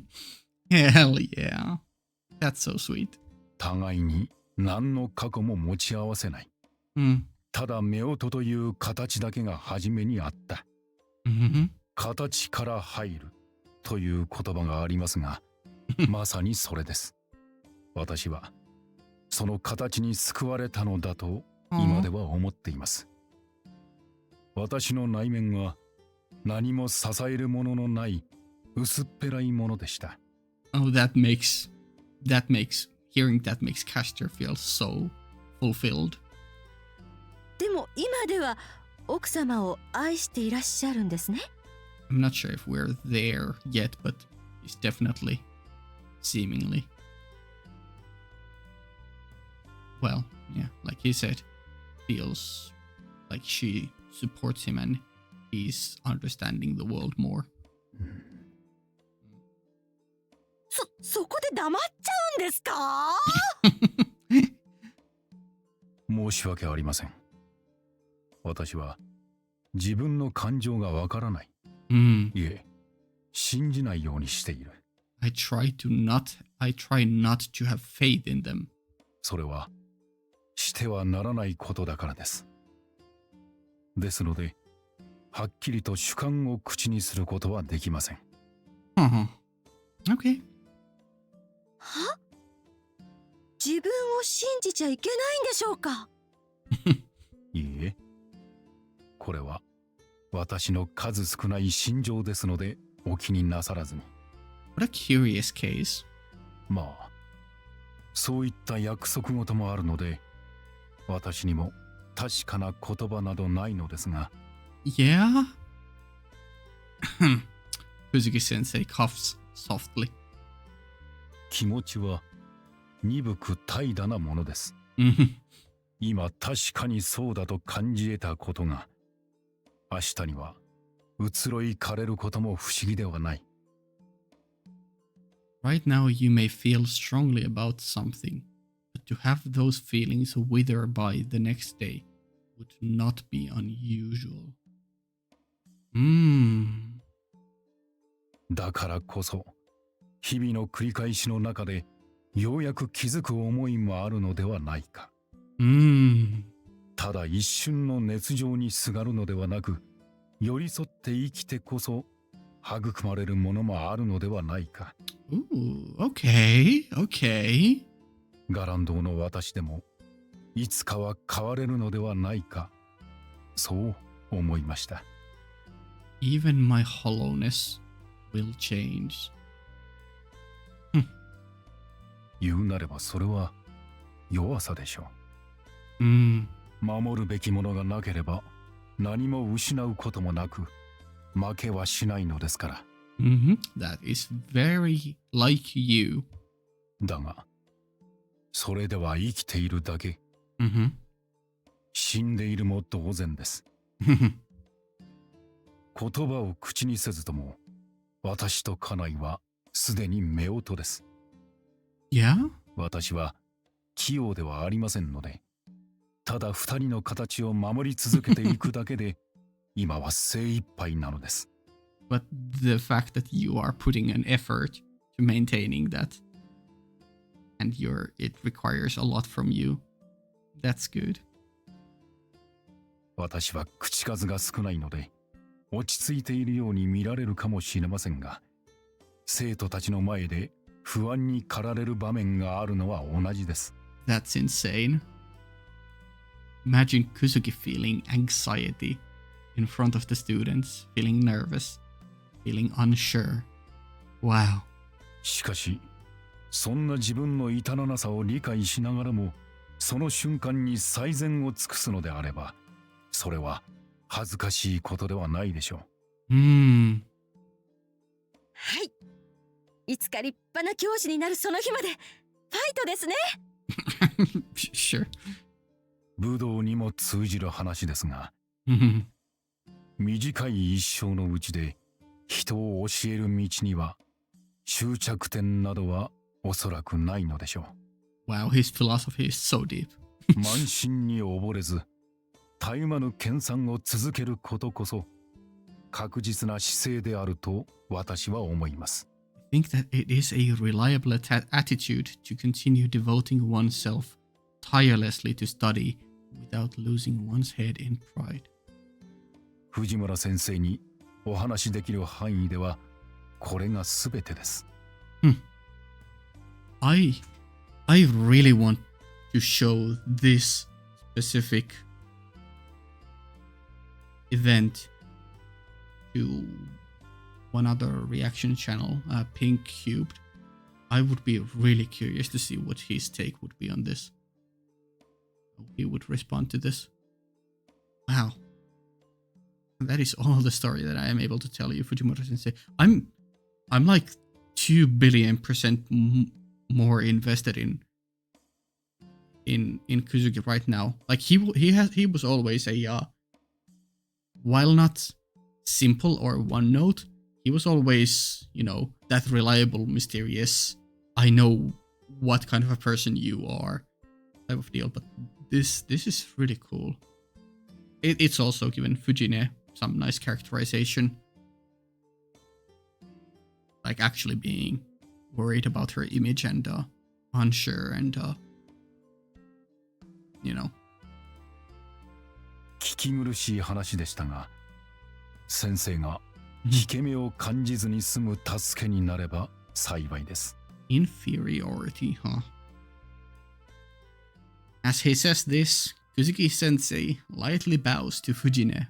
yeah. That's so sweet. 互いに何の過去も持ち合わせない。Mm. ただ夫婦という形だけが初めにあった。Mm-hmm. 形から入るという言葉がありますが、まさにそれです。私はその形に救われたのだと今では思っています。私の内面は何も支えるもののない薄っぺらいものでした。Oh, hearing that makes Castor feel so fulfilled. でも今では奥様を愛していらっしゃるんですね。I'm not sure if we're there yet, but he's definitely, seemingly. Well, yeah, like he said, feels like she supports him and he's understanding the world more. そこで黙っちゃうんですか？申し訳ありません。私は自分の感情がわからない。Mm. いえ、信じないようにしている。I try not to have faith in them. それはしてはならないことだからです。ですので、はっきりと主観を口にすることはできません。Uh-huh. Okay. は？自分を信じちゃいけないんでしょうか？いいえ、これは私の数少ない心情ですのでお気になさらずに。What a curious case. まあ、そういった約束事もあるので、私にも確かな言葉などないのですが。Yeah? Kuzuki-sensei coughs softly. 気持ちは鈍く怠惰なものです。今確かにそうだと感じ得たことが、明日には移ろいかれることも不思議ではない。Right now you may feel strongly about something, but to have those feelings wither by the next day would not be unusual. だからこそ、日々の繰り返しの中でようやく気づく思いもあるのではないか。ただ一瞬の熱情にすがるのではなく、寄り添って生きてこそ育まれるものもあるのではないか。Ooh, okay. ガランドの私でもいつかは変われるのではないか、そう思いました。Even my hollowness will change. 言うなればそれは弱さでしょう。守るべきものがなければ何も失うこともなく、負けはしないのですから。That is very like you. だが、それでは生きているだけ。死んでいるも同然です。言葉を口にせずとも、私と家内はすでに夫婦です。Yeah? 私は器用ではありませんので、ただ二人の形を守り続けていくだけで、今は精一杯なのです。But the fact that you are putting an effort to maintaining that, and it requires a lot from you, that's good. 私は口数が少ないので、落ち着いているように見られるかもしれませんが、生徒たちの前で不安に駆られる場面があるのは同じです。That's insane. Imagine Kuzuki feeling anxiety in front of the students, feeling nervous, feeling unsure. Wow. しかし、そんな自分の至らなさを理解しながらも、その瞬間に最善を尽くすのであれば、それは恥ずかしいことではないでしょう。はい。いつか立派な教師になるその日まで、ファイトですね。Sure. 武道にも通じる話ですが、短い一生のうちで人を教える道には終着点などはおそらくないのでしょう。Wow, his philosophy is so deep. 慢心に溺れず、絶え間ぬ研鑽を続けることこそ確実な姿勢であると私は思います。I think that it is a reliable attitude to continue devoting oneself tirelessly to study without losing one's head in pride. 藤村先生にお話しできる範囲ではこれが全てです。I really want to show this specific event to one other reaction channel, Pink Cubed. I would be really curious to see what his take would be on this. How he would respond to this. Wow. That is all the story that I am able to tell you, Fujimura Sensei. I'm like 2 billion% more invested in Kuzuki right now. Like he was always a while not simple or one note, he was always, you know, that reliable, mysterious, I know what kind of a person you are type of deal. But this is really cool. It's also given Fujine some nice characterization, like actually being worried about her image and unsure and you know. 聞き苦しい話でしたが、先生が引け目を感じずに済む助けになれば幸いです。Inferiority, huh? As he says this, Kuzuki-sensei lightly bows to Fujine.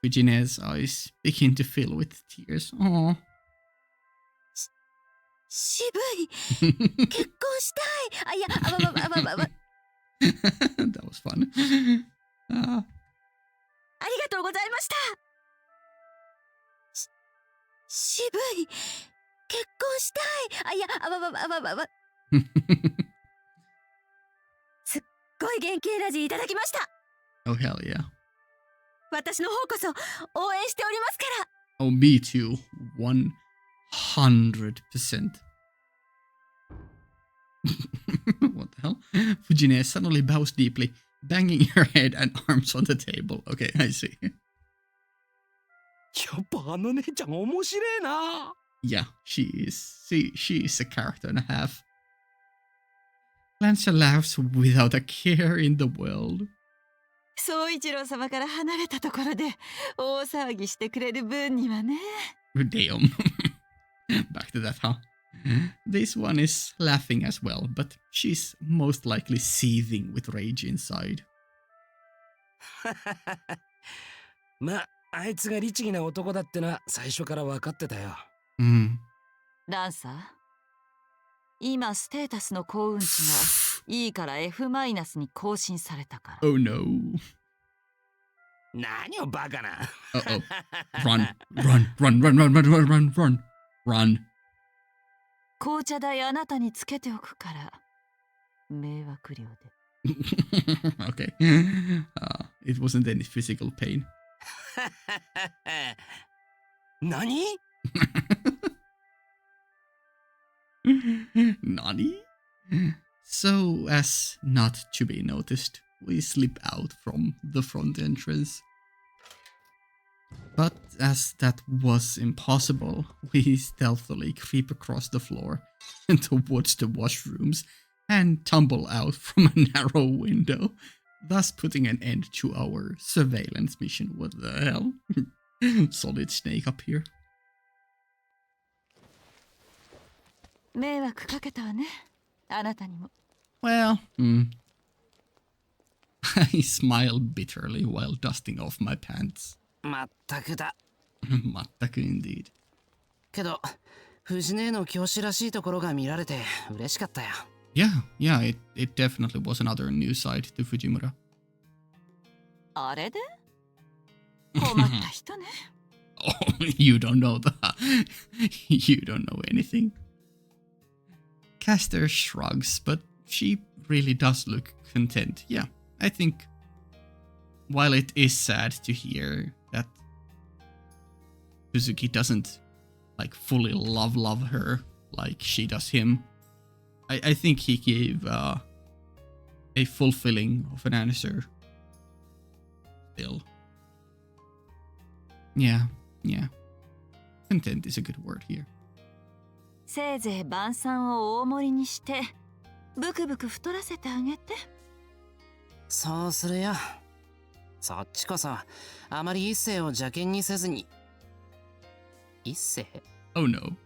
Fujine's eyes begin to fill with tears. Aww. 渋い。結婚したい。あ、いや、That was fun. ありがとうございました。渋い。結婚したい。あ、いや、すっごい元気エナジーいただきました。Oh, hell yeah. 私の方こそ応援しておりますから。Oh, me too. 100%. What the hell? Fujine suddenly bows deeply, banging her head and arms on the table. Okay, I see. やっぱあの姉ちゃん面白いな。Yeah, she is a character and a half. Lancia laughs without a care in the world. 総一郎様から離れたところで大騒ぎしてくれる分にはね。Damn. Back to that, huh? This one is laughing as well, but she's most likely seething with rage inside. まあ、あいつが律儀な男だってのは最初から分かってたよ。ランサー、今ステータスの幸運値が E から F マイナスに更新されたから。Oh no. 何をバカな。Uh-oh. Run. 紅茶代あなたにつけておくから迷惑料で。Okay. It wasn't any physical pain. 何Nani? So as not to be noticed, we slip out from the front entrance. But as that was impossible, we stealthily creep across the floor and towards the washrooms and tumble out from a narrow window, thus putting an end to our surveillance mission. What the hell? Solid snake up here. 迷惑かけたわね、あなたにも。Well, I smile bitterly while dusting off my pants. まったくだ。まったく indeed. けど、藤姉の教師らしいところが見られて嬉しかったよ。Yeah, it definitely was another new side to Fujimura. あれで困った人ね。Oh, you don't know that. You don't know anything. Caster shrugs, but she really does look content. Yeah, I think while it is sad to hear that Kuzuki doesn't like fully love her like she does him. I think he gave a fulfilling of an answer. Still. Yeah. Content is a good word here. せいぜい晩餐を大盛りにしてブクブク太らせてあげて。そうするよ。そっちこそあまり一世を邪険にせずに。一世 Oh no.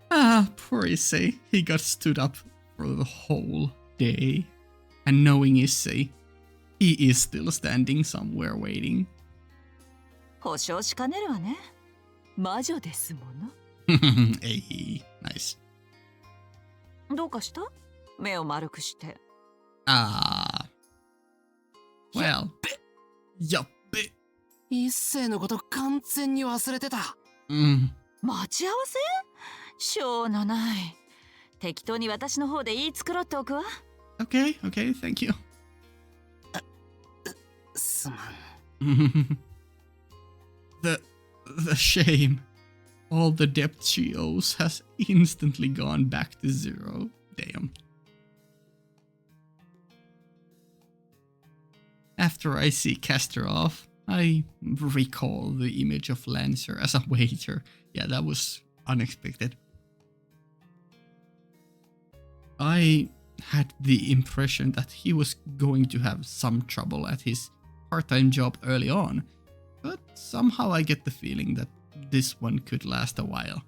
Ah, poor Issei. He got stood up for the whole day. And knowing Issei, he is still standing somewhere waiting. 保証しかねるわね。魔女ですもの。Hey, nice. どうかした？目を丸くして。Ah. Well. やっべ。一世のこと完全に忘れてた。待ち合わせ？しょうのない。適当に私の方で言い繕っておくわ。Okay, thank you. すまん。The shame. All the debt she owes has instantly gone back to zero. Damn. After I see Castor off, I recall the image of Lancer as a waiter. Yeah, that was unexpected. I had the impression that he was going to have some trouble at his part-time job early on, but somehow I get the feeling that this one could last a while.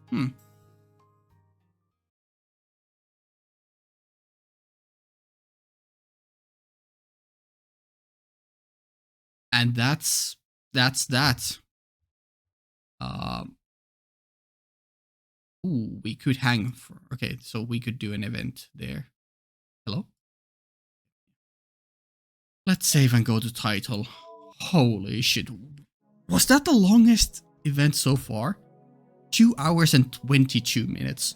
And that's that. Ooh, we could hang for... Okay, so we could do an event there. Hello? Let's save and go to title. Holy shit. Was that the longest event so far? 2 hours and 22 minutes.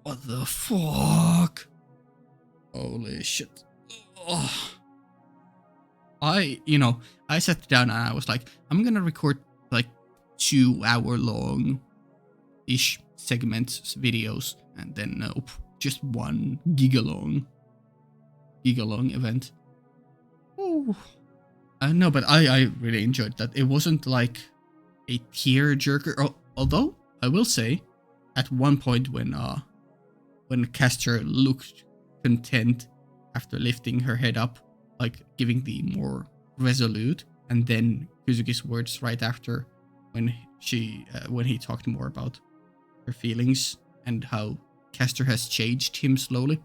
What the fuck? Holy shit. Ugh. I sat down and I was like, I'm gonna record like 2 hour long-ish segments, videos, and then nope, just 1 giga long event. Oh, no, but I really enjoyed that. It wasn't like a tear-jerker, although I will say, at one point when Castor looked content after lifting her head up, like giving the more resolute, and then Kuzuki's words right after when he talked more about her feelings and how Castor has changed him slowly.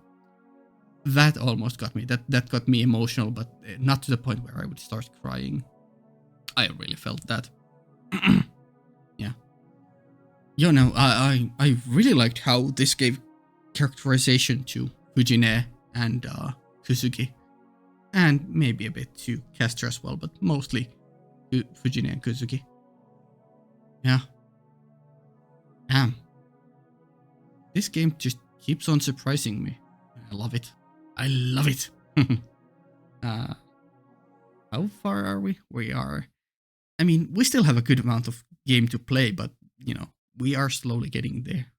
That almost got me. That got me emotional, but not to the point where I would start crying. I really felt that. Yeah. I really liked how this gave characterization to Fujine and Kuzuki. And maybe a bit to Castor as well, but mostly Fujine and Kuzuki. Yeah. Damn. This game just keeps on surprising me. I love it. I love it. How far are we? We are... I mean, we still have a good amount of game to play, but, we are slowly getting there.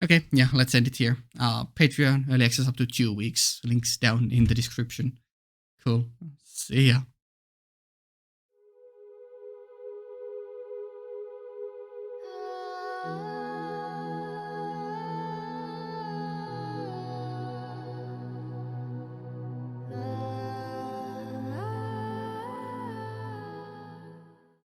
Okay, yeah, let's end it here. Patreon, early access up to 2 weeks. Links down in the description. Cool. See ya.